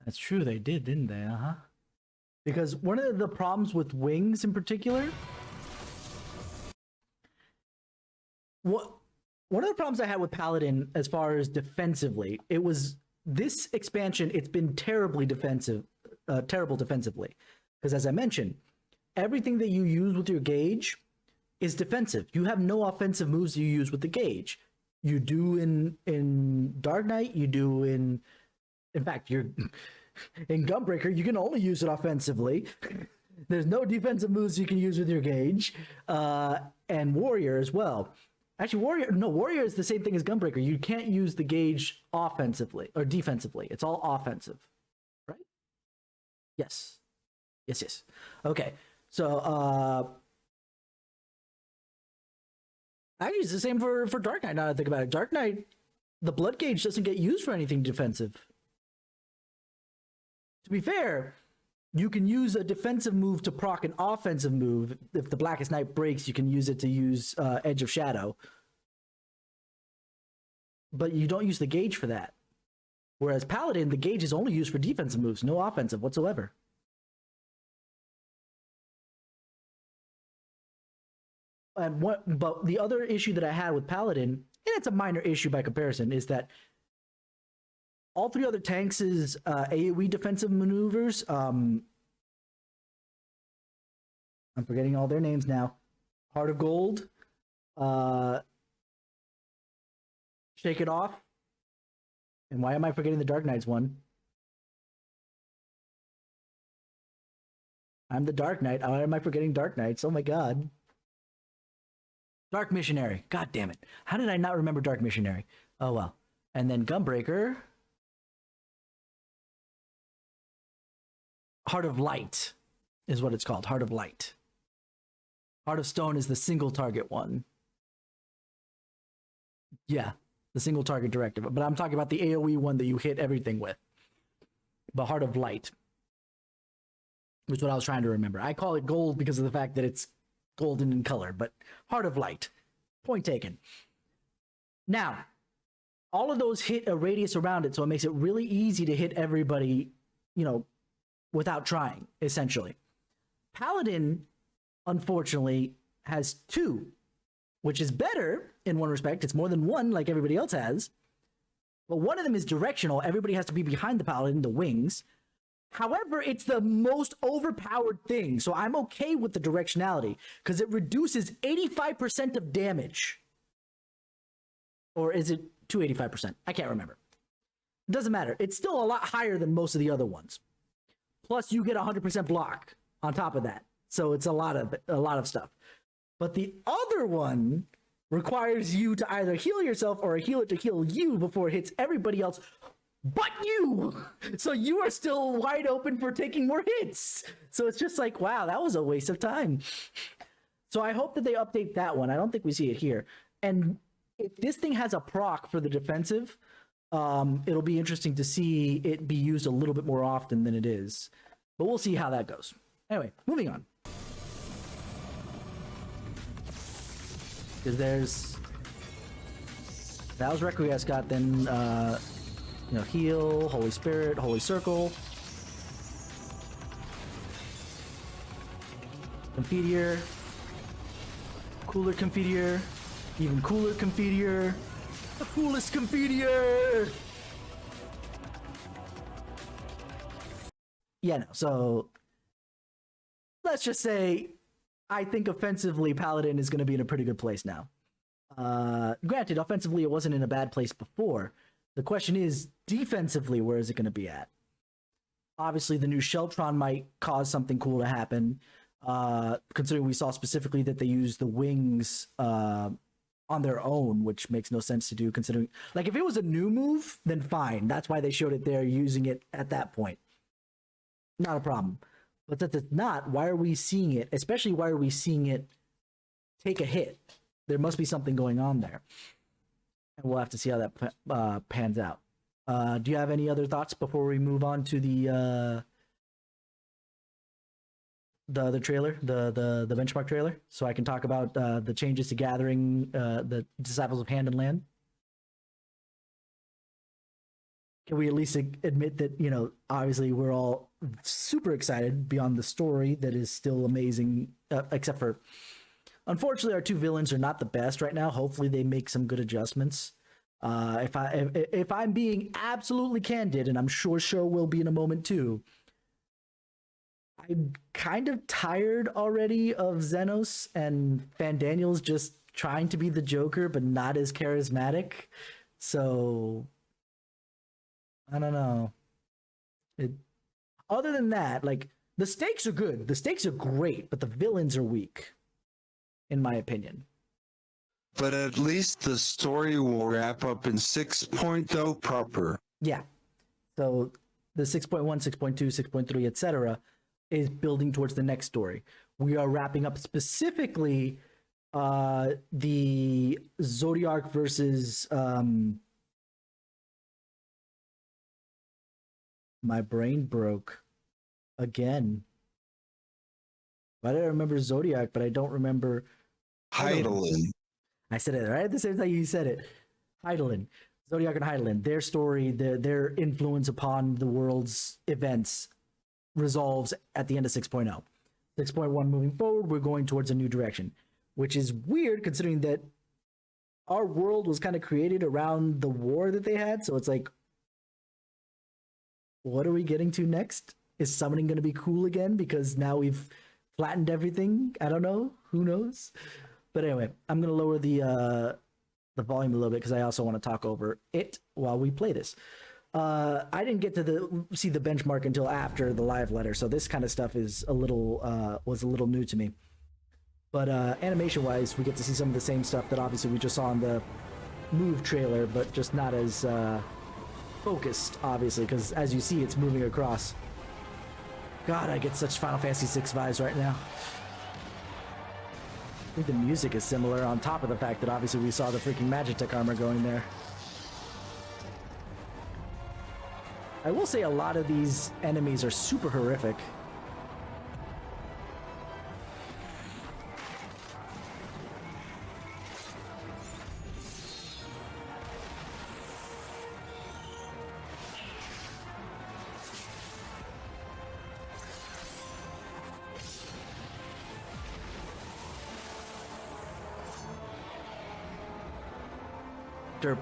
That's true, they did, didn't they? Uh-huh. Because one of the problems with wings in particular... One of the problems I had with Paladin as far as defensively, it was this expansion, it's been terrible defensively. Because as I mentioned, everything that you use with your gauge is defensive. You have no offensive moves you use with the gauge. You do in Dark Knight, you do in fact, you're in Gunbreaker, you can only use it offensively. There's no defensive moves you can use with your gauge. And Warrior as well. Actually, Warrior is the same thing as Gunbreaker. You can't use the gauge offensively or defensively. It's all offensive, right? Yes. Yes. Okay. So, actually, it's the same for Dark Knight, now that I think about it. Dark Knight, the blood gauge doesn't get used for anything defensive. To be fair, you can use a defensive move to proc an offensive move. If the Blackest Night breaks, you can use it to use Edge of Shadow. But you don't use the gauge for that. Whereas Paladin, the gauge is only used for defensive moves, no offensive whatsoever. But the other issue that I had with Paladin, and it's a minor issue by comparison, is that all three other tanks' AoE defensive maneuvers, I'm forgetting all their names now. Heart of Gold, Shake It Off, and why am I forgetting the Dark Knight's one? I'm the Dark Knight. Why am I forgetting Dark Knights? Oh my god. Dark Missionary. God damn it. How did I not remember Dark Missionary? Oh well. And then Gunbreaker. Heart of Light is what it's called. Heart of Light. Heart of Stone is the single target one. Yeah, the single target directive. But I'm talking about the AoE one that you hit everything with. But Heart of Light was what I was trying to remember. I call it gold because of the fact that it's golden in color, but Heart of Light. Point taken. Now, all of those hit a radius around it, so it makes it really easy to hit everybody, without trying, essentially. Paladin, unfortunately, has 2, which is better in one respect. It's more than 1 like everybody else has. But one of them is directional. Everybody has to be behind the Paladin, the wings. However, it's the most overpowered thing. So I'm okay with the directionality because it reduces 85% of damage. Or is it 285%? I can't remember. It doesn't matter. It's still a lot higher than most of the other ones. Plus, you get 100% block on top of that. So it's a lot of stuff. But the other one requires you to either heal yourself or a healer to heal you before it hits everybody else but you. So you are still wide open for taking more hits. So it's just like, wow, that was a waste of time. So I hope that they update that one. I don't think we see it here. And if this thing has a proc for the defensive, it'll be interesting to see it be used a little bit more often than it is. But we'll see how that goes. Anyway, moving on. Because there's... That was Requiescat got then, Heal, Holy Spirit, Holy Circle. Confiteor. Cooler Confiteor. Even cooler Confiteor. The coolest Confiteor! Yeah, no, so... Let's just say, I think offensively, Paladin is going to be in a pretty good place now. Granted, offensively, it wasn't in a bad place before, The question is, defensively, where is it going to be at? Obviously, the new Sheltron might cause something cool to happen, considering we saw specifically that they use the wings on their own, which makes no sense to do, considering, like, if it was a new move, then fine. That's why they showed it there, using it at that point. Not a problem. But that it's not, why are we seeing it? Especially, why are we seeing it take a hit? There must be something going on there. And we'll have to see how that pans out. Do you have any other thoughts before we move on to the other trailer, the benchmark trailer, so I can talk about the changes to gathering the Disciples of Hand and Land? Can we at least admit that, you know, obviously we're all super excited beyond the story that is still amazing, except for, unfortunately, our two villains are not the best right now. Hopefully they make some good adjustments. If I'm being absolutely candid, and I'm sure Shou will be in a moment too, I'm kind of tired already of Xenos and Fandaniel's just trying to be the Joker, but not as charismatic. So I don't know. Other than that, like, the stakes are good. The stakes are great, but the villains are weak, in my opinion. But at least the story will wrap up in 6.0 proper. Yeah. So the 6.1, 6.2, 6.3, etc. is building towards the next story. We are wrapping up specifically the Zodiac versus my brain broke again. Why did I remember Zodiac, but I don't remember Heidelin. I said it right at the same time you said it. Heidelin, Zodiac and Heidelin, their story, their influence upon the world's events resolves at the end of 6.0. 6.1 moving forward, we're going towards a new direction, which is weird considering that our world was kind of created around the war that they had. So it's like, what are we getting to next? Is summoning going to be cool again because now we've flattened everything? I don't know. Who knows? But anyway, I'm going to lower the volume a little bit because I also want to talk over it while we play this. I didn't get to see the benchmark until after the live letter, so this kind of stuff is was a little new to me. But animation-wise, we get to see some of the same stuff that obviously we just saw in the Move trailer, but just not as focused, obviously, because as you see, it's moving across. God, I get such Final Fantasy VI vibes right now. I think the music is similar, on top of the fact that obviously we saw the freaking Magitech armor going there. I will say a lot of these enemies are super horrific.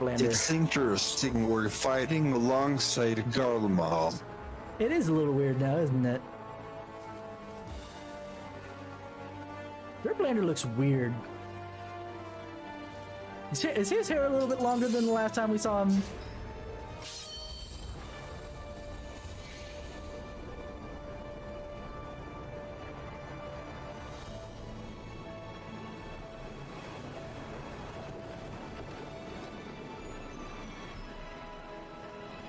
It's interesting we're fighting alongside Garlemald. It is a little weird now, isn't it? Dirtblander looks weird. Is his hair a little bit longer than the last time we saw him?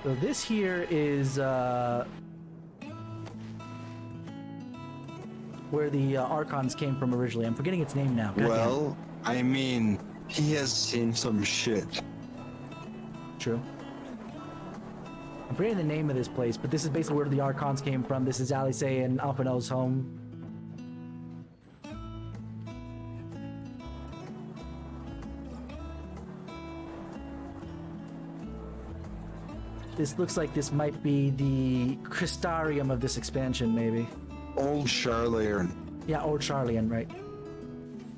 So this here is where the Archons came from originally. I'm forgetting its name now. Well, I mean, he has seen some shit. True. I'm forgetting the name of this place, but this is basically where the Archons came from. This is Alice and Alphinaud's home. This looks like this might be the Crystarium of this expansion, maybe. Old Charlian. Yeah, Old Charlian, right.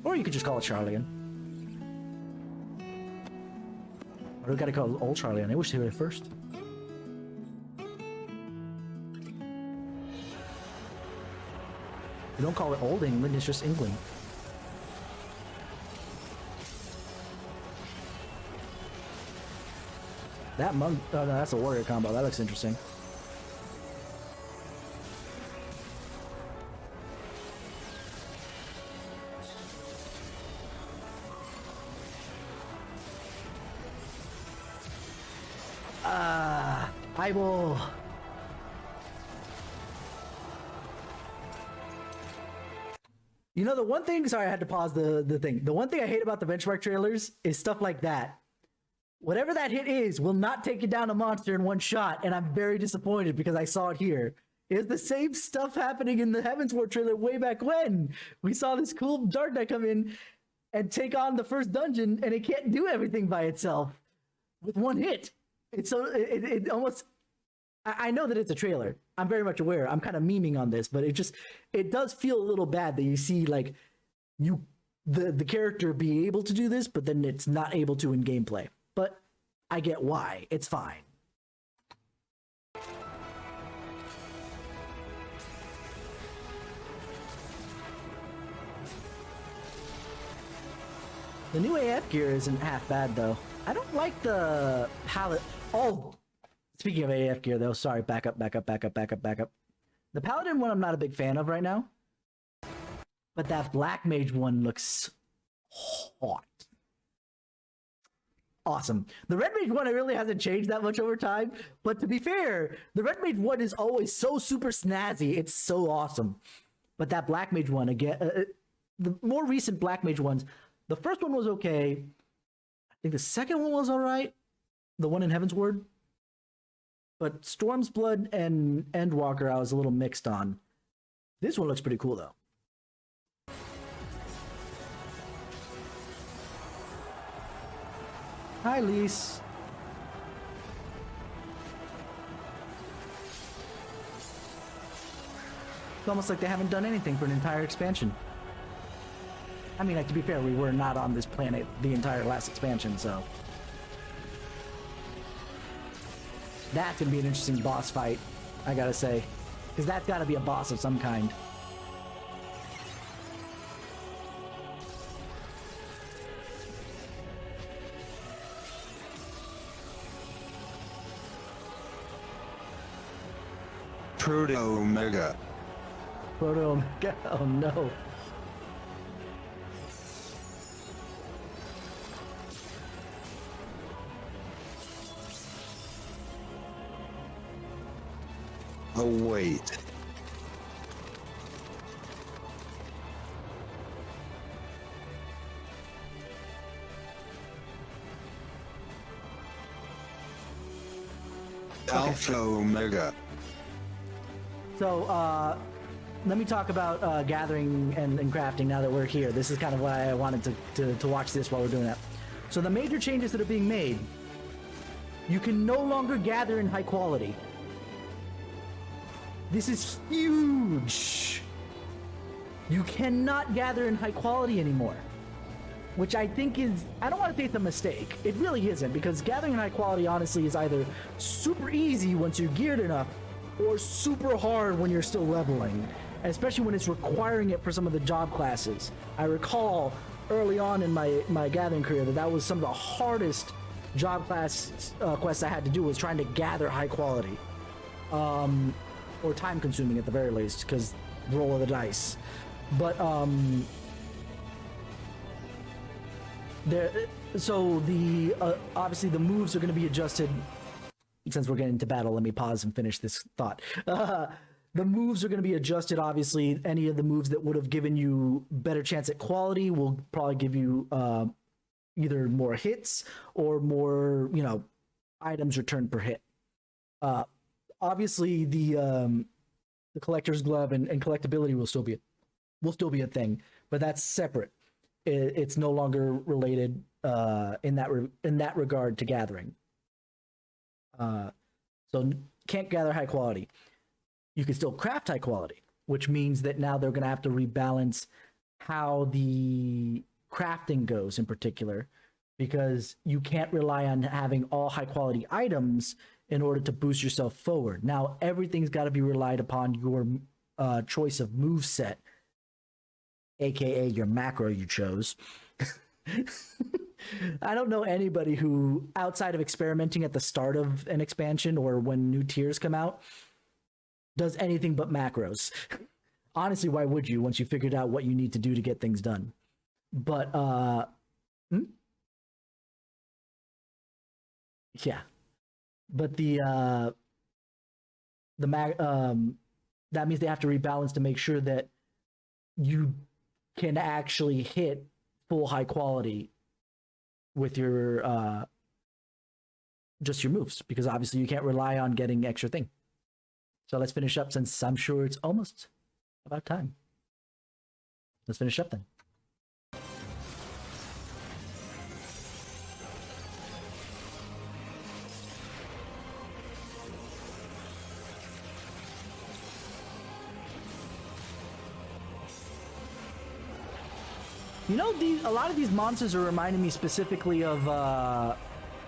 Or you could just call it Charlian. Or we gotta call it Old Charlian. I wish they were first. We don't call it Old England, it's just England. That monk, oh no, that's a warrior combo. That looks interesting. I will. You know, the one thing, sorry, I had to pause the thing. The one thing I hate about the benchmark trailers is stuff like that. Whatever that hit is will not take you down a monster in one shot, and I'm very disappointed because I saw it here. It's the same stuff happening in the Heavensward trailer way back when. We saw this cool Dark Knight come in and take on the first dungeon, and it can't do everything by itself with one hit. It's so, it almost, I know that it's a trailer. I'm very much aware. I'm kind of memeing on this, but it does feel a little bad that you see like the character be able to do this, but then it's not able to in gameplay. But I get why. It's fine. The new AF gear isn't half bad though. I don't like the palette. Oh, speaking of AF gear though, sorry, back up. The Paladin one I'm not a big fan of right now. But that Black Mage one looks hot. Awesome. The Red Mage one, it really hasn't changed that much over time. But to be fair, the Red Mage one is always so super snazzy. It's so awesome. But that Black Mage one, again, the more recent Black Mage ones, the first one was okay. I think the second one was all right. The one in Heavensward. But Storm's Blood and Endwalker, I was a little mixed on. This one looks pretty cool, though. Hi, Lise. It's almost like they haven't done anything for an entire expansion. I mean, like, to be fair, we were not on this planet the entire last expansion, so... That's gonna be an interesting boss fight, I gotta say. Because that's gotta be a boss of some kind. Proto-Omega. Proto-Omega? Oh no. Oh, wait. Alpha Omega. So, let me talk about gathering and crafting now that we're here. This is kind of why I wanted to watch this while we're doing that. So the major changes that are being made. You can no longer gather in high quality. This is huge. You cannot gather in high quality anymore. Which I think is, I don't want to say it's a mistake. It really isn't, because gathering in high quality honestly is either super easy once you're geared enough, or super hard when you're still leveling, especially when it's requiring it for some of the job classes. I recall early on in my gathering career that was some of the hardest job class quests I had to do, was trying to gather high quality. Or time consuming at the very least, because roll of the dice. But so the obviously the moves are going to be adjusted. Since we're getting into battle, let me pause and finish this thought. The moves are going to be adjusted. Obviously, any of the moves that would have given you better chance at quality will probably give you either more hits or more, items returned per hit. Obviously, the collector's glove and collectability will still be a thing, but that's separate. It's no longer related in that regard to gathering. So can't gather high quality. You can still craft high quality, which means that now they're going to have to rebalance how the crafting goes in particular, because you can't rely on having all high quality items in order to boost yourself forward. Now everything's got to be relied upon your choice of move set, aka your macro you chose. I don't know anybody who, outside of experimenting at the start of an expansion or when new tiers come out, does anything but macros. Honestly, why would you once you figured out what you need to do to get things done? But yeah. But that means they have to rebalance to make sure that you can actually hit full high quality with your just your moves, because obviously you can't rely on getting extra thing. So let's finish up, since I'm sure it's almost about time. Let's finish up then. You know, a lot of these monsters are reminding me specifically of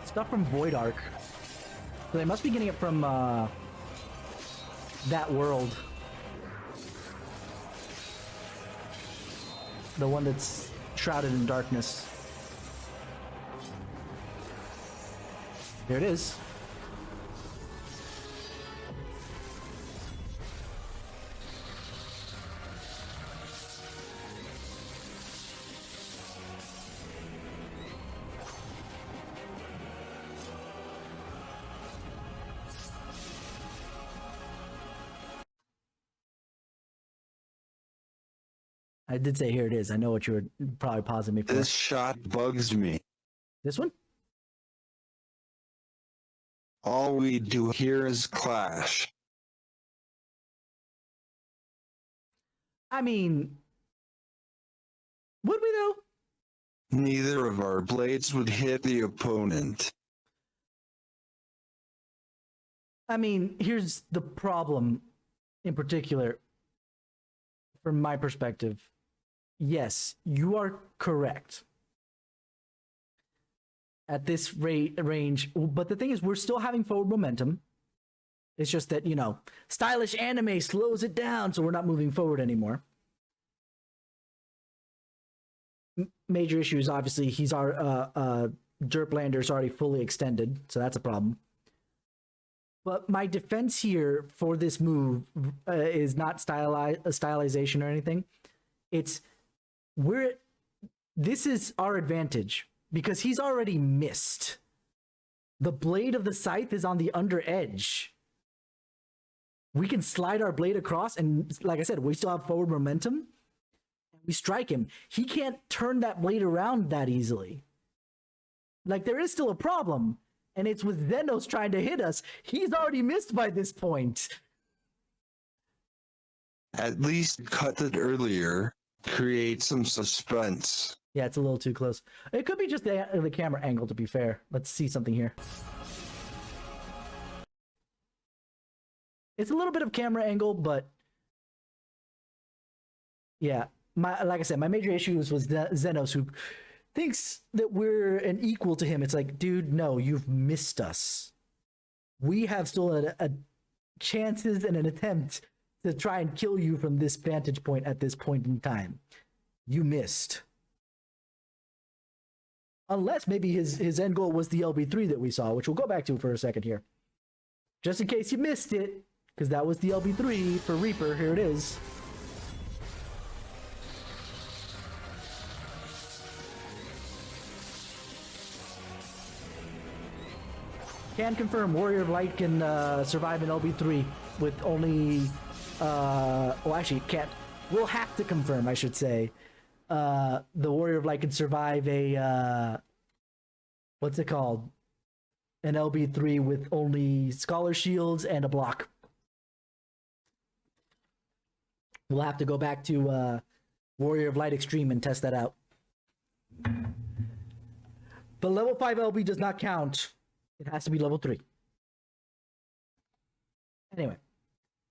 stuff from Void Ark. So they must be getting it from that world. The one that's shrouded in darkness. There it is. I did say here it is. I know what you were probably pausing me for. This shot bugs me. This one? All we do here is clash. I mean, would we though? Neither of our blades would hit the opponent. I mean, here's the problem in particular, from my perspective. Yes, you are correct at this range, but the thing is, we're still having forward momentum. It's just that, you know, stylish anime slows it down, so we're not moving forward anymore. Major issues, obviously, he's our Derplander's already fully extended, so that's a problem. But my defense here for this move is not stylization or anything. It's this is our advantage because he's already missed. The blade of the scythe is on the under edge. We can slide our blade across, and like I said, we still have forward momentum. We strike him. He can't turn that blade around that easily. Like, there is still a problem, and it's with Xenos trying to hit us. He's already missed by this point. At least cut it earlier. Create some suspense. Yeah, it's a little too close. It could be just the camera angle, to be fair. Let's see something here. It's a little bit of camera angle, but yeah, like I said, my major issue was Xenos, who thinks that we're an equal to him. It's like, dude, no, you've missed us. We have still a chances and an attempt to try and kill you from this vantage point at this point in time. You missed. Unless maybe his end goal was the LB3 that we saw, which we'll go back to for a second here. Just in case you missed it, because that was the LB3 for Reaper. Here it is. Can confirm Warrior of Light can survive an LB3 with only... well, actually, can't. We'll have to confirm, I should say. The Warrior of Light can survive a... what's it called? An LB3 with only Scholar Shields and a block. We'll have to go back to Warrior of Light Extreme and test that out. The level 5 LB does not count. It has to be level 3. Anyway,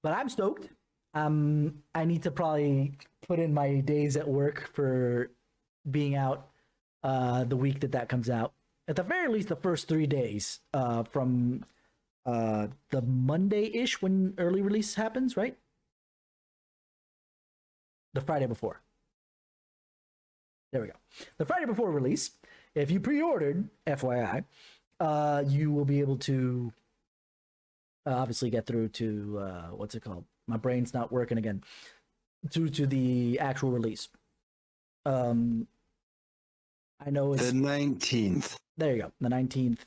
but I'm stoked. I need to probably put in my days at work for being out the week that comes out. At the very least, the first 3 days from the Monday-ish when early release happens, right? The Friday before. There we go. The Friday before release. if you pre-ordered, FYI, you will be able to obviously get through to what's it called? My brain's not working again. Through to the actual release. I know it's the 19th. There you go, the 19th,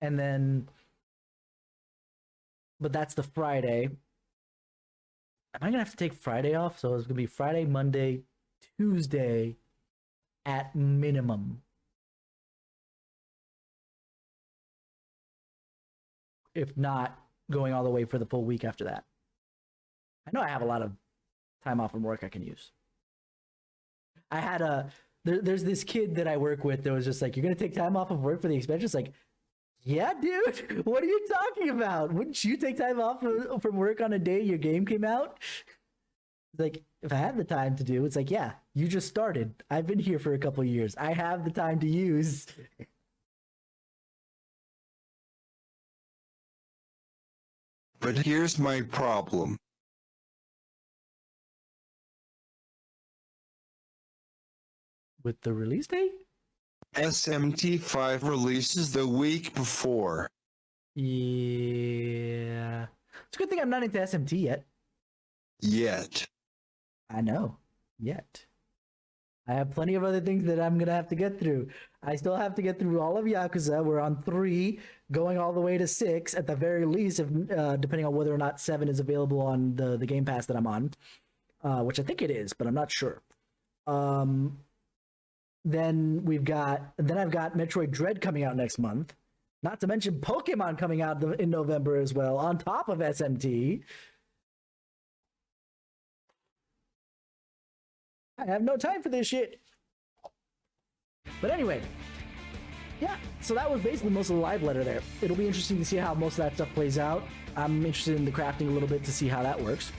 and then, but that's the Friday. Am I gonna have to take Friday off? So it's gonna be Friday, Monday, Tuesday, at minimum. If not, going all the way for the full week after that. I know I have a lot of time off from work I can use. I had there's this kid that I work with that was just like, you're gonna take time off of work for the expansion? It's like, yeah, dude, what are you talking about? Wouldn't you take time off from work on a day your game came out? It's like, if I had the time to do, it's like, yeah, you just started. I've been here for a couple of years. I have the time to use. But here's my problem. With the release date? SMT5 releases the week before. Yeah. It's a good thing I'm not into SMT yet. Yet. I know. Yet. I have plenty of other things that I'm going to have to get through. I still have to get through all of Yakuza. We're on 3, going all the way to 6 at the very least, if, depending on whether or not 7 is available on the Game Pass that I'm on, which I think it is, but I'm not sure. Then I've got Metroid Dread coming out next month. Not to mention Pokemon coming out in November as well, on top of SMT. I have no time for this shit. But anyway, yeah, so that was basically most of the live letter there. It'll be interesting to see how most of that stuff plays out. I'm interested in the crafting a little bit to see how that works.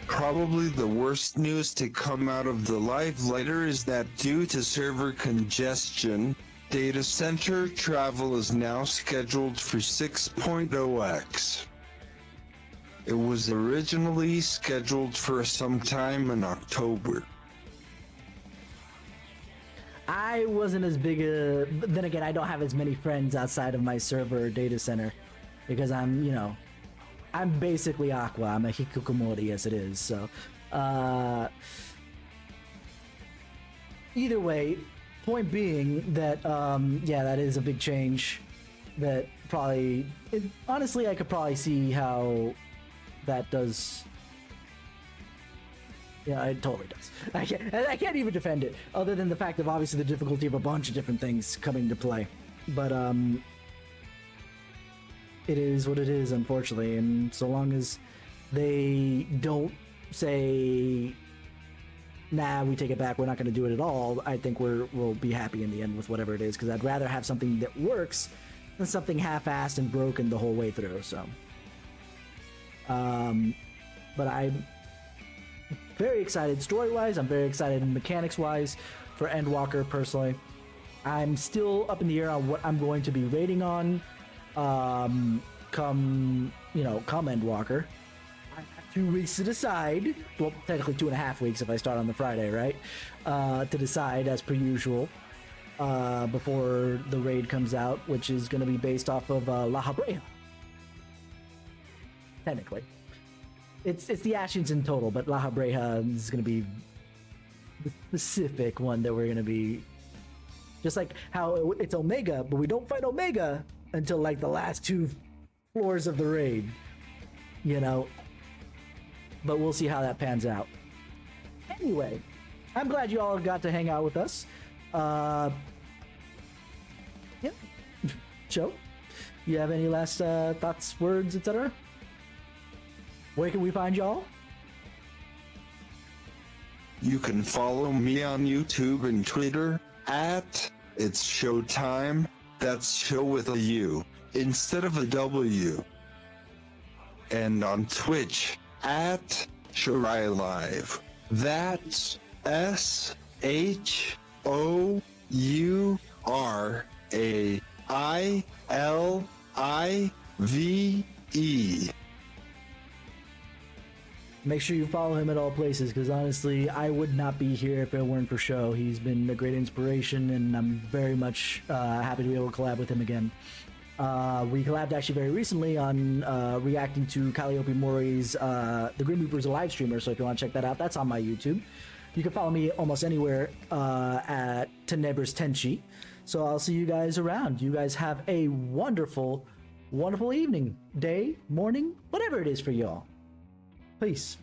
Probably the worst news to come out of the live letter is that due to server congestion, data center travel is now scheduled for 6.0x. It was originally scheduled for sometime in October. I wasn't as big a... Then again, I don't have as many friends outside of my server data center because I'm basically Aqua. I'm a Hikikomori as it is, so... either way, point being that, yeah, that is a big change that probably... honestly, I could probably see how that does... Yeah, it totally does. I can't even defend it, other than the fact of obviously the difficulty of a bunch of different things coming to play. But, it is what it is, unfortunately, and so long as they don't say, nah, we take it back, we're not going to do it at all, I think we'll be happy in the end with whatever it is, because I'd rather have something that works than something half-assed and broken the whole way through, so. But I'm very excited story-wise, I'm very excited mechanics-wise for Endwalker, personally. I'm still up in the air on what I'm going to be rating on, come Endwalker. I have 2 weeks to decide. Well, technically 2.5 weeks if I start on the Friday, right? To decide, as per usual, before the raid comes out, which is going to be based off of La Habrea. Technically. It's the Ashians in total, but La Habrea is going to be the specific one that we're going to be... Just like how it's Omega, but we don't fight Omega until like the last 2 floors of the raid, but we'll see how that pans out. Anyway, I'm glad you all got to hang out with us. Yeah. Joe, you have any last thoughts, words, etc.? Where can we find y'all? You can follow me on YouTube and Twitter at It's Showtime. That's show with a U instead of a W. And on Twitch at ShouraiLive. That's ShouraiLive. Make sure you follow him at all places, because honestly, I would not be here if it weren't for Shou. He's been a great inspiration, and I'm very much happy to be able to collab with him again. We collabed actually very recently on reacting to Calliope Mori's The Grim Reaper's a live streamer, so if you want to check that out, that's on my YouTube. You can follow me almost anywhere at TenebrisTenshi. So I'll see you guys around. You guys have a wonderful, wonderful evening, day, morning, whatever it is for y'all. Peace.